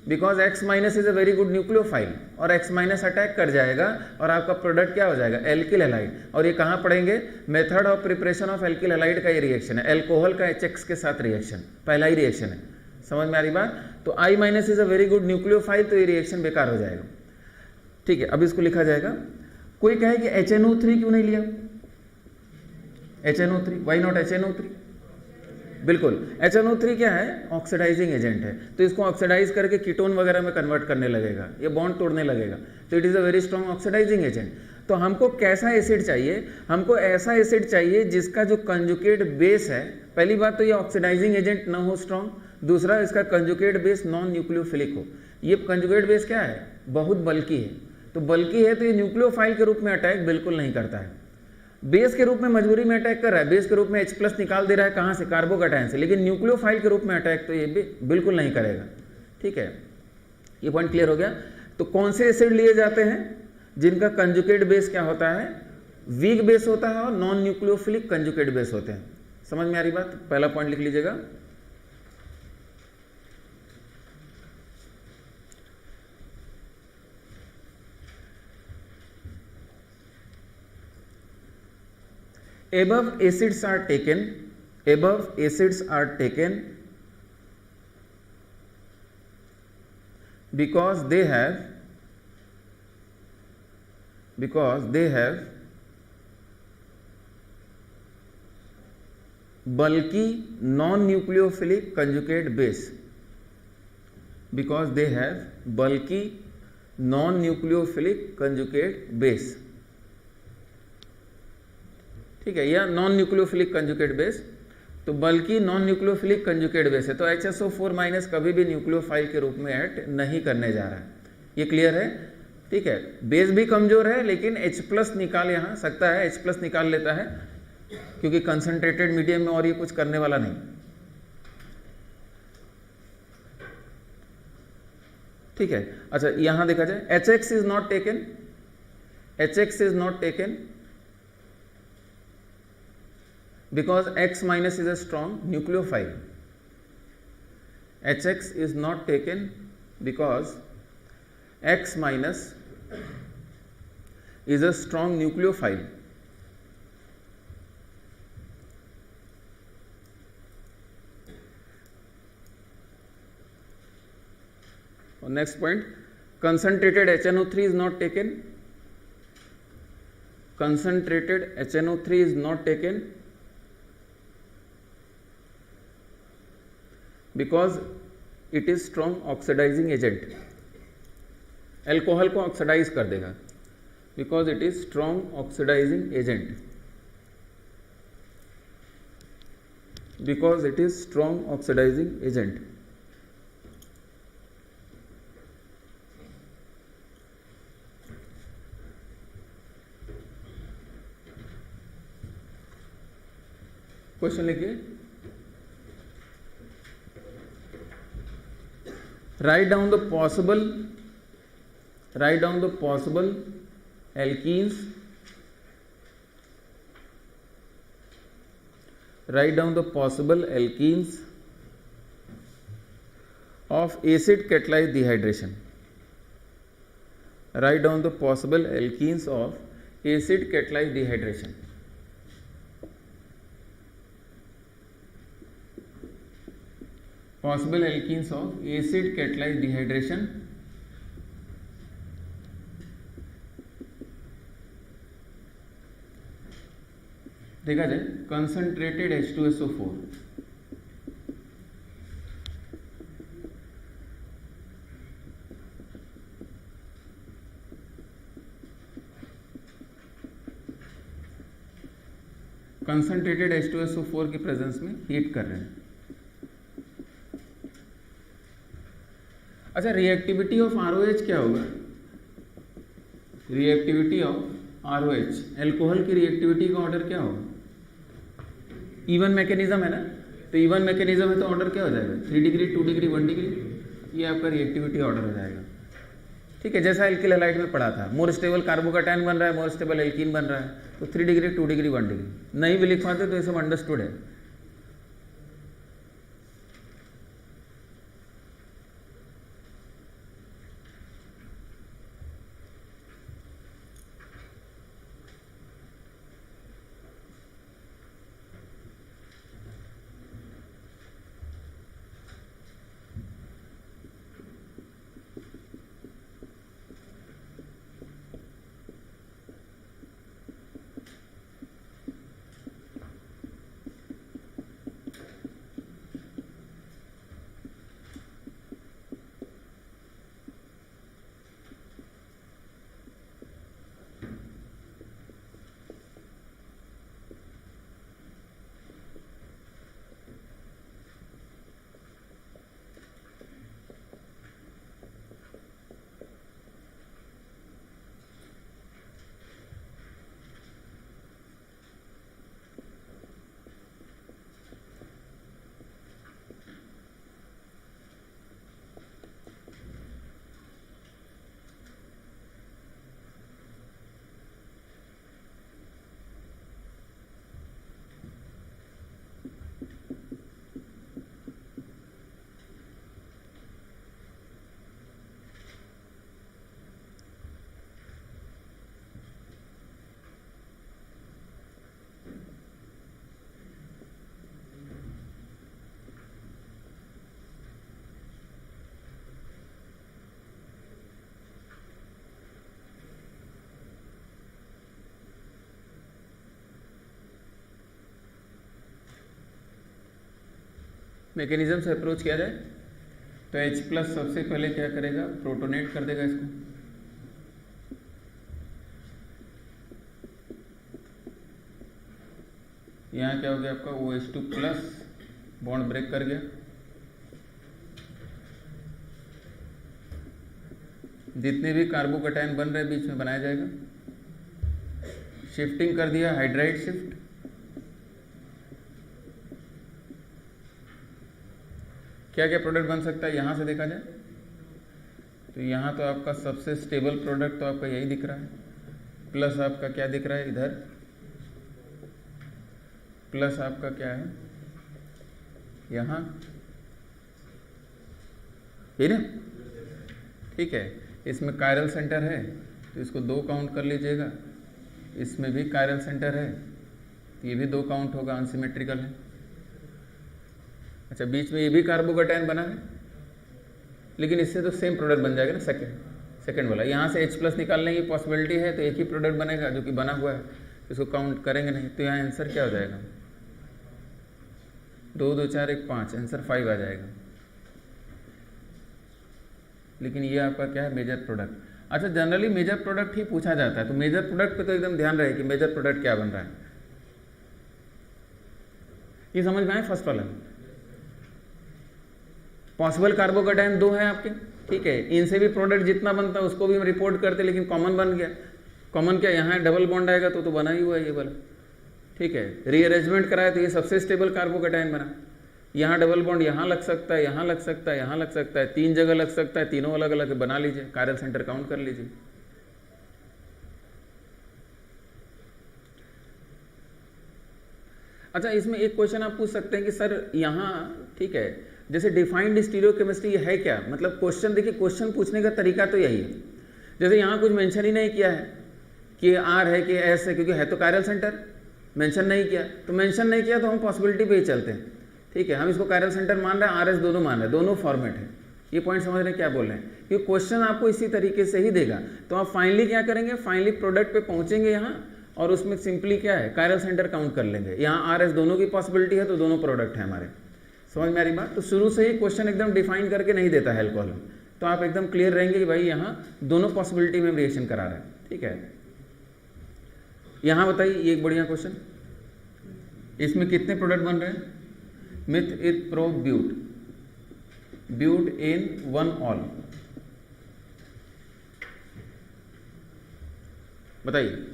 because x minus is a very good nucleophile, और एक्स माइनस अटैक कर जाएगा और आपका प्रोडक्ट क्या हो जाएगा, एल्किल हैलाइड। और ये कहाँ पढ़ेंगे, method of preparation of alkyl halide का ये रिएक्शन है, एल्कोहल का HX के साथ रिएक्शन, पहला ही रिएक्शन है। समझ में आ रही बात? तो I minus is a very good nucleophile, तो ये रिएक्शन बेकार हो जाएगा। ठीक है, अब इसको लिखा जाएगा। कोई कहे कि HNO3 क्यों नहीं लिया, HNO3, वाई नॉट HNO3? बिल्कुल, HNO3 क्या है, ऑक्सीडाइजिंग एजेंट है, तो इसको ऑक्सीडाइज करके कीटोन वगैरह में कन्वर्ट करने लगेगा, ये बॉन्ड तोड़ने लगेगा, तो it is a very strong oxidizing agent. तो हमको कैसा एसिड चाहिए, हमको ऐसा एसिड चाहिए जिसका जो कंजुगेट बेस है, पहली बात तो ये ऑक्सीडाइजिंग एजेंट ना हो स्ट्रॉन्ग, दूसरा इसका कंजुगेट बेस नॉन न्यूक्लियोफिलिक हो। ये कंजुगेट बेस क्या है, बहुत बल्कि है, तो बल्कि है तो ये न्यूक्लियोफाइल के रूप में अटैक बिल्कुल नहीं करता है। बेस के रूप में मजबूरी में अटैक कर रहा है, बेस के रूप में H+ निकाल दे रहा है, कहाँ से, कार्बोकैटायन से, लेकिन न्यूक्लियोफाइल के रूप में अटैक तो ये बिल्कुल नहीं करेगा। ठीक है, ये पॉइंट क्लियर हो गया। तो कौन से एसिड लिए जाते हैं जिनका कंजुगेट बेस क्या होता है, वीक बेस होता है और नॉन न्यूक्लियोफिलिक कंजुगेट बेस होते हैं। समझ में आ रही बात? पहला पॉइंट लिख लीजिएगा। Above acids are taken because they have bulky non-nucleophilic conjugate base, because they have bulky non-nucleophilic conjugate base। ठीक है, या नॉन न्यूक्लियोफिलिक कंजुगेट बेस, तो बल्कि नॉन न्यूक्लियोफिलिक कंजुगेट बेस है, तो HSO4- कभी भी न्यूक्लियोफाइल के रूप में ऐड नहीं करने जा रहा है। ये क्लियर है? ठीक है, बेस भी कमजोर है लेकिन H+ निकाल यहाँ सकता है, H+ निकाल लेता है क्योंकि कंसंट्रेटेड मीडियम में और ये कुछ करने वाला नहीं। ठीक है, अच्छा यहाँ देखा जाए, HX is not taken, HX is not taken because X- is a strong nucleophile. HX is not taken because X- is a strong nucleophile. Next point, concentrated HNO3 is not taken. Concentrated HNO3 is not taken because it is strong oxidizing agent, alcohol को oxidise कर देगा, because it is strong oxidizing agent, because it is strong oxidizing agent। Question लिखिए, write down the possible alkenes, write down the possible alkenes of acid catalyzed dehydration, write down the possible alkenes of acid catalyzed dehydration। Possible alkenes of acid catalyzed dehydration, देखा जाए concentrated H2SO4, concentrated H2SO4 की presence में heat कर रहे हैं। अच्छा, reactivity of ROH क्या होगा, रिएक्टिविटी ऑफ ROH, एल्कोहल की रिएक्टिविटी का ऑर्डर क्या होगा, इवन मैकेनिज्म है ना, तो इवन मैकेनिज्म है तो ऑर्डर क्या हो जाएगा, 3 डिग्री, 2 डिग्री, 1 डिग्री, ये आपका रिएक्टिविटी ऑर्डर हो जाएगा। ठीक है, जैसा एल्किल हैलाइड में पढ़ा था, मोर स्टेबल कार्बोकैटायन बन रहा है, मोर स्टेबल एल्कीन बन रहा है, तो 3 डिग्री 2 डिग्री 1 डिग्री नहीं भी लिख पाते तो ये सब अंडरस्टूड है। मैकेनिज्म से अप्रोच किया जाए तो H प्लस सबसे पहले क्या करेगा, प्रोटोनेट कर देगा इसको, यहाँ क्या हो गया आपका OH2 प्लस, बॉन्ड ब्रेक कर गया, जितने भी कार्बोकैटायन बन रहे बीच में बनाया जाएगा, शिफ्टिंग कर दिया, हाइड्राइड शिफ्ट, क्या क्या प्रोडक्ट बन सकता है यहाँ से देखा जाए तो यहाँ तो आपका सबसे स्टेबल प्रोडक्ट तो आपका यही दिख रहा है, प्लस आपका क्या दिख रहा है इधर, प्लस आपका क्या है यहाँ, ये ना, ठीक है। इसमें कायरल सेंटर है तो इसको 2 काउंट कर लीजिएगा, इसमें भी कायरल सेंटर है तो ये भी 2 काउंट होगा, अनसिमेट्रिकल है। अच्छा, बीच में ये भी कार्बोकैटायन बना है, लेकिन इससे तो सेम प्रोडक्ट बन जाएगा ना, सेकंड वाला। यहाँ से H प्लस निकालने की पॉसिबिलिटी है तो एक ही प्रोडक्ट बनेगा जो कि बना हुआ है, इसको काउंट करेंगे नहीं, तो यहाँ आंसर क्या हो जाएगा, 2 2 4 1 5, आंसर 5 आ जाएगा। लेकिन ये आपका क्या है, मेजर प्रोडक्ट। अच्छा, जनरली मेजर प्रोडक्ट ही पूछा जाता है, तो मेजर प्रोडक्ट पे तो एकदम ध्यान रहे कि मेजर प्रोडक्ट क्या बन रहा है। ये समझ में आए फर्स्ट वाला, पॉसिबल कार्बोकैटायन 2 है आपके, ठीक है, इनसे भी प्रोडक्ट जितना बनता है उसको भी हम रिपोर्ट करते, लेकिन कॉमन बन गया। कॉमन क्या, यहाँ डबल बॉन्ड आएगा तो बना ही हुआ है ये वाला, ठीक है। रीअरेंजमेंट कराया तो ये सबसे स्टेबल कार्बोकैटायन बना, यहाँ डबल बॉन्ड यहाँ लग सकता है, यहाँ लग सकता है, यहाँ लग सकता है, 3 जगह लग सकता है, तीनों अलग अलग बना लीजिए, कायरल सेंटर काउंट कर लीजिए। अच्छा, इसमें एक क्वेश्चन आप पूछ सकते हैं कि सर यहाँ, ठीक है, जैसे डिफाइंड स्टीरियोकेमिस्ट्री है क्या, मतलब क्वेश्चन देखिए, क्वेश्चन पूछने का तरीका तो यही है। जैसे यहाँ कुछ मेंशन ही नहीं किया है कि आर है कि एस है, क्योंकि है तो कायरल सेंटर, मेंशन नहीं किया, तो मेंशन नहीं किया तो हम पॉसिबिलिटी पे ही चलते हैं, ठीक है। हम इसको कायरल सेंटर मान रहे हैं, आर एस दोनों मान रहे हैं, दोनों फॉर्मेट है। ये पॉइंट समझ रहे हैं क्या बोल रहे हैं, क्योंकि क्वेश्चन आपको इसी तरीके से ही देगा। तो आप फाइनली क्या करेंगे, फाइनली प्रोडक्ट पे पहुंचेंगे यहाँ, और उसमें सिंपली क्या है, कायरल सेंटर काउंट कर लेंगे। यहाँ आर एस दोनों की पॉसिबिलिटी है तो दोनों प्रोडक्ट है हमारे, समझ में आ रही बात। तो शुरू से ही क्वेश्चन एकदम डिफाइन करके नहीं देता है अल्कोहल, तो आप एकदम क्लियर रहेंगे कि भाई यहाँ दोनों पॉसिबिलिटी में रिएक्शन करा रहा है, ठीक है। यहाँ बताइए, ये एक बढ़िया क्वेश्चन, इसमें कितने प्रोडक्ट बन रहे हैं, meth eth pro but, but in 1 ol, बताइए।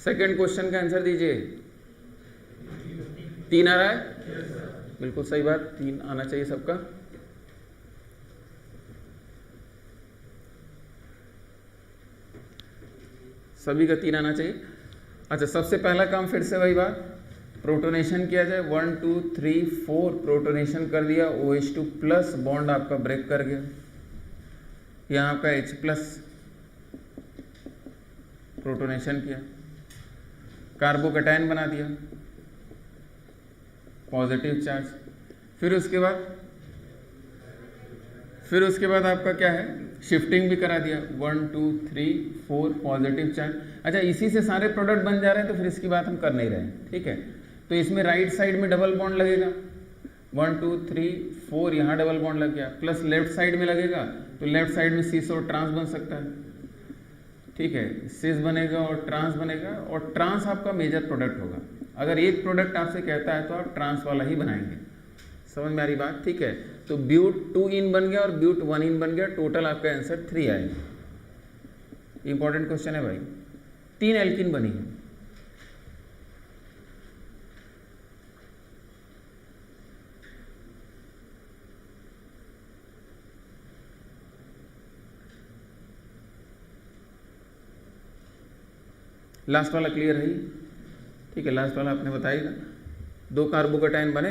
सेकंड क्वेश्चन का आंसर दीजिए। 3 आ रहा है? बिल्कुल सही बात, 3 आना चाहिए सबका। सभी का 3 आना चाहिए। अच्छा, सबसे पहला काम फिर से वही बात, प्रोटोनेशन किया जाए। 1 2 3 4 प्रोटोनेशन कर दिया, OH2 प्लस बॉन्ड आपका ब्रेक कर गया, यहाँ आपका H प्लस प्रोटोनेशन किया, कार्बोकैटायन बना दिया, पॉजिटिव चार्ज। फिर उसके बाद आपका क्या है, शिफ्टिंग भी करा दिया, 1 2 3 4 पॉजिटिव चार्ज। अच्छा, इसी से सारे प्रोडक्ट बन जा रहे हैं तो फिर इसकी बात हम कर नहीं रहे हैं, ठीक है। तो इसमें राइट साइड में डबल बॉन्ड लगेगा, 1 2 3 4 यहाँ डबल बॉन्ड लग गया, प्लस लेफ्ट साइड में लगेगा तो लेफ्ट साइड में सिस और ट्रांस बन सकता है, ठीक है। सिस बनेगा और ट्रांस बनेगा, और ट्रांस आपका मेजर प्रोडक्ट होगा। अगर एक प्रोडक्ट आपसे कहता है तो आप ट्रांस वाला ही बनाएंगे, समझ में आ रही बात, ठीक है। तो ब्यूट 2 इन बन गया और ब्यूट 1 इन बन गया, टोटल आपका आंसर 3 आएगा। इंपॉर्टेंट क्वेश्चन है भाई, 3 एल्किन बनी है। लास्ट वाला क्लियर है, ठीक है। लास्ट वाला आपने बताइएगा, 2 कार्बोकैटायन बने,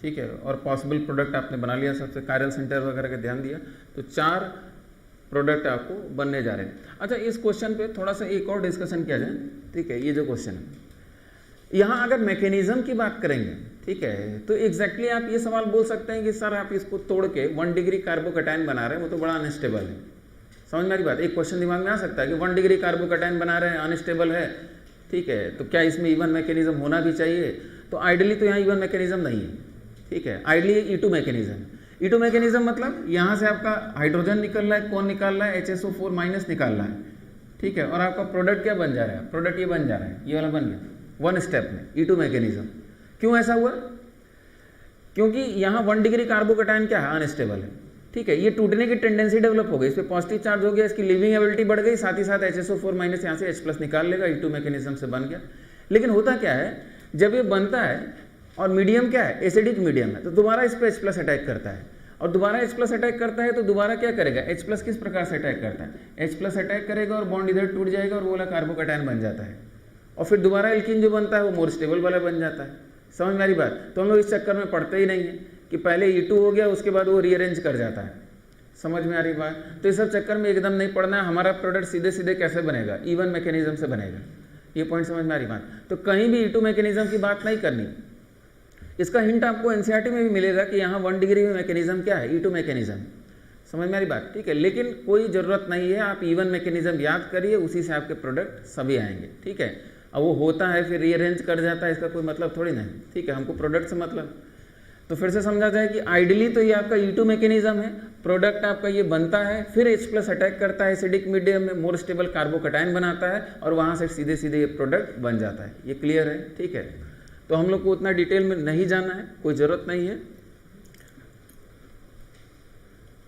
ठीक है, और पॉसिबल प्रोडक्ट आपने बना लिया, सबसे कायरल सेंटर वगैरह का ध्यान दिया, तो 4 प्रोडक्ट आपको बनने जा रहे हैं। अच्छा, इस क्वेश्चन पे थोड़ा सा एक और डिस्कशन किया जाए, ठीक है। ये जो क्वेश्चन है, यहाँ अगर मैकेनिज्म की बात करेंगे, ठीक है, तो एग्जैक्टली आप ये सवाल बोल सकते हैं कि सर आप इसको तोड़ के 1 डिग्री कार्बोकैटायन बना रहे हैं, वो तो बड़ा अनस्टेबल है। समझ में आ रही बात, एक क्वेश्चन दिमाग में आ सकता है कि 1 डिग्री कार्बोकैटायन बना रहे हैं, अनस्टेबल है, ठीक है, तो क्या इसमें इवन मैकेनिज्म होना भी चाहिए? तो आइडियली तो यहाँ इवन मैकेनिज्म नहीं है, ठीक है। Ideally E2 mechanism. E2 mechanism मतलब यहाँ से आपका हाइड्रोजन निकल रहा है, कौन निकाल रहा है, HSO4 माइनस निकाल रहा है, ठीक है, और आपका प्रोडक्ट क्या बन जा रहा है, प्रोडक्ट ये बन जा रहा है, ये वाला बन गया 1 स्टेप में E2 मैकेनिज्म। क्यों ऐसा हुआ? क्योंकि यहाँ 1 डिग्री कार्बोकैटायन क्या है, अनस्टेबल है, ठीक है, ये टूटने की टेंडेंसी डेवलप हो गई, इस पर पॉजिटिव चार्ज हो गया, इसकी लिविंग एबिलिटी बढ़ गई, साथ ही साथ HSO4 माइनस यहाँ से H प्लस निकाल लेगा, E2 मैकेनिज्म से बन गया। लेकिन होता क्या है, जब ये बनता है और मीडियम क्या है, एसिडिक मीडियम है, तो दोबारा इस पर H प्लस अटैक करता है, और दोबारा H प्लस अटैक करता है तो दोबारा क्या करेगा, H प्लस किस प्रकार से अटैक करता है, H प्लस अटैक करेगा और बॉन्ड इधर टूट जाएगा और वो वाला कार्बोकैटायन बन जाता है, और फिर दोबारा एल्कीन जो बनता है वो मोर स्टेबल वाला बन जाता है। समझ में आ रही बात? तो हम लोग इस चक्कर में पढ़ते ही नहीं है कि पहले E2 हो गया उसके बाद वो रीअरेंज कर जाता है। समझ में आ रही बात? तो इस सब चक्कर में एकदम नहीं पढ़ना है, हमारा प्रोडक्ट सीधे सीधे कैसे बनेगा, इवन मैकेनिज्म से बनेगा। ये पॉइंट समझ में आ रही बात? तो कहीं भी E2 मैकेनिज्म की बात नहीं करनी। इसका हिंट आपको एनसीईआरटी में भी मिलेगा कि यहाँ 1 डिग्री में मैकेनिज्म क्या है, E2 मैकेनिज्म। समझ में आ रही बात? ठीक है, लेकिन कोई ज़रूरत नहीं है, आप इवन मैकेनिज्म याद करिए, उसी से आपके प्रोडक्ट सभी आएंगे, ठीक है। अब वो होता है फिर रीअरेंज कर जाता है, इसका कोई मतलब थोड़ी नहीं, ठीक है, हमको प्रोडक्ट से मतलब। तो फिर से समझा जाए कि आइडियली तो ये आपका E2 मैकेनिज्म है, प्रोडक्ट आपका ये बनता है, फिर H प्लस अटैक करता है एसिडिक मीडियम में, मोर स्टेबल कार्बोकैटायन बनाता है और वहाँ से सीधे सीधे ये प्रोडक्ट बन जाता है। ये क्लियर है? ठीक है, तो हम लोग को उतना डिटेल में नहीं जाना है, कोई ज़रूरत नहीं है,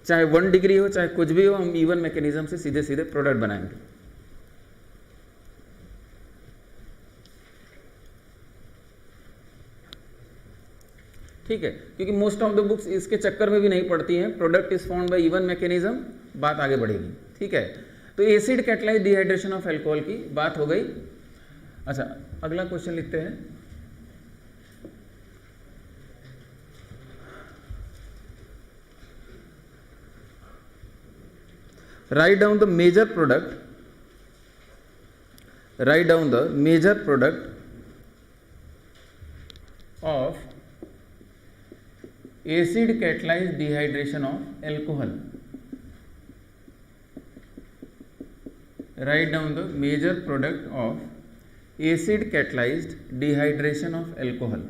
चाहे 1 डिग्री हो चाहे कुछ भी हो, हम इवन मैकेनिज्म से सीधे सीधे प्रोडक्ट बनाएंगे। ठीक है, क्योंकि मोस्ट ऑफ द बुक्स इसके चक्कर में भी नहीं पड़ती हैं, product is found by even mechanism, बात आगे बढ़ेगी। ठीक है, तो acid catalyse dehydration of alcohol की बात हो गई। अच्छा, अगला क्वेश्चन लिखते हैं। Write down the major product. Write down the major product of acid catalyzed dehydration of alcohol. Write down the major product of acid catalyzed dehydration of alcohol.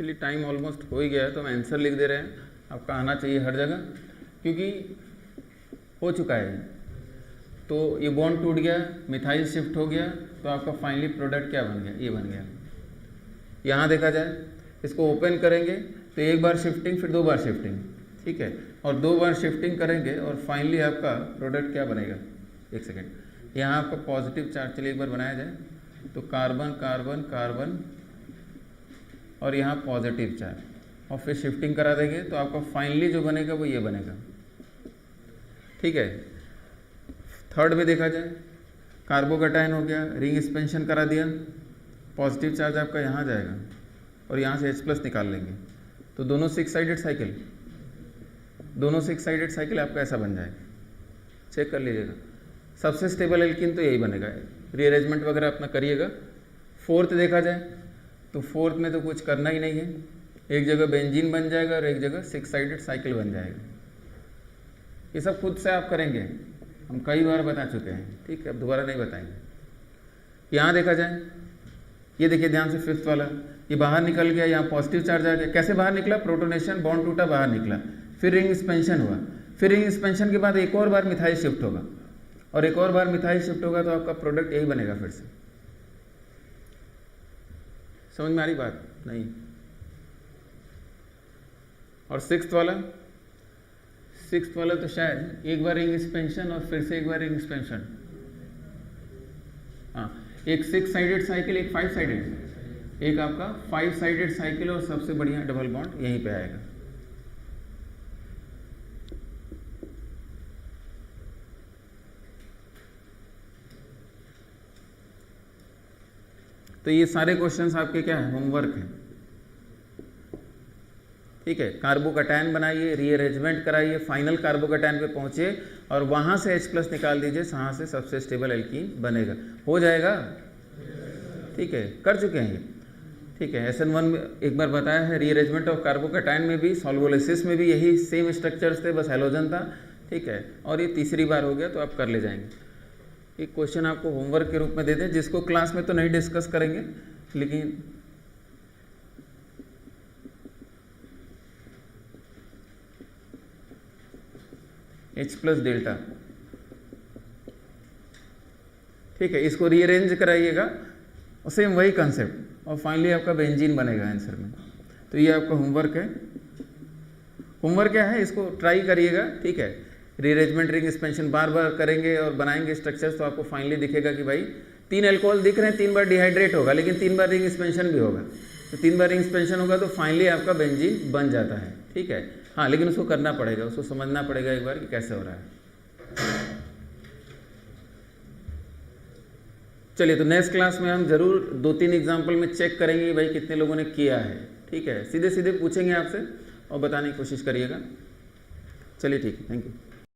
Actually time almost हो ही गया है, तो हम answer लिख दे रहे हैं, आपका आना चाहिए हर जगह, क्योंकि हो चुका है। तो ये बॉन्ड टूट गया, मिथाइल शिफ्ट हो गया, तो आपका फाइनली प्रोडक्ट क्या बन गया, ये बन गया। यहाँ देखा जाए, इसको ओपन करेंगे तो एक बार शिफ्टिंग, फिर 2 बार शिफ्टिंग, ठीक है, और 2 बार शिफ्टिंग करेंगे और फाइनली आपका प्रोडक्ट क्या बनेगा। एक सेकेंड, यहाँ आपका पॉजिटिव चार्ज, चलिए एक बार बनाया जाए, तो कार्बन कार्बन कार्बन और यहाँ पॉजिटिव चार्ज, और फिर शिफ्टिंग करा देंगे तो आपका फाइनली जो बनेगा वो ये बनेगा, ठीक है। थर्ड में देखा जाए, कार्बोकैटायन हो गया, रिंग एक्सपेंशन करा दिया, पॉजिटिव चार्ज आपका यहाँ जाएगा और यहाँ से H+ निकाल लेंगे, तो दोनों 6 साइडेड साइकिल, दोनों 6 साइडेड साइकिल आपका ऐसा बन जाएगा। चेक कर लीजिएगा, सबसे स्टेबल एल्कीन तो यही बनेगा। रीअरेंजमेंट वगैरह अपना करिएगा। फोर्थ देखा जाए तो फोर्थ में तो कुछ करना ही नहीं है, एक जगह बेंजीन बन जाएगा और एक जगह 6 साइडेड साइकिल बन जाएगा। ये सब खुद से आप करेंगे, हम कई बार बता चुके हैं, ठीक है, अब दोबारा नहीं बताएंगे। यहाँ देखा जाए, ये देखिए ध्यान से, फिफ्थ वाला, ये बाहर निकल गया, यहाँ पॉजिटिव चार्ज आ गया। कैसे बाहर निकला, प्रोटोनेशन, बॉन्ड टूटा, बाहर निकला, फिर रिंग एक्सपेंशन हुआ, फिर रिंग एक्सपेंशन के बाद एक और बार मिथाइल शिफ्ट होगा, और एक और बार मिथाइल शिफ्ट होगा, तो आपका प्रोडक्ट यही बनेगा फिर से। समझ में आ रही बात? नहीं। और सिक्स्थ वाला तो शायद एक बार रिंग एक्सपेंशन और फिर से एक बार रिंग एक्सपेंशन, हाँ, एक 6 साइडेड साइकिल, एक 5 साइडेड, एक आपका 5 साइडेड साइकिल, और सबसे बढ़िया डबल बॉन्ड यहीं पे आएगा। तो ये सारे क्वेश्चंस आपके क्या है, होमवर्क है, ठीक है। कार्बोकैटायन बनाइए, रीअरेंजमेंट कराइए, फाइनल कार्बोकैटायन पे पहुंचे और वहां से H+ निकाल दीजिए, वहां से सबसे स्टेबल एल्कीन बनेगा। हो जाएगा, ठीक है, कर चुके हैं ये, ठीक है। SN1 में एक बार बताया है, रीअरेंजमेंट ऑफ कार्बोकैटायन में भी, सॉल्वोलिसिस में भी यही सेम स्ट्रक्चर्स थे, बस हैलोजन था, ठीक है। और ये तीसरी बार हो गया, तो आप कर ले जाएंगे। एक क्वेश्चन आपको होमवर्क के रूप में दे दें, जिसको क्लास में तो नहीं डिस्कस करेंगे, लेकिन H+ डेल्टा, ठीक है, इसको रीअरेंज कराइएगा और सेम वही कंसेप्ट, और फाइनली आपका बेंजीन बनेगा आंसर में। तो ये आपका होमवर्क है। होमवर्क क्या है, इसको ट्राई करिएगा, ठीक है। रीअरेंजमेंट, रिंग एक्सपेंशन बार बार करेंगे और बनाएंगे स्ट्रक्चर्स, तो आपको फाइनली दिखेगा कि भाई 3 अल्कोहल दिख रहे हैं, 3 बार डिहाइड्रेट होगा, लेकिन 3 बार रिंग एक्सपेंशन भी होगा। तो 3 बार रिंग एक्सपेंशन होगा तो फाइनली आपका बेंजीन बन जाता है, ठीक है। हाँ, लेकिन उसको करना पड़ेगा, उसको समझना पड़ेगा एक बार कि कैसे हो रहा है। चलिए, तो नेक्स्ट क्लास में हम जरूर 2-3 एग्जाम्पल में चेक करेंगे भाई कितने लोगों ने किया है, ठीक है। सीधे सीधे पूछेंगे आपसे और बताने की कोशिश करिएगा। चलिए, ठीक है, थैंक यू।